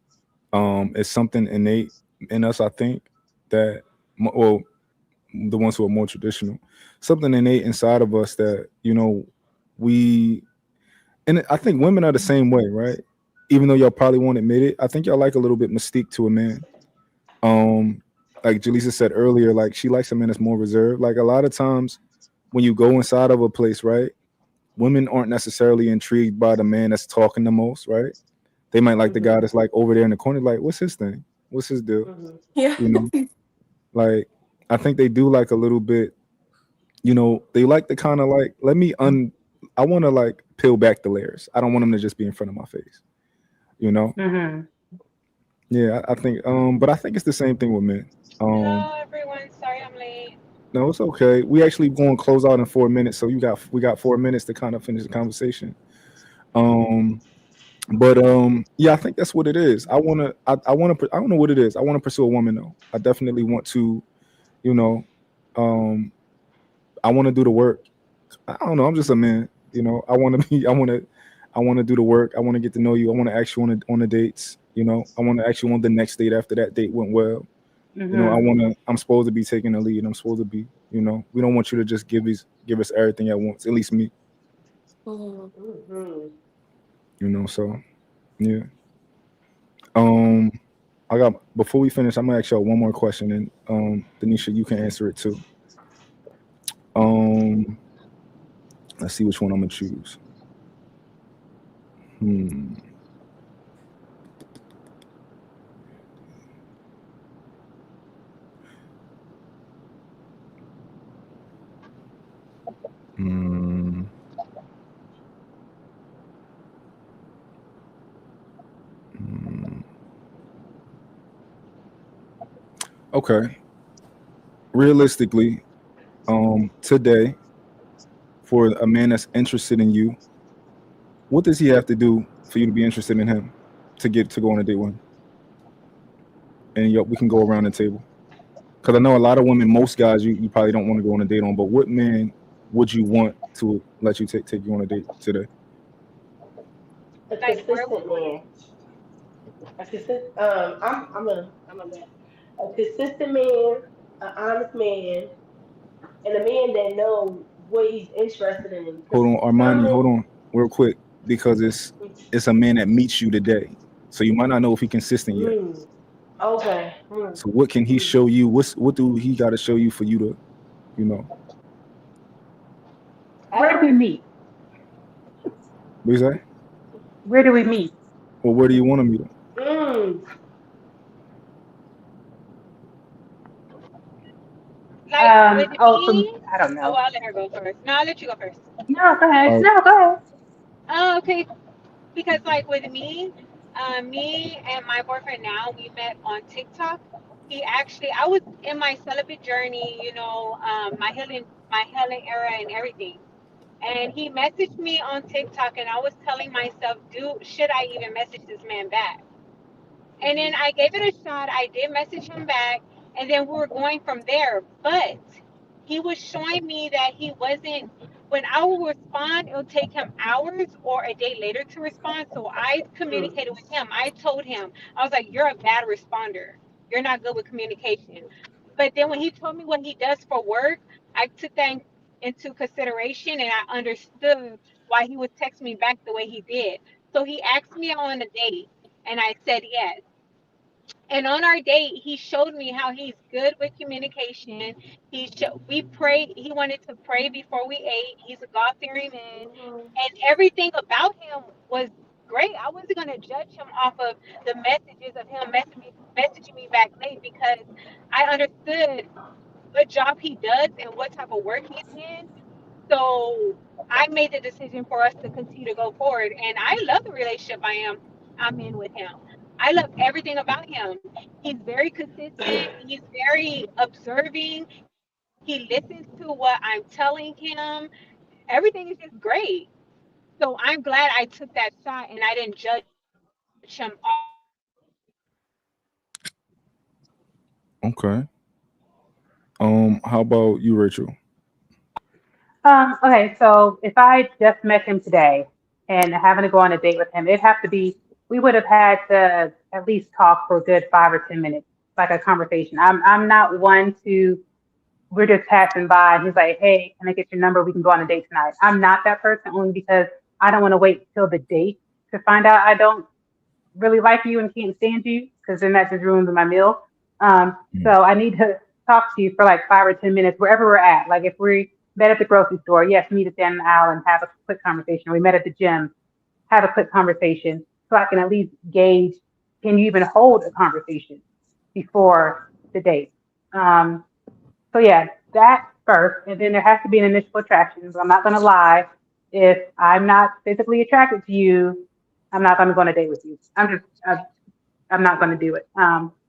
It's something innate in us, I think, that well, the ones who are more traditional, something innate inside of us that we and I think women are the same way, right? Even though y'all probably won't admit it, I think y'all like a little bit mystique to a man. Um, like Jaleesa said earlier, like she likes a man that's more reserved. Like a lot of times when you go inside of a place, right? Women aren't necessarily intrigued by the man that's talking the most, right? They might like the guy Mhm. that's like over there in the corner, like, what's his thing? What's his deal? Mhm. Yeah. You know, like I think they do like a little bit, they like the kind of like, I want to like peel back the layers. I don't want them to just be in front of my face, you know? Mm-hmm. Yeah, I think, but I think it's the same thing with men. Um, Hello, everyone. Sorry I'm late. no, it's okay. We actually going to close out in 4 minutes, so we got 4 minutes to kind of finish the conversation. Um, but yeah, I think that's what it is. I want to, I don't know what it is. I want to pursue a woman though. I definitely want to, you know, um, I want to do the work. I don't know. I'm just a man. I want to be. I want to do the work. I want to get to know you. I want to ask you on the dates. I want to ask you on the next date after that date went well. I Mm-hmm. want to. I'm supposed to be taking the lead. I'm supposed to be. We don't want you to just give us everything at once. At least me. Mhm. Mhm. So yeah. Um, I got before we finish. I'm gonna ask y'all one more question, and Denisha, you can answer it too. Um, let's see which one I'm gonna choose. Hmm. Hmm. Hmm. Okay. Realistically, today, for a man that's interested in you, what does he have to do for you to be interested in him to get to go on a date with him? And we can go around the table because I know a lot of women, most guys, you probably don't want to go on a date on. But what man would you want to let you take you on a date today? A Like, where consistent man. A consistent. I'm a man. A consistent man, an honest man, and a man that know what he's interested in. Because Hold on, some Armani. men. Hold on, real quick. because it's a man that meets you today. So you might not know if he consistent yet. Mm. Okay. So what can he show you? What do he got to show you for you to, you know, Where do we meet? what you say? Where do we meet? Or where do you want to meet him? Mm. Like with Oh, from me, I don't oh, know. I'll let her go first. No, I'll let you go first. No, go ahead. Uh, No, go ahead. Oh, okay. Because like with me, me and my boyfriend now, we met on TikTok. He actually, I was in my celibate journey, my healing era and everything. And he messaged me on TikTok, and I was telling myself, dude, should I even message this man back? And then I gave it a shot. I did message him back, and then we were going from there. But he was showing me that he wasn't. When I will respond, it'll take him hours or a day later to respond. So I Mm. communicated with him. I told him, I was like, "You're a bad responder. You're not good with communication." But then when he told me what he does for work, I took that into consideration, and I understood why he would text me back the way he did. So he asked me on a date, and I said yes. And on our date, he showed me how he's good with communication. We prayed. He wanted to pray before we ate. He's a God fearing man, and everything about him was great. I wasn't gonna judge him off of the messages of him messaging me back late because I understood what job he does and what type of work he's in. So I made the decision for us to continue to go forward, and I love the relationship I'm in with him. I love everything about him. He's very consistent. He's very observing. He listens to what I'm telling him. Everything is just great. So I'm glad I took that shot and I didn't judge him off of the messages of him messaging me back late. okay. How about you, Rachel? Okay, so if I just met him today and having to go on a date with him, it'd have to be, we would have had to at least talk for a good 5 or 10 minutes, like a conversation. I'm not one to, we're just passing by and he's like, hey, can I get your number? We can go on a date tonight. I'm not that person only because I don't want to wait till the date to find out I don't really like you and can't stand you because then that just ruins my meal. Mm. So I need to talk to you for like 5 or 10 minutes wherever we're at. Like if we met at the grocery store, yes, meet at the end of the aisle and have a quick conversation. We met at the gym, have a quick conversation so I can at least gauge, can you even hold a conversation before the date? Um, so yeah, that first, and then there has to be an initial attraction. But I'm not gonna lie. If I'm not physically attracted to you, I'm not gonna go on a date with you. I'm not gonna do it.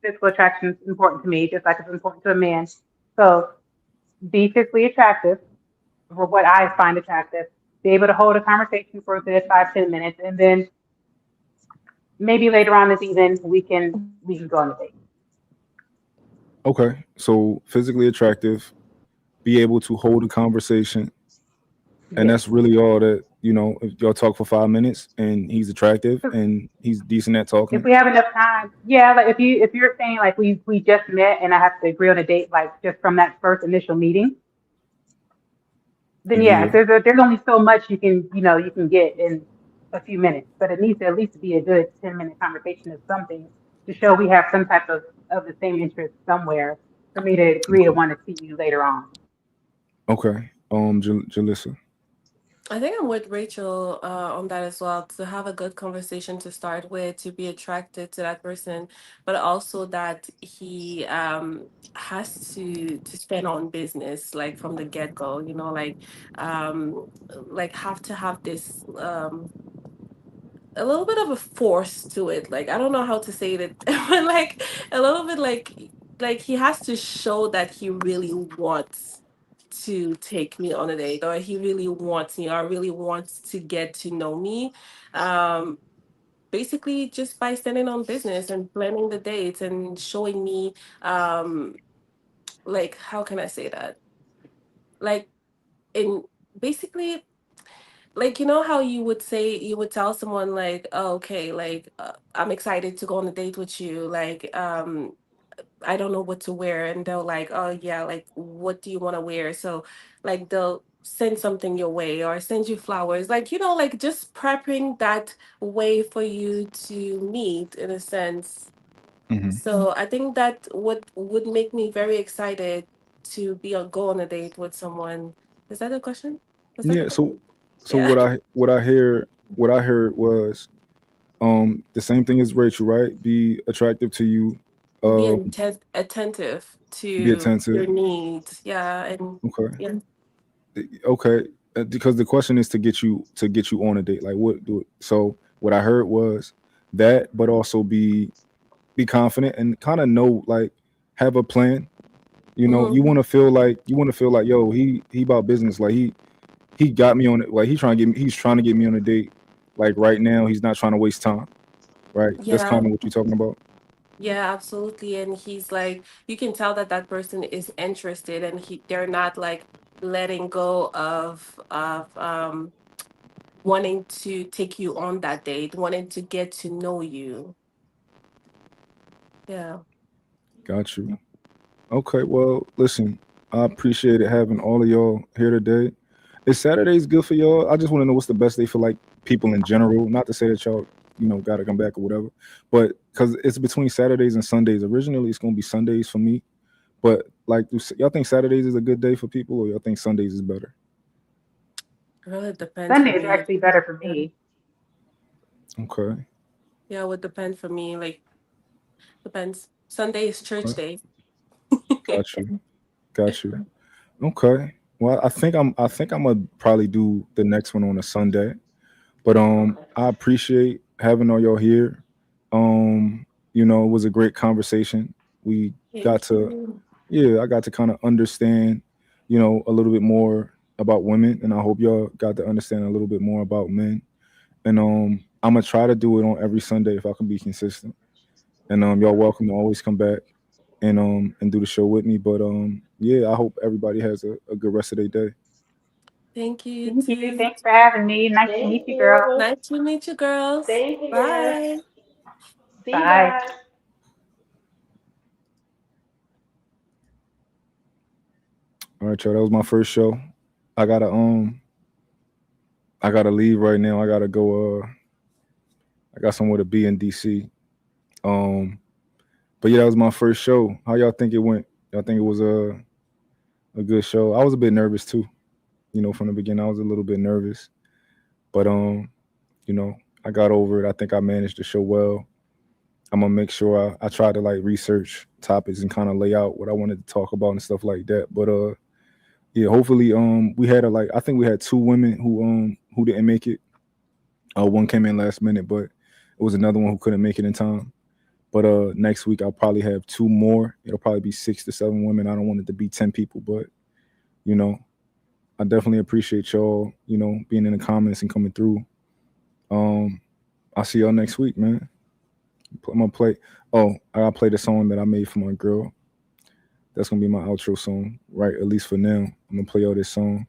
Physical attraction is important to me, just like it's important to a man. So be physically attractive for what I find attractive. Be able to hold a conversation for a good 5, 10 minutes, and then maybe later on this evening we can go on a date. Okay. So physically attractive, be able to hold a conversation, and Yes. that's really all that you know. If y'all talk for 5 minutes and he's attractive and he's decent at If talking. we have enough time, yeah, like if you're saying like we just met and I have to agree on a date like just from that first initial meeting, then yeah, Yeah. there's only so much you can get in a few minutes, but it needs to at least be a good 10-minute conversation of something to show we have some type of the same interest somewhere for me to agree to Okay. want to see you later on. Okay. Jalissa. I think I'm with Rachel on that as well. To have a good conversation to start with, to be attracted to that person, but also that he has to stand on business like from the get go. Like have to have this a little bit of a force to it. Like I don't know how to say it, but like a little bit like he has to show that he really wants to take me on a date, or he really wants me, or really wants to get to know me. Um, Basically, just by standing on business and planning the dates and showing me, like how can I say that? Like in basically like how you would tell someone like, oh, okay, like I'm excited to go on a date with you, like I don't know what to wear, and they'll like, oh yeah, like what do you want to wear? So like send something your way or send you flowers. Like, like just prepping that way for you to meet in a sense. Hmm. So I think that would make me very excited to go on a date with someone. Is that a question? Was that a Yeah. question? So Yeah. what I heard was the same thing as Rachel, right? Be attractive to you, Be um, attentive be to your attentive. needs. Yeah. And Okay. yeah. Okay. Because the question is to get you on a date. Like what do it? So what I heard was that, but also be confident and kind of know like have a plan. You know, Hmm. you want to feel like yo, he about business. Like he got me on it. Like he's trying to get me on a date. Like right now, he's not trying to waste time. Right. That's Yeah. kind of what you're talking about. Yeah, absolutely. And he's like, you can tell that that person is interested, and they're not like letting go of wanting to take you on that date, wanting to get to know you. Yeah. Got you. Okay. Well, listen, I appreciate it having all of y'all here today. Is Saturdays good for y'all? I just want to know what's the best day for like people in general. Not to say that y'all, got to come back or whatever, but because it's between Saturdays and Sundays. Originally, it's gonna be Sundays for me, but like, y'all think Saturdays is a good day for people, or y'all think Sundays is better? It really depends Sunday for is me. actually better for Yeah. me. Okay. Yeah, it would depend for me. Like, depends. Sunday is church Okay. day. Got you. Got you. Okay. Well, I think I'm gonna probably do the next one on a Sunday. But I appreciate having all y'all here. It was a great conversation. We got Thank to you. Yeah, I got to kind of understand, a little bit more about women, and I hope y'all got to understand a little bit more about men. And I'm gonna try to do it on every Sunday if I can be consistent. And y'all welcome to always come back and do the show with me. But yeah, I hope everybody has a good rest of their day. Thank you, you Thank you. too. Thanks for having me. Nice to Thank meet you, girl. you. Nice to meet you, girls. Thank you, guys. Bye. See you Bye. guys. All right, y'all. That was my first show. I gotta I gotta leave right now. I gotta go. I got somewhere to be in DC. Um, but yeah, that was my first show. How y'all think it went? Y'all think it was a good show? I was a bit nervous too. From the beginning, I was a little bit nervous, but I got over it. I think I managed the show well. I'm gonna make sure I try to like research topics and kind of lay out what I wanted to talk about and stuff like that. But yeah, hopefully we had I think we had two women who didn't make it. One came in last minute, but it was another one who couldn't make it in time. But next week I'll probably have two more. It'll probably be 6 to 7 women. I don't want it to be 10 people, but you know, I definitely appreciate y'all, being in the comments and coming through. I'll see y'all next week, man. I'm gonna play. Oh, I gotta play the song that I made for my girl. That's gonna be my outro song, right? At least for now. I'm gonna play all this song.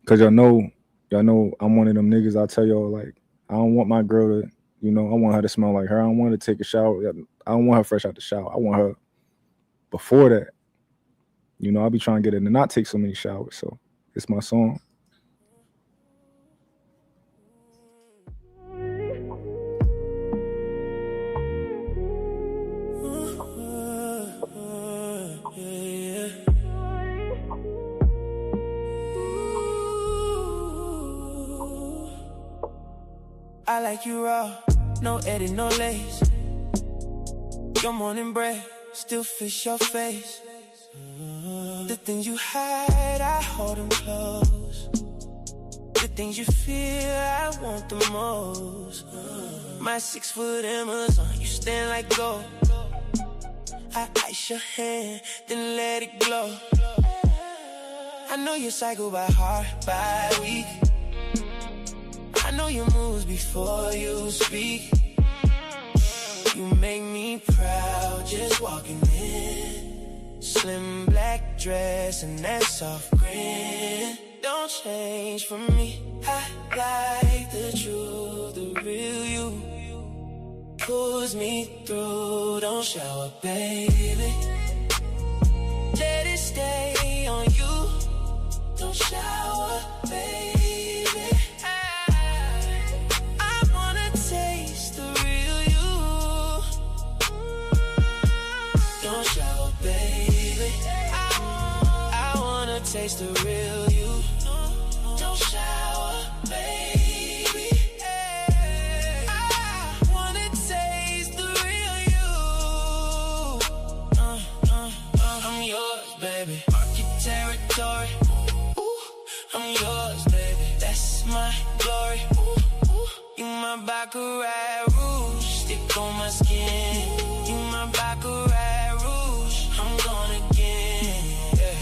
Cause y'all know I'm one of them niggas. I tell y'all like I don't want my girl to, I want her to smell like her. I don't want her to take a shower. I don't want her fresh out the shower. I want her before that. I'll be trying to get her to not take so many showers. So it's my song. I like you raw, no edit, no lace. Your morning bread still fits your face. The things you hide, I hold them close. The things you feel, I want the most. My 6-foot Amazon, you stand like gold. I ice your hand, then let it glow. I know your cycle by heart, by week. I know your moves before you speak. You make me proud just walking in. Slim black dress and that soft grin. Don't change for me. I like the truth, the real you. Pulls me through, don't shower, baby. Let it stay on you. shower, baby. I wanna taste the real you. Don't shower, baby. I wanna taste the real you. Don't shower, baby. I wanna taste the real you. I'm yours, baby. Mark your territory. Ooh, I'm yours, baby. That's my glory. Ooh, you my baccarat rouge. Stick on my skin. You my baccarat rouge. I'm gone again. Yeah.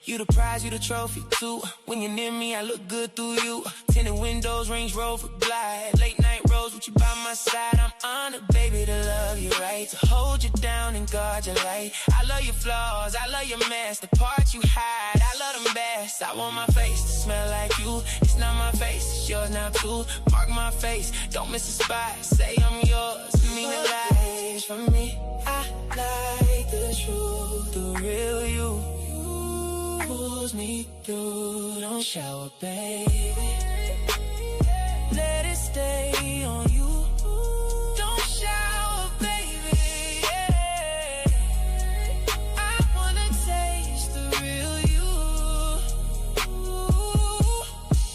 You the prize, you the trophy too. When you're near me, I look good through you. Tinted windows, Range Rover glide. Late night roads with you by my side. I'm honored, baby, to love you right. To hold you down and guard your light. I love your flaws, I love your mess. The parts you hide, I love them best. I want my face to smell like you. It's not my face, it's yours now too. Mark my face, don't miss a spot. Say I'm yours, mean it lies for me. I like the truth, the real you. Pulls me through, don't shower, baby. Let it stay on you. Don't shower, baby. Yeah. I wanna taste the real you.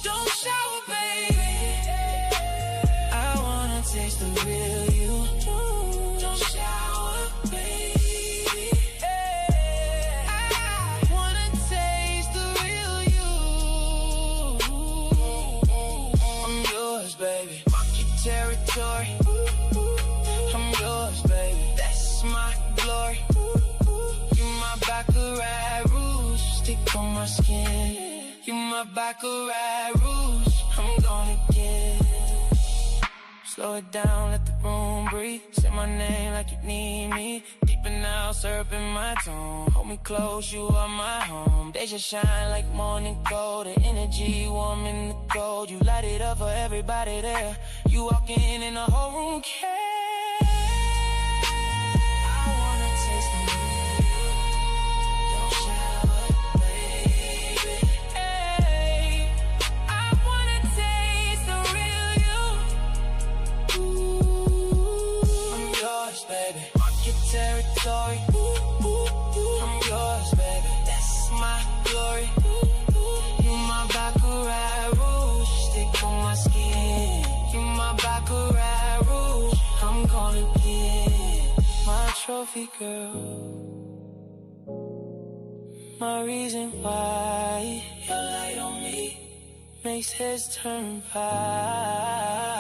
Don't shower, baby. I wanna taste the real you. Don't shower, baby. Baby, mark your territory. I'm yours, baby. That's my glory. You my baccarat rouge. Stick on my skin. You my baccarat rouge. I'm gone again. Slow it down, let the room breathe. Say my name like you need me. Deep and out, syrup in my tone. Hold me close, you are my home. They just shine like morning gold. The energy warm in the cold. You light it up for everybody there. You walk in and the whole room cares. I wanna taste the real. Don't shower, baby. Hey, I wanna taste the real you. I'm yours, baby. Mark your territory. I'm yours, baby. That's my glory. You my baccarat rouge. Stick on my skin. You my baccarat rouge. I'm gonna get my trophy girl. My reason why your light on me makes heads turn pie.